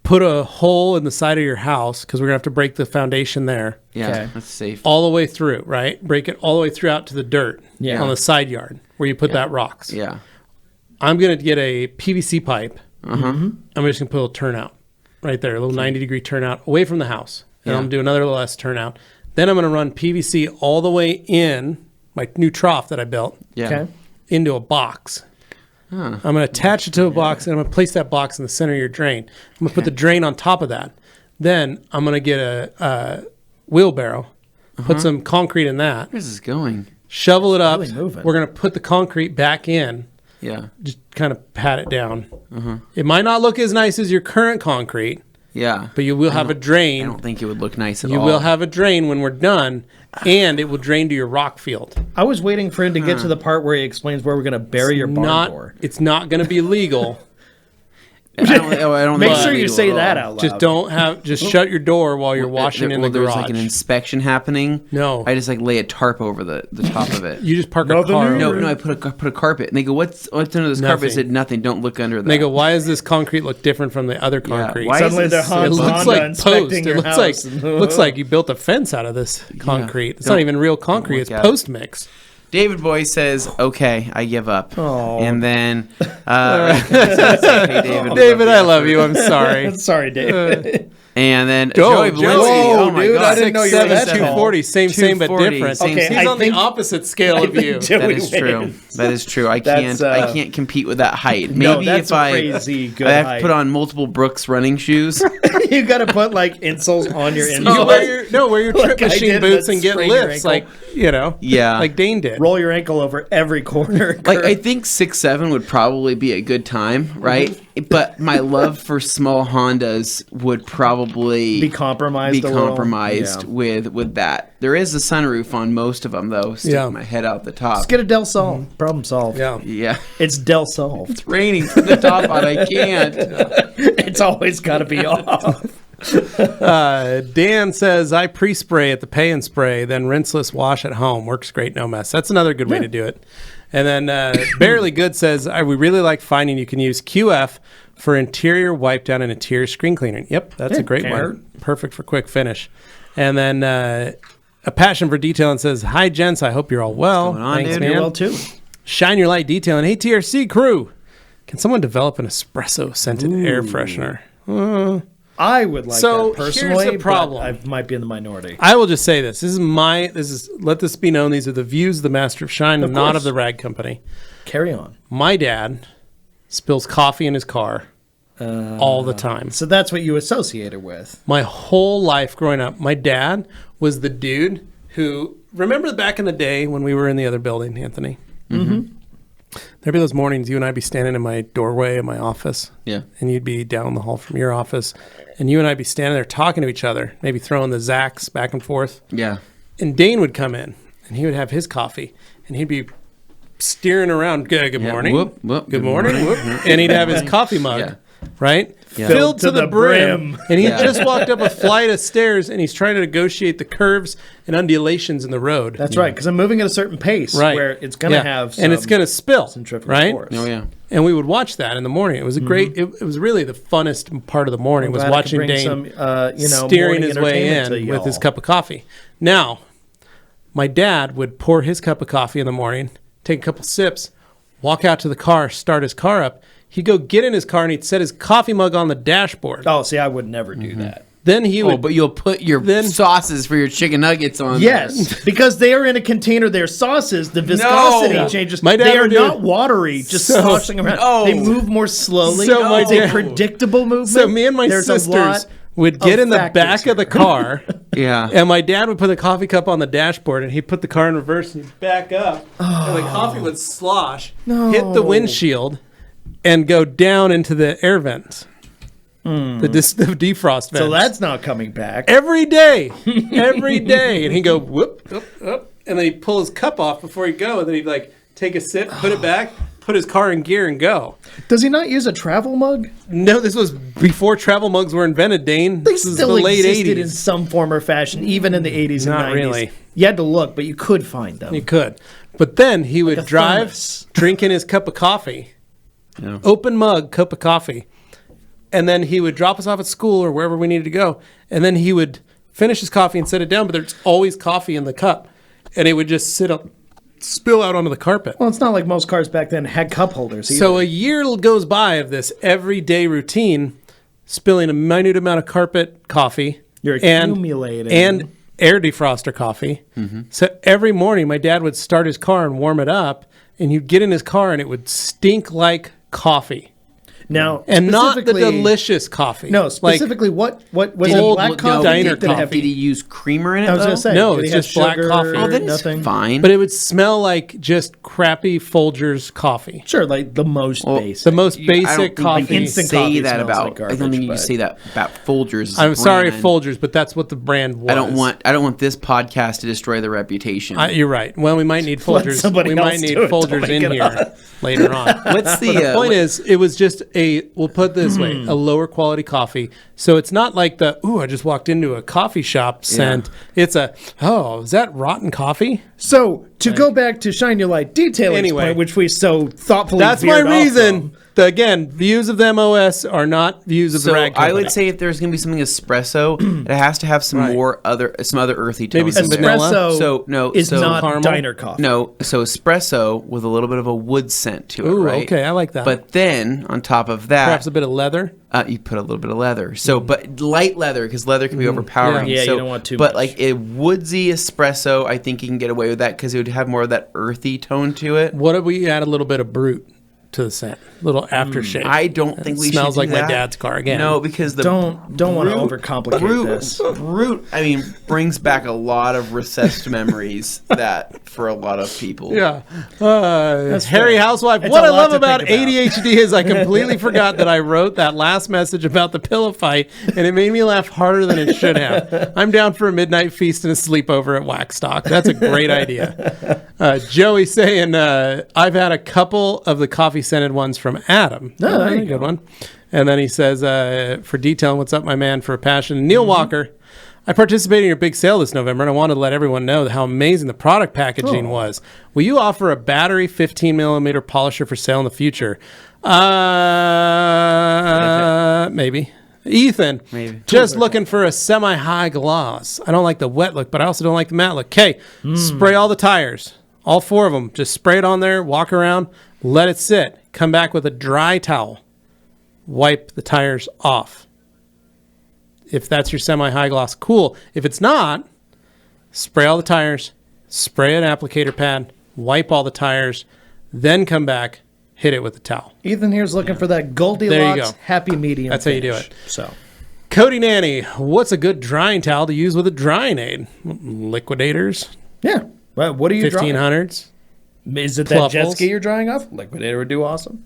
Put a hole in the side of your house, because we're going to have to break the foundation there. Yeah, Okay. that's safe. All the way through, right? Break it all the way through out to the dirt on the side yard where you put that rocks. Yeah. I'm going to get a PVC pipe. Uh-huh. I'm just going to put a little turnout right there, a little 90-degree turnout away from the house. And I'm going to do another little S turnout. Then I'm going to run PVC all the way in, my new trough that I built, Yeah. into a box. I'm going to attach it to a box, and I'm going to place that box in the center of your drain. I'm going to put the drain on top of that. Then I'm going to get a wheelbarrow, put some concrete in that, Where's this going? shovel it up. Really moving. We're going to put the concrete back in, Yeah. just kind of pat it down. It might not look as nice as your current concrete, Yeah. but you will have a I drain. don't think it would look nice at You all. will have a drain when we're done, and it will drain to your rock field. I was waiting for him to get to the part where he explains where we're going to bury your barn door. It's not going to be legal. I don't Make think sure it's you legal say at that all. out loud. Just shut your door while you're washing in the there's garage. like an inspection happening. No. I just like lay a tarp over the top of it. You just park a Nothing car. new. over No, it. I put a carpet, and they go, "What's under this carpet?" I Nothing. said, "Nothing. Don't look under that." And they go, why does this concrete look different from the other concrete? why Suddenly is they're this It Honda looks like inspecting post. your It looks house. looks like you built a fence out of this concrete. It's not don't- even real concrete. It's look at it. post mix. David Boy says, "Okay, I give up." Oh. And then, hey, David, I love you. I'm sorry. Sorry, Dave. And then Joey, Joey Valencia. Whoa, Oh my dude, I God, didn't know you were that 6'7", tall. 240, same but 240, different. same, Okay, same. He's I on the think- opposite scale of you. Joey That is true. wins. That is true. I That's, can't compete with that height. Maybe No, that's if a I crazy good I have height. to put on multiple Brooks running shoes. You got to put like insoles on your You insoles. wear your trip Like I machine did, boots but and get sprain your lifts, ankle. like Yeah. like Dane did. Roll your ankle over every corner. Like I think 6'7" would probably be a good time, right? But my love for small Hondas would probably be compromised. be a little. compromised Yeah. with that. There is a sunroof on most of them though. Stick Yeah. my head out the top. Let's get a Del Sol. Problem solved. Yeah. Yeah, It's Del Sol. it's raining from the top on. I can't. It's always got to be off. Dan says, I pre-spray at the pay and spray, then rinseless wash at home. Works great, no mess. That's another good way to do it. And then Barely Good says, we really like finding you can use QF for interior wipe down and interior screen cleaner. Yep, that's a great can't one. hurt. Perfect for quick finish. And then A Passion for Detailing says, hi, gents. I hope you're all well. going on, Thanks, dude? man. You're well too. Shine Your Light Detailing. Hey, TRC crew. Can someone develop an espresso scented air freshener? I would like So, that personally, here's the problem. but I might be in the minority. I will just say this. Let this be known. These are the views of the Master of Shine and not course. of the Rag Company. Carry on. My dad spills coffee in his car all the time. So that's what you associate it with. My whole life growing up, my dad was the dude who, remember back in the day when we were in the other building, Anthony? Mm-hmm. There'd be those mornings you and I'd be standing in my doorway in my office. Yeah. And you'd be down the hall from your office. And you and I'd be standing there talking to each other, maybe throwing the Zacks back and forth. Yeah. And Dane would come in and he would have his coffee and he'd be steering around. Good morning. Whoop, whoop. Good morning. Whoop. And he'd have his coffee mug. Yeah. Right? Yeah. Filled to the brim. And he Yeah. just walked up a flight of stairs and he's trying to negotiate the curves and undulations in the road. That's right, because I'm moving at a certain pace where it's going to have some and it's going to spill, centrifugal right? force. Oh, yeah. And we would watch that in the morning. It was a great. It was really the funnest part of the morning was Glad I could watching bring Dane some, steering morning his way entertainment to in with his y'all. cup of coffee. Now, my dad would pour his cup of coffee in the morning, take a couple sips, walk out to the car, start his car up. He'd go get in his car and he'd set his coffee mug on the dashboard. Oh, see, I would never do that. Then he would. Oh, but you'll put your sauces for your chicken nuggets on Yes, because they are in a container. Their sauces, the viscosity No. changes. My dad They are would do not it. watery, just So- sloshing around. No. They move more slowly. So my it's a dad- predictable movement. So me and my There's a sisters lot would get of in the factors back of the here. car, Yeah. and my dad would put the coffee cup on the dashboard, and he'd put the car in reverse and he'd back up, and the coffee would slosh, hit the windshield, and go down into the air vents, the defrost vents. So that's not coming back. every day, and he'd go whoop, whoop, whoop, and then he'd pull his cup off before he'd go, and then he'd like take a sip, put it back, put his car in gear, and go. Does he not use a travel mug? No, this was before travel mugs were invented, Dane. They This was still the late existed 80s. in some form or fashion, even in the 80s and Not 90s. really. You had to look, but you could find them. You could. But then he would a drive, thermos. drinking his cup of coffee, Yeah. open mug, cup of coffee. And then he would drop us off at school or wherever we needed to go. And then he would finish his coffee and set it down, but there's always coffee in the cup. And it would just spill out onto the carpet. Well, it's not like most cars back then had cup holders either. So a year goes by of this everyday routine, spilling a minute amount of carpet coffee. You're and- accumulating. And air defroster coffee. So every morning my dad would start his car and warm it up, and you'd get in his car and it would stink like coffee. now, And not the specifically- delicious coffee. No, Like, specifically, what was it? old Black coffee? diner Did it have- coffee. Did he use creamer in it? I was though? going to say. No, did it's he have just black sugar, coffee. Oh, then it's nothing. fine. but it would smell like just crappy Folgers coffee. Sure, like the most basic. The most I don't basic think coffee. You can Instant say coffee that smells about. like I don't garbage, think you but- can say that about Folgers. I'm sorry, brand. Folgers, but that's what the brand was. I don't want this podcast to destroy the reputation. You're right. Well, we might need Let Folgers. somebody We might else need do it. Don't Folgers make in it here up. later on. What's the The point is, it was just we'll put it this way, a lower quality coffee. So it's not like I just walked into a coffee shop scent. It's is that rotten coffee? So to go back to Shine Your Light Detailing Anyway. point, which we so thoughtfully That's my veered off reason. from. Again, views of the MOS are not views of So the rag I company. would say if there's going to be something espresso, it has to have some some other earthy tones. Maybe some in there. vanilla. Espresso is not caramel? diner coffee. No, so espresso with a little bit of a wood scent to it, Ooh, right? okay, I like that. But then on top of that, Perhaps a bit of leather. you put a little bit of leather. So, but light leather because leather can be overpowering. Yeah, so, you don't want too But much. like a woodsy espresso, I think you can get away with that because it would have more of that earthy tone to it. What if we add a little bit of brute to the scent? Little aftershave. I don't think we smells should like do my that. dad's car again. No, because the Don't want to overcomplicate this. Brute, I mean, brings back a lot of recessed memories that for a lot of people. Yeah. Harry fair. Housewife. It's What a I lot love to about think about. ADHD is I completely forgot that I wrote that last message about the pillow fight, and it made me laugh harder than it should have. I'm down for a midnight feast and a sleepover at Waxstock. That's a great idea. Joey saying, I've had a couple of the coffee scented ones from Adam. Oh, there you a good one. And then he says, for detailing what's up, my man, for a passion. Neil Walker. I participated in your big sale this November, and I wanted to let everyone know how amazing the product packaging was. Will you offer a battery 15 millimeter polisher for sale in the future? Maybe. Ethan, Maybe. just looking for a semi-high gloss. I don't like the wet look, but I also don't like the matte look. Okay, spray all the tires, all 4 of them. Just spray it on there, walk around, let it sit. come back with a dry towel, wipe the tires off. If that's your semi-high gloss, cool. If it's not, spray all the tires, spray an applicator pad, wipe all the tires, then come back, hit it with the towel. Ethan here's looking for that Goldilocks happy medium. That's how you do finish. it. So, Cody Nanny, what's a good drying towel to use with a drying aid? Liquidators, yeah. Well, what are you drying? 1500s. Is it that jet Pluffles. ski you're drying off? Liquidator would do awesome.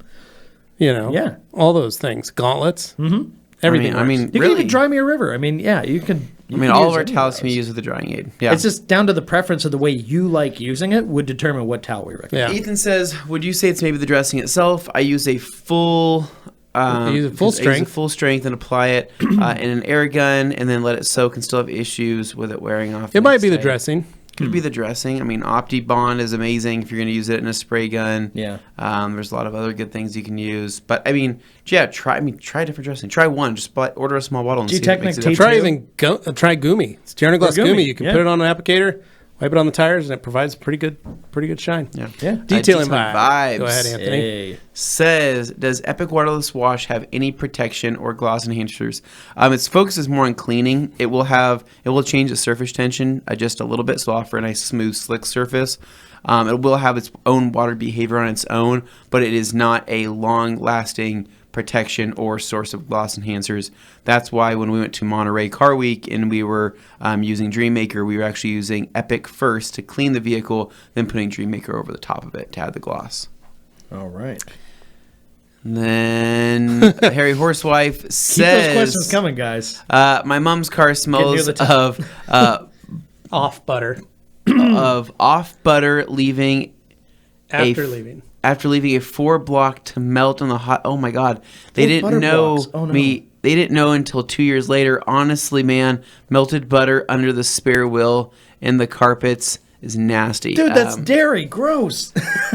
You know, Yeah. all those things. Gauntlets. Mm-hmm. Everything. I mean, You really, can even dry me a river. I mean, yeah, you can. all of our towels can be used with a drying aid. Yeah. It's just down to the preference of the way you like using it would determine what towel we recommend. Yeah. Ethan says, would you say it's maybe the dressing itself? I use a full... You use a full I use a strength. full strength and apply it in an air gun and then let it soak and still have issues with it wearing off. It might next be the day. dressing. Could be the dressing. I mean, OptiBond is amazing if you're going to use it in a spray gun. Yeah. There's a lot of other good things you can use. But, I mean, yeah, try different dressing. Try one. Just order a small bottle and see if it makes a G-Technic difference. Try Gumi. It's Steel Glass Or Gumi, Gumi. You can yeah. put it on an applicator, wipe it on the tires, and it provides pretty good shine. Yeah. Yeah. Detailing Vibes. Go ahead, Anthony. Hey. Says, does Epic Waterless Wash have any protection or gloss enhancers? Its focus is more on cleaning. It will change the surface tension just a little bit, so offer a nice smooth, slick surface. It will have its own water behavior on its own, but it is not a long-lasting protection or source of gloss enhancers. That's why when we went to Monterey Car Week and we were using Dreammaker, we were actually using Epic first to clean the vehicle, then putting Dreammaker over the top of it to add the gloss. All right. Then Harry Horsewife says, Keep those questions coming, guys. my mom's car smells the top. of Off butter off butter leaving after leaving. after leaving a 4-block to melt on the hot. Oh my God, they Full didn't butter know blocks. Oh, no. me. They didn't know until 2 years later. Honestly, man, melted butter under the spare wheel and the carpets is nasty. Dude, that's dairy. Gross.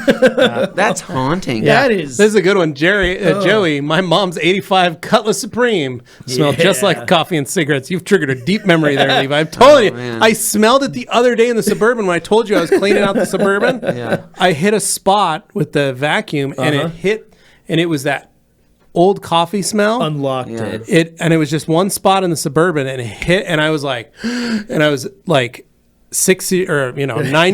that's haunting. That is. This is a good one. Joey, my mom's 85 Cutlass Supreme smelled just Yeah. like coffee and cigarettes. You've triggered a deep memory there, Levi. I'm telling you. man. I smelled it the other day in the Suburban when I told you I was cleaning out the Suburban. Yeah. I hit a spot with the vacuum and it hit, and it was that old coffee smell. Unlocked Yeah. it. And it was just one spot in the Suburban and it hit, and I was like 9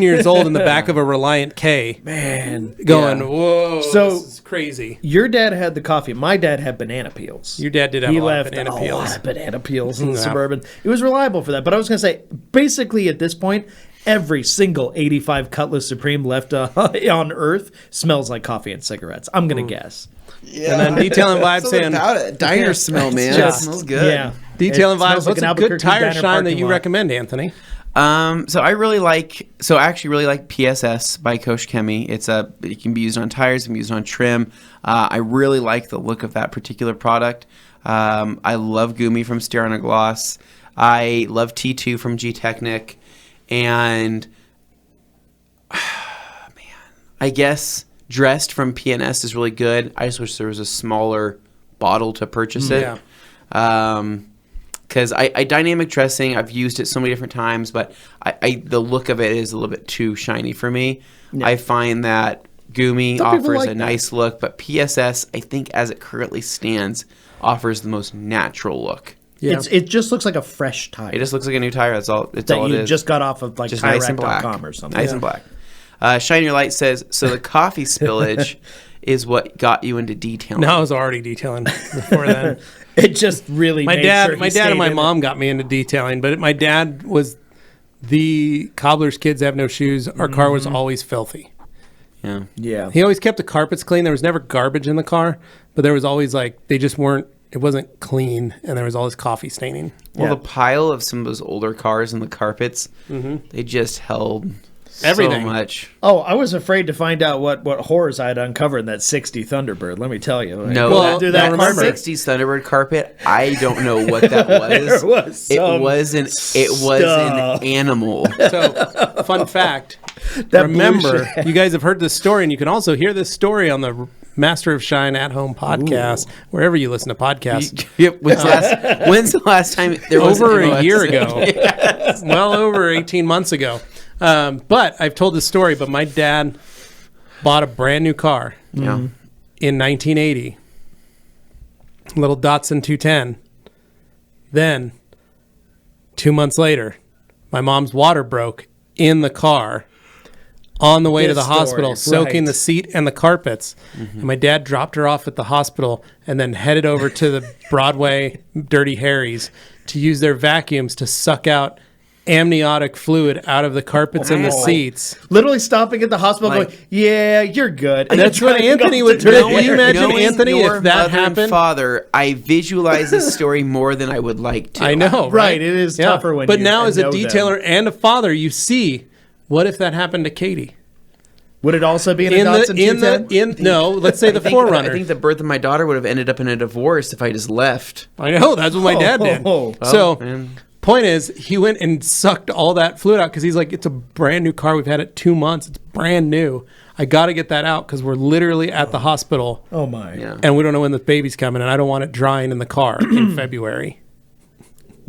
years old in the back of a Reliant K, Man. going, Yeah. whoa, So- this is crazy. Your dad had the coffee. My dad had banana peels. Your dad did have He a lot of left banana a peels. lot of banana peels in the Yeah. Suburban. It was reliable for that. But I was going to say, basically at this point, every single 85 Cutlass Supreme left on Earth smells like coffee and cigarettes. I'm going to guess. Yeah. And then Detailing Vibes saying, about it. Diner smell, man. Just- it smells good. Yeah. Detailing It smells Vibes, like what's an a Albuquerque good tire Diner shine that parking you lot. recommend, Anthony? So I really like PSS by Kosh Chemi. It can be used on tires, it can be used on trim. I really like the look of that particular product. I love Gumi from Styrana Gloss. I love T2 from G-Technic. And I guess Dressed from PNS is really good. I just wish there was a smaller bottle to purchase it. Yeah. Because I dynamic dressing, I've used it so many different times, but the look of it is a little bit too shiny for me. Yeah. I find that Gumi Some people offers like a that. nice look, but PSS, I think as it currently stands, offers the most natural look. Yeah. It just looks like a fresh tire. It just looks like a new tire. That's all. It's that all you it is. just got off of like Just nice and black. TireRack.com or something. Nice and black. Shine Your Light says, so the coffee spillage is what got you into detailing. No, I was already detailing before then. It just really my made dad sure he and stayed my in mom got me into detailing, but my dad was the cobbler's kids have no shoes. Our car was always filthy. Yeah. it. Yeah. He always kept the carpets clean. There was never garbage in the car, but there was always it wasn't clean, and there was all this coffee staining. Well, Yeah. the pile of some of those older cars and the carpets, they just held Everything. so much. Oh, I was afraid to find out what horrors I'd uncovered in that 60 Thunderbird. Let me tell you. No, Well, do that that remember. carpet. 60s Thunderbird carpet, I don't know what that was. There was it some was an stuff. animal. So, fun fact. That blue Remember, shit. you guys have heard this story, and you can also hear this story on the Master of Shine at Home podcast, wherever you listen to podcasts. Yep. When's the last time there was Over an a year OS? ago. Well over 18 months ago. But I've told this story, but my dad bought a brand new car. Yeah. in 1980. Little Datsun 210. Then, 2 months later, my mom's water broke in the car on the way to the hospital, soaking the seat and the carpets. And my dad dropped her off at the hospital and then headed over to the Broadway Dirty Harry's to use their vacuums to suck out amniotic fluid out of the carpets and the seats. Literally stopping at the hospital going, yeah, you're good. And that's what Anthony would do. Can you imagine, Anthony, if that happened? Father, I visualize this story more than I would like to. I know, right? It is tougher when but you now as a know detailer them. and a father, you see, what if that happened to Katie? Would it also be in a Datsun 210? No, let's say the Forerunner. I think the birth of my daughter would have ended up in a divorce if I just left. I know, that's what my dad did. So, point is, he went and sucked all that fluid out because he's like, it's a brand new car. We've had it 2 months. It's brand new. I got to get that out because we're literally at the hospital. Oh, my. Yeah. And we don't know when the baby's coming, and I don't want it drying in the car in February.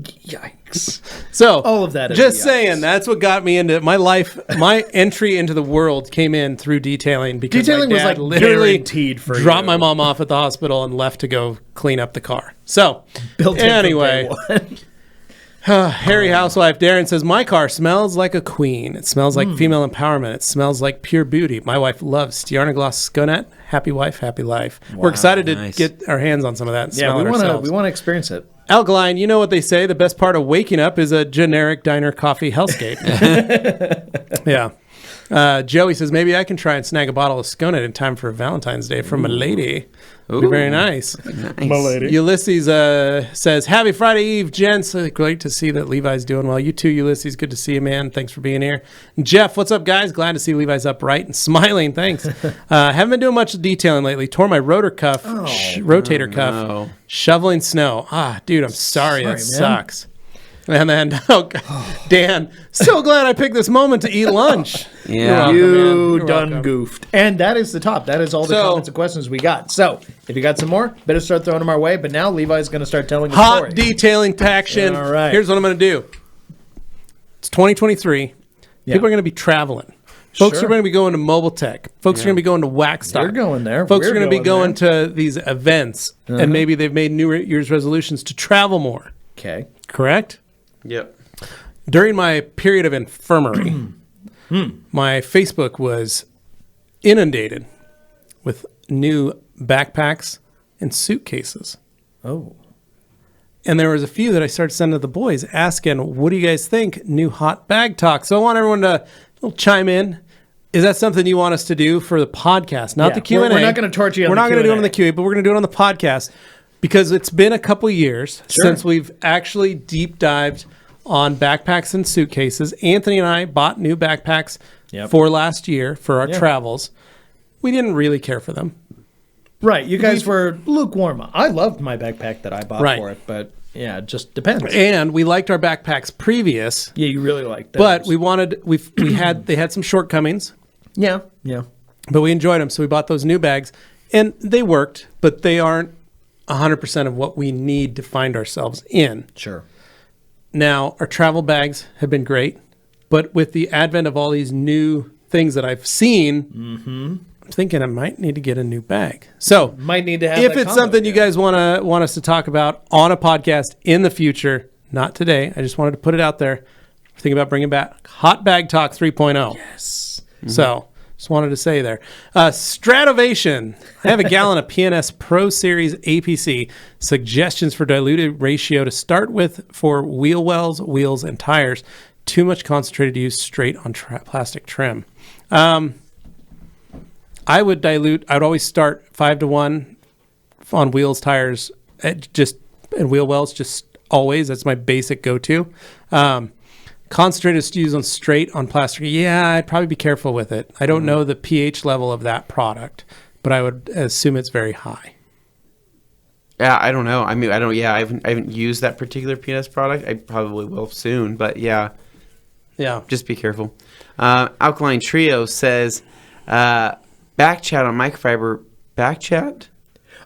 Yikes. So, all of that is just saying, that's what got me into my life. My entry into the world came in through detailing because detailing my dad was like literally guaranteed for dropped you. my mom off at the hospital and left to go clean up the car. So, Built in anyway. from day one. Harry Housewife Darren says, my car smells like a queen. It smells like female empowerment. It smells like pure beauty. My wife loves Stjarnaglas Skonet. Happy wife, happy life. We're excited to get our hands on some of that and smell it ourselves. We want to experience it. Alkaline, you know what they say. The best part of waking up is a generic diner coffee hellscape. Yeah. Joey says, maybe I can try and snag a bottle of Skonet in time for Valentine's Day from a lady. Be very nice. My lady. Ulysses says, happy Friday Eve, gents. Great to see that Levi's doing well. You too, Ulysses. Good to see you, man. Thanks for being here. And Jeff, what's up, guys? Glad to see Levi's upright and smiling. Thanks. Haven't been doing much detailing lately. Tore my rotor cuff, rotator cuff, shoveling snow. Dude, I'm sorry. That sucks. And then, Dan, so glad I picked this moment to eat lunch. Yeah. You done goofed. And that is the top. That is all the comments and questions we got. So, if you got some more, better start throwing them our way. But now Levi's going to start telling a story. Hot detailing action. All right. Here's what I'm going to do. It's 2023. Yeah. People are going to be traveling. Folks are going to be going to Mobile Tech. Folks are going to be going to Waxstock. You're going there. Folks are going to be going there. to these events. And maybe they've made New Year's resolutions to travel more. Okay. Correct? Yep. During my period of infirmary, my Facebook was inundated with new backpacks and suitcases. Oh. And there was a few that I started sending to the boys asking, what do you guys think? New hot bag talk. So I want everyone to chime in. Is that something you want us to do for the podcast? Not the Q&A. We're not going to torture you on We're the not going to do it Q&A. on the Q&A, but we're going to do it on the podcast because it's been a couple years since we've actually deep dived on backpacks and suitcases. Anthony and I bought new backpacks for last year for our travels. We didn't really care for them. Right. You guys were lukewarm. I loved my backpack that I bought for it, but yeah, it just depends. And we liked our backpacks previous. Yeah, you really liked those. But they had some shortcomings. Yeah, yeah. But we enjoyed them, so we bought those new bags. And they worked, but they aren't 100% of what we need to find ourselves in. Sure. Now, our travel bags have been great, but with the advent of all these new things that I've seen, I'm thinking I might need to get a new bag. So, might need to have if that it's combo, something you guys want us to talk about on a podcast in the future, not today. I just wanted to put it out there. Thinking about bringing back Hot Bag Talk 3.0. Yes. So, just wanted to say there. Stratovation. I have a gallon of PNS Pro Series APC. Suggestions for diluted ratio to start with for wheel wells, wheels, and tires. Too much concentrated use straight on plastic trim. I would always start 5-to-1 on wheels, tires, and wheel wells, just always. That's my basic go-to. Concentrated stews on straight on plastic. Yeah, I'd probably be careful with it. I don't know the pH level of that product, but I would assume it's very high. Yeah, I don't know. I mean, I haven't used that particular PNS product. I probably will soon, but yeah, just be careful. Alkaline Trio says, back chat on microfiber. Back chat?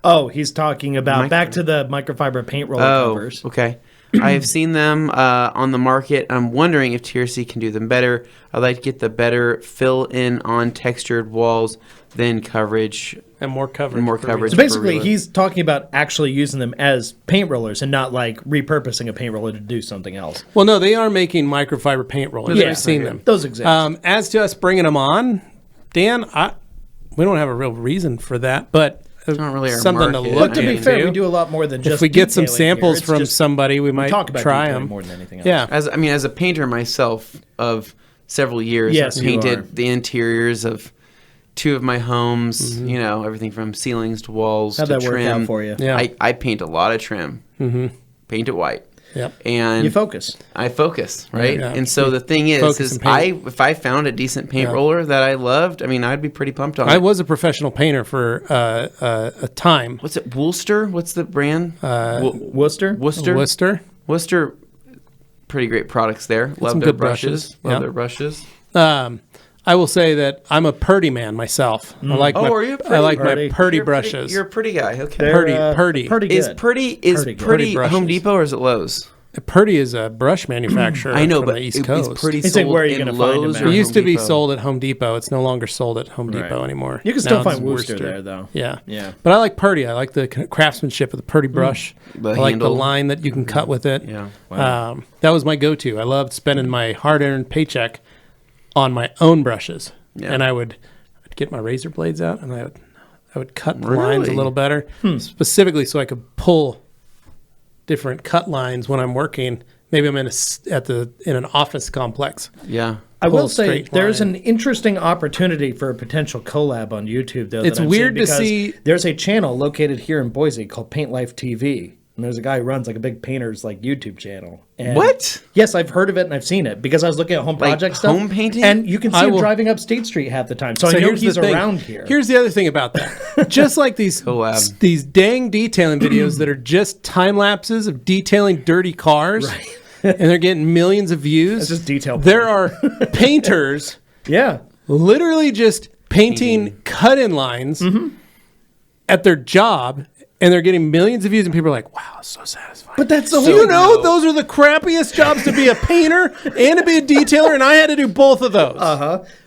Oh, he's talking about back to the microfiber paint roller covers. Okay. I have seen them on the market. I'm wondering if TRC can do them better. I'd like to get the better fill in on textured walls than coverage. And more coverage. More coverage. So basically, he's talking about actually using them as paint rollers and not like repurposing a paint roller to do something else. Well, no, they are making microfiber paint rollers. Yeah, I've seen them. Those exist. As to us bringing them on, Dan, we don't have a real reason for that, but It's not really our something market. to But look to be into. fair, we do a lot more than just If we get some detailing here. samples It's from just- somebody, we might talk about try detailing them. more than anything else. Yeah. As a painter myself of several years, Yes, I've you are. painted the interiors of 2 of my homes. You know, everything from ceilings to walls How'd to that work trim. out for you? Yeah. I paint a lot of trim. Paint it white. Yep. And You focus. I focus, right? Yeah. And so the thing Focus is and paint. if I found a decent paint roller that I loved, I mean, I'd be pretty pumped on I it. was a professional painter for a time. What's it? Woolster? What's the brand? Worcester? Worcester. Worcester. Pretty great products there. Love some their good brushes. brushes. Love Yeah. their brushes. I will say that I'm a purdy man myself. I like Oh, are you a I like purdy? my purdy You're a pretty- brushes. You're a pretty guy. Okay. They're, Purdy. Pretty Is good. pretty Pretty good. pretty Purdy Home brushes. Depot or is it Lowe's? Purdy is a brush manufacturer. I know, from but the East is Coast. pretty He's like, sold where are you in gonna find Lowe's them or It at? used Home to be Depot? sold at Home Depot. It's no longer sold at Home Depot Right. anymore. You can still Now find it's Worcester there, though. Yeah. Yeah. But I like Purdy. I like the craftsmanship of the Purdy brush. The I like the handle. line that you can cut with it. Yeah. That was my go-to. I loved spending my hard-earned paycheck on my own brushes. Yeah. And I'd get my razor blades out and I would cut the lines a Really? little better, specifically so I could pull different cut lines when I'm working. Maybe I'm in an office complex. Yeah. I will Pull a say straight there's line. an interesting opportunity for a potential collab on YouTube, though. It's that I'm weird seeing to because see- There's a channel located here in Boise called Paint Life TV, and there's a guy who runs like a big painter's like YouTube channel. And What? Yes, I've heard of it and I've seen it because I was looking at home Like project stuff. home painting? and you can see I him will- driving up State Street half the time. So I know here's the he's thing. around here. Here's the other thing about that. Just like these Collab. these dang detailing videos that are just time lapses of detailing dirty cars, and they're getting millions of views. It's just detail There porn. are painters Yeah. literally just painting cut-in lines at their job, and they're getting millions of views, and people are like, "Wow, it's so satisfying." But that's the Do whole you know those are the crappiest jobs to be a painter and to be a detailer, and I had to do both of those.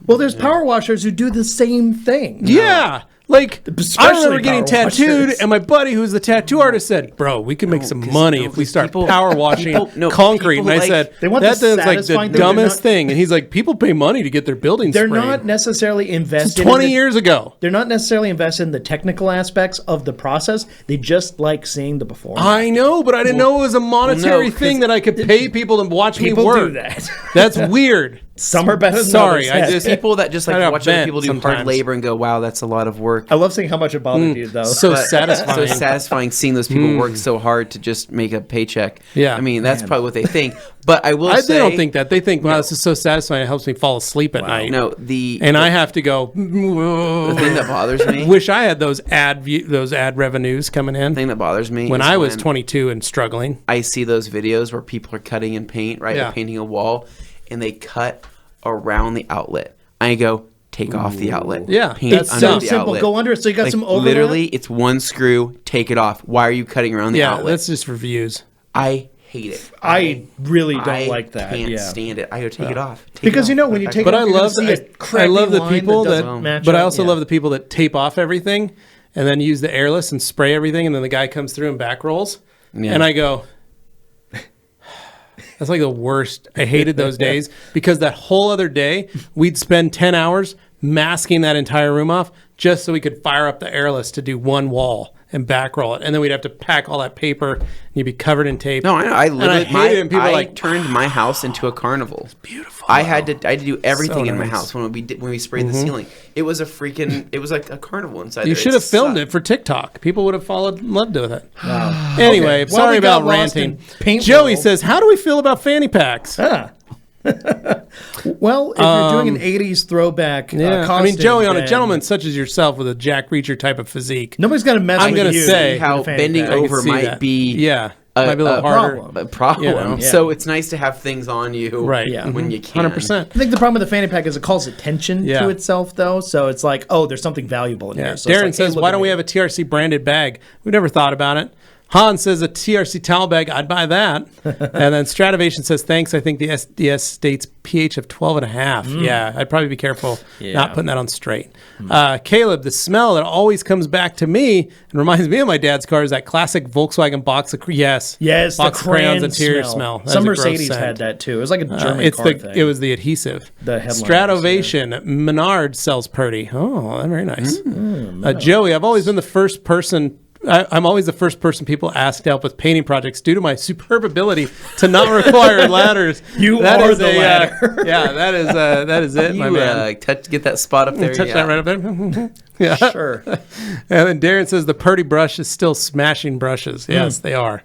Well, there's power washers who do the same thing. Yeah. Like, I Especially remember getting power tattooed, washers. and my buddy, who's the tattoo artist, said, "Bro, we could make some 'cause- money no, if we 'cause start people- power washing people- concrete." And I like- said, They want "That the is like the satisfying thing. They're dumbest not- thing." And he's like, "People pay money to get their buildings They're sprayed." not necessarily invested 20 in the, years ago. They're not necessarily invested in the technical aspects of the process. They just like seeing the before. and I know, but I didn't know it was a monetary no, 'cause thing that I could pay people to watch People me work. do that. That's weird. Some are better than Sorry, others. I Yes. just- People that just I like got watch other bent people do hard sometimes. labor and go, "Wow, that's a lot of work." I love seeing how much it bothered you, though. So But satisfying. so satisfying seeing those people work so hard to just make a paycheck. Yeah. I mean, that's probably what they think. But I will say, They don't think that. They think, "Wow, this is so satisfying. It helps me fall asleep at night." No, And I have to go. the thing that bothers me. Wish I had those ad revenues coming in thing that bothers me when is I was 22 and struggling. I see those videos where people are cutting in paint, right? Yeah. They're painting a wall, and they cut around the outlet. I go, take off the outlet. Yeah, paint that's under so the simple. outlet. Go under it so you got some overlap. Literally, it's one screw. Take it off. Why are you cutting around the Yeah, outlet? that's just for views. I hate it. I really don't I like that. Can't Yeah. stand it. I go take it off. Take Because it you know off. when you take But it I off, you're gonna love see a I crappy love the line people that, doesn't match but I up. also Yeah. love the people that tape off everything and then use the airless and spray everything, and then the guy comes through and back rolls, Yeah. and I go. That's like the worst. I hated those days because that whole other day we'd spend 10 hours masking that entire room off just so we could fire up the airless to do one wall and back roll it. And then we'd have to pack all that paper and you'd be covered in tape. No, I know. I literally hated it, and people I are like, turned my house into a carnival. It's beautiful. I had to do everything in my nice. house when we sprayed the ceiling. It was it was like a carnival inside. You there. should have filmed sucked. it for TikTok. People would have followed and loved with it. Anyway, Okay. Well, sorry we got about lost ranting. in paint Joey roll. says, "How do we feel about fanny packs?" Ah. Well, if you're doing an 80s throwback Yeah, I costume, mean, Joey, on a then gentleman such as yourself with a Jack Reacher type of physique, nobody's going to mess I'm with gonna you. say with how a fanny bending pack. over see might that. be yeah, might be a little harder. problem. A problem. You know, yeah. So it's nice to have things on you, Right. Yeah. when you can. 100%. I think the problem with the fanny pack is it calls attention Yeah. to itself, though. So it's like, oh, there's something valuable in Yeah. here. So it's Darren like, says, hey, look "Why at don't we me. have a TRC branded bag?" We've never thought about it. Hans says a TRC towel bag, I'd buy that. And then Stratovation says, thanks. I think the SDS states pH of 12.5. Yeah, I'd probably be careful not putting that on straight. Caleb, the smell that always comes back to me and reminds me of my dad's car is that classic Volkswagen box of yes, box the crayons crayon interior smell. That Some is a gross Mercedes scent. had that too. It was like a German car thing. It was the adhesive. The headliners, Stratovation, Menard sells Purdy. Oh, very nice. Joey, I've always been the first person. I'm always the first person people ask to help with painting projects due to my superb ability to not require ladders. That are the ladder. Yeah, that is it, my man. Get that spot up there. Touch that right up there. Yeah, Sure. And then Darren says the Purdy brush is still smashing brushes. Yes, they are.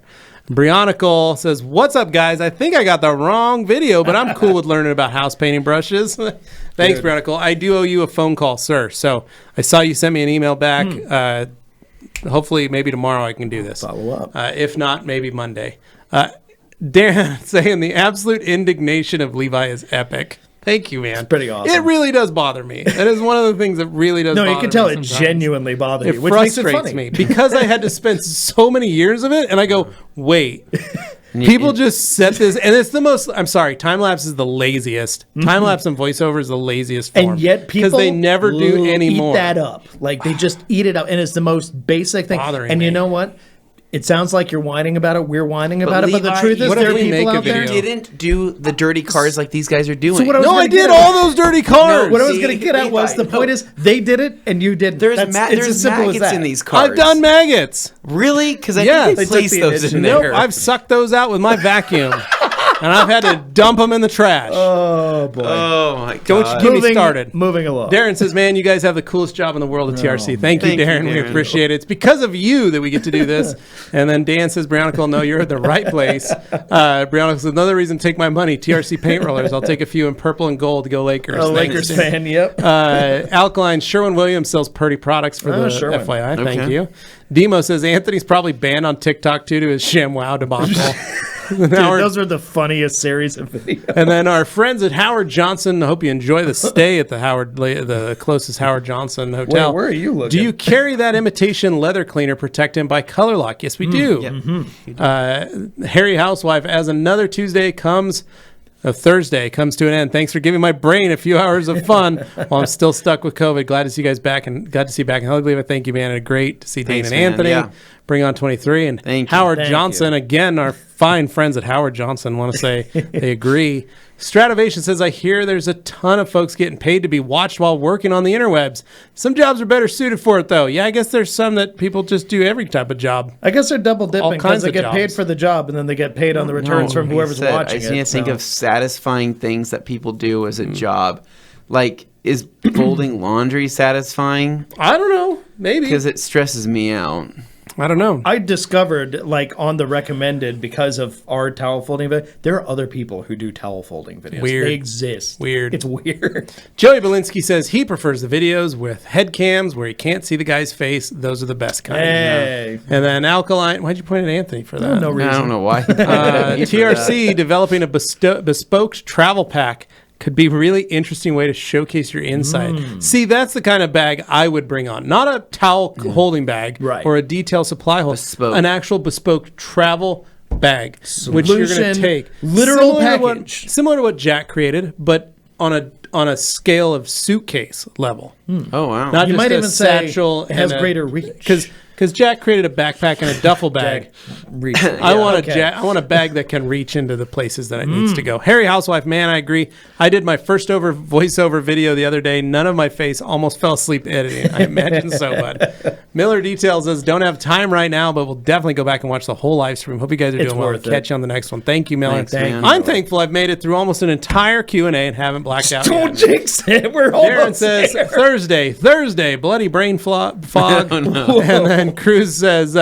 Brionicle says, what's up, guys? I think I got the wrong video, but I'm cool with learning about house painting brushes. Thanks, Brionicle. I do owe you a phone call, sir. So I saw you sent me an email back. Hopefully, maybe tomorrow I can do this. Follow up. If not, maybe Monday. Darren saying the absolute indignation of Levi is epic. Thank you, man. It's pretty awesome. It really does bother me. That is one of the things that really does bother me. No, you can tell it sometimes. genuinely bothers you, It which makes it frustrates funny. me because I had to spend so many years of it, and I go, wait. People just set this, and it's the most. I'm sorry, time lapse is the laziest. Time lapse and voiceover is the laziest form, And yet people because they never do anymore. Eat that up, like they just eat it up, and it's the most basic thing. Bothering and you me. know what? It sounds like you're whining about it. We're whining about it, but the Levi, truth is, what there if are we people make a out there. video? You didn't do the dirty cars like these guys are doing. So what I was No, gonna I get did at- all those dirty cars. What I was See, going to get at was the Levi, point no. is they did it and you didn't. There's It's as simple maggots as that. in these cars. I've done maggots. Really? Because I Yes. think They they took placed the those in initiative. there. Nope, I've sucked those out with my vacuum, and I've had to dump them in the trash. Oh boy! Oh my god! Don't you get me started. Moving along. Darren says, man, you guys have the coolest job in the world at TRC. Thank you, Darren. We appreciate it. It's because of you that we get to do this. And then Dan says, Brionicle, no, you're at the right place. Brionicle says, another reason to take my money, TRC paint rollers. I'll take a few in purple and gold to go Lakers. A Thanks. Lakers fan. Yep. Alkaline, Sherwin-Williams sells Purdy products for the Sherwin. FYI. Thank Okay. you. Demo says, Anthony's probably banned on TikTok due to his ShamWow debacle. Dude, those were the funniest series of videos. And then our friends at Howard Johnson. I hope you enjoy the stay at the closest Howard Johnson hotel. Where are you looking? Do you carry that imitation leather cleaner protectant by Color Lock? Yes, we do. Harry Housewife, as another Thursday comes to an end. Thanks for giving my brain a few hours of fun while I'm still stuck with COVID. Glad to see you guys back and glad to see you back in Levi. Thank you, man. And great to see Dane Thanks, and man. Anthony. Yeah. Bring on 23 and Thank you. Howard Thank Johnson you. again. Our fine friends at Howard Johnson want to say they agree. Stratovation says, I hear there's a ton of folks getting paid to be watched while working on the interwebs. Some jobs are better suited for it, though. Yeah, I guess there's some that people just do every type of job. I guess they're double dipping because kinds they of get paid jobs. for the job and then they get paid on the returns from whoever's watching I can't think of satisfying things that people do as a job. Like, is folding laundry satisfying? I don't know. Maybe. Because it stresses me out. I don't know. I discovered, like, on the recommended, because of our towel folding video, there are other people who do towel folding videos. Weird. They exist. Weird. It's weird. Joey Belinsky says he prefers the videos with head cams where you can't see the guy's face. Those are the best kind. Hey. And then Alkaline. Why'd you point at Anthony for that? No reason. I don't know why. TRC developing a bespoke travel pack could be a really interesting way to showcase your insight. See, that's the kind of bag I would bring on. Not a towel holding bag Right. or a detail supply holder. Bespoke. An actual bespoke travel bag, which you're going to Solution, take. literal Similar to package. similar to what Jack created, but on a scale of suitcase level. Oh, wow. Not You just might a even say satchel it has and greater reach. Because Jack created a backpack and a duffel bag. Reach. I want okay. I want a bag that can reach into the places that it needs to go. Harry Housewife, man, I agree. I did my first voiceover video the other day. None of my face, almost fell asleep editing. I imagine so, bud. Miller Details says, don't have time right now, but we'll definitely go back and watch the whole live stream. Hope you guys are It's doing well. worth it. Catch you on the next one. Thank you, Miller. Thanks, man. I'm thankful I've made it through almost an entire Q&A and haven't blacked out Don't yet. jinx it. We're Darren almost says there. Thursday, bloody brain fog. Oh, no. And then Cruz says,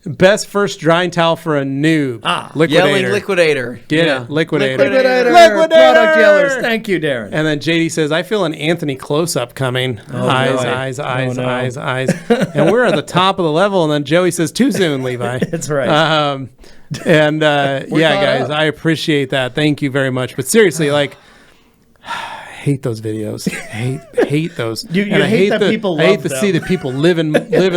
best first drying towel for a noob. Liquidator. Yelling liquidator. Get Yeah. it, Liquidator. Liquidator. Liquidator. Product yellers. Thank you, Darren. And then JD says, I feel an Anthony close-up coming. Eyes, boy. eyes, eyes, Oh, no. eyes, eyes. And we're at the top of the level. And then Joey says, too soon, Levi. That's right. Yeah, caught guys, up. I appreciate that. Thank you very much. But seriously, like, hate those videos. hate those. You And I hate that people I hate love to see them. the people living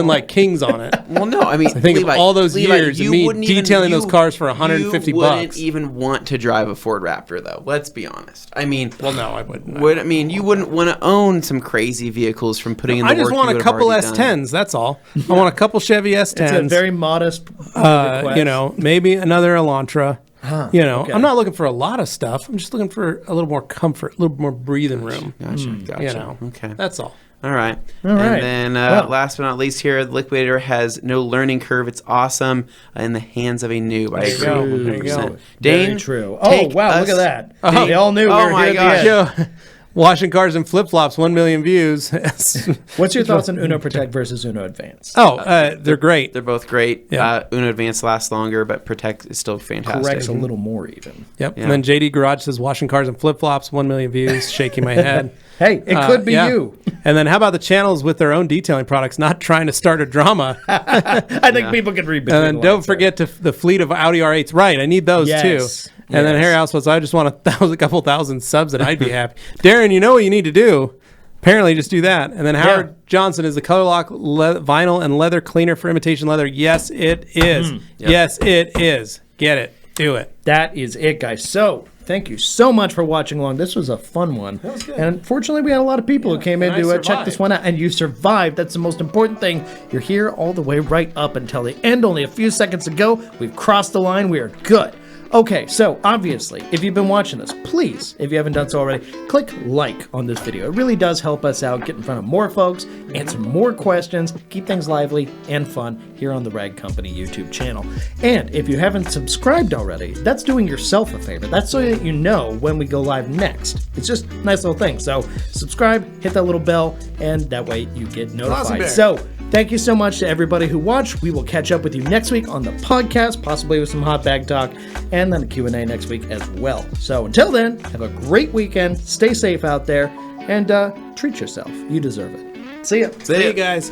like kings on it. Well, no, I mean, I think Levi, of all those Levi, years of you me wouldn't even- detailing those you- cars for $150. You wouldn't even want to drive a Ford Raptor, though. Let's be honest. I mean, Well, no, I wouldn't. you wouldn't want to own some crazy vehicles from putting in the I just work want you a would have couple already done. S10s. That's all. I want a couple Chevy S10s. It's a very modest request. you know, maybe another Elantra. You know, okay. I'm not looking for a lot of stuff. I'm just looking for a little more comfort, a little more breathing room. Gotcha. You know, Okay. that's all. All right. All right. And then Well. last but not least here, the Liquidator has no learning curve. It's awesome in the hands of a noob. I There you agree. go. 100%. There you go. Dane, Very true. Oh, take wow, us- look at that. Oh. They all knew we Oh were my here at the gosh. end. Yo, washing cars in flip flops, 1 million views. What's your thoughts on Uno Protect versus Uno Advance? They're great. They're both great. Yeah. Uno Advance lasts longer, but Protect is still fantastic. Corrects a little more even. Yep. Yeah. And then JD Garage says washing cars in flip flops, 1 million views. Shaking my head. Hey, it could be Yeah. you. And then how about the channels with their own detailing products, not trying to start a drama? I think people can read between And then the don't lines there. forget the fleet of Audi R8s. Right, I need those Yes. too. And then Harry House was, I just want a couple thousand subs and I'd be happy. Darren, you know what you need to do. Apparently, just do that. And then Howard Johnson is the color lock vinyl and leather cleaner for imitation leather. Yes, it is. Yes, it is. Get it. Do it. That is it, guys. So, thank you so much for watching along. This was a fun one. was good. And unfortunately, we had a lot of people who came in and I to check this survived. one out. And you survived. That's the most important thing. You're here all the way right up until the end. Only a few seconds ago, we've crossed the line. We are good. Okay, so obviously, if you've been watching this, please, if you haven't done so already, click like on this video. It really does help us out, get in front of more folks, answer more questions, keep things lively and fun here on the Rag Company YouTube channel. And if you haven't subscribed already, that's doing yourself a favor. That's so that you know when we go live next. It's just a nice little thing. So subscribe, hit that little bell, and that way you get notified. bear. So thank you so much to everybody who watched. We will catch up with you next week on the podcast, possibly with some hot bag talk, and then a Q&A next week as well. So until then, have a great weekend, stay safe out there, and treat yourself. You deserve it. See ya. See you guys.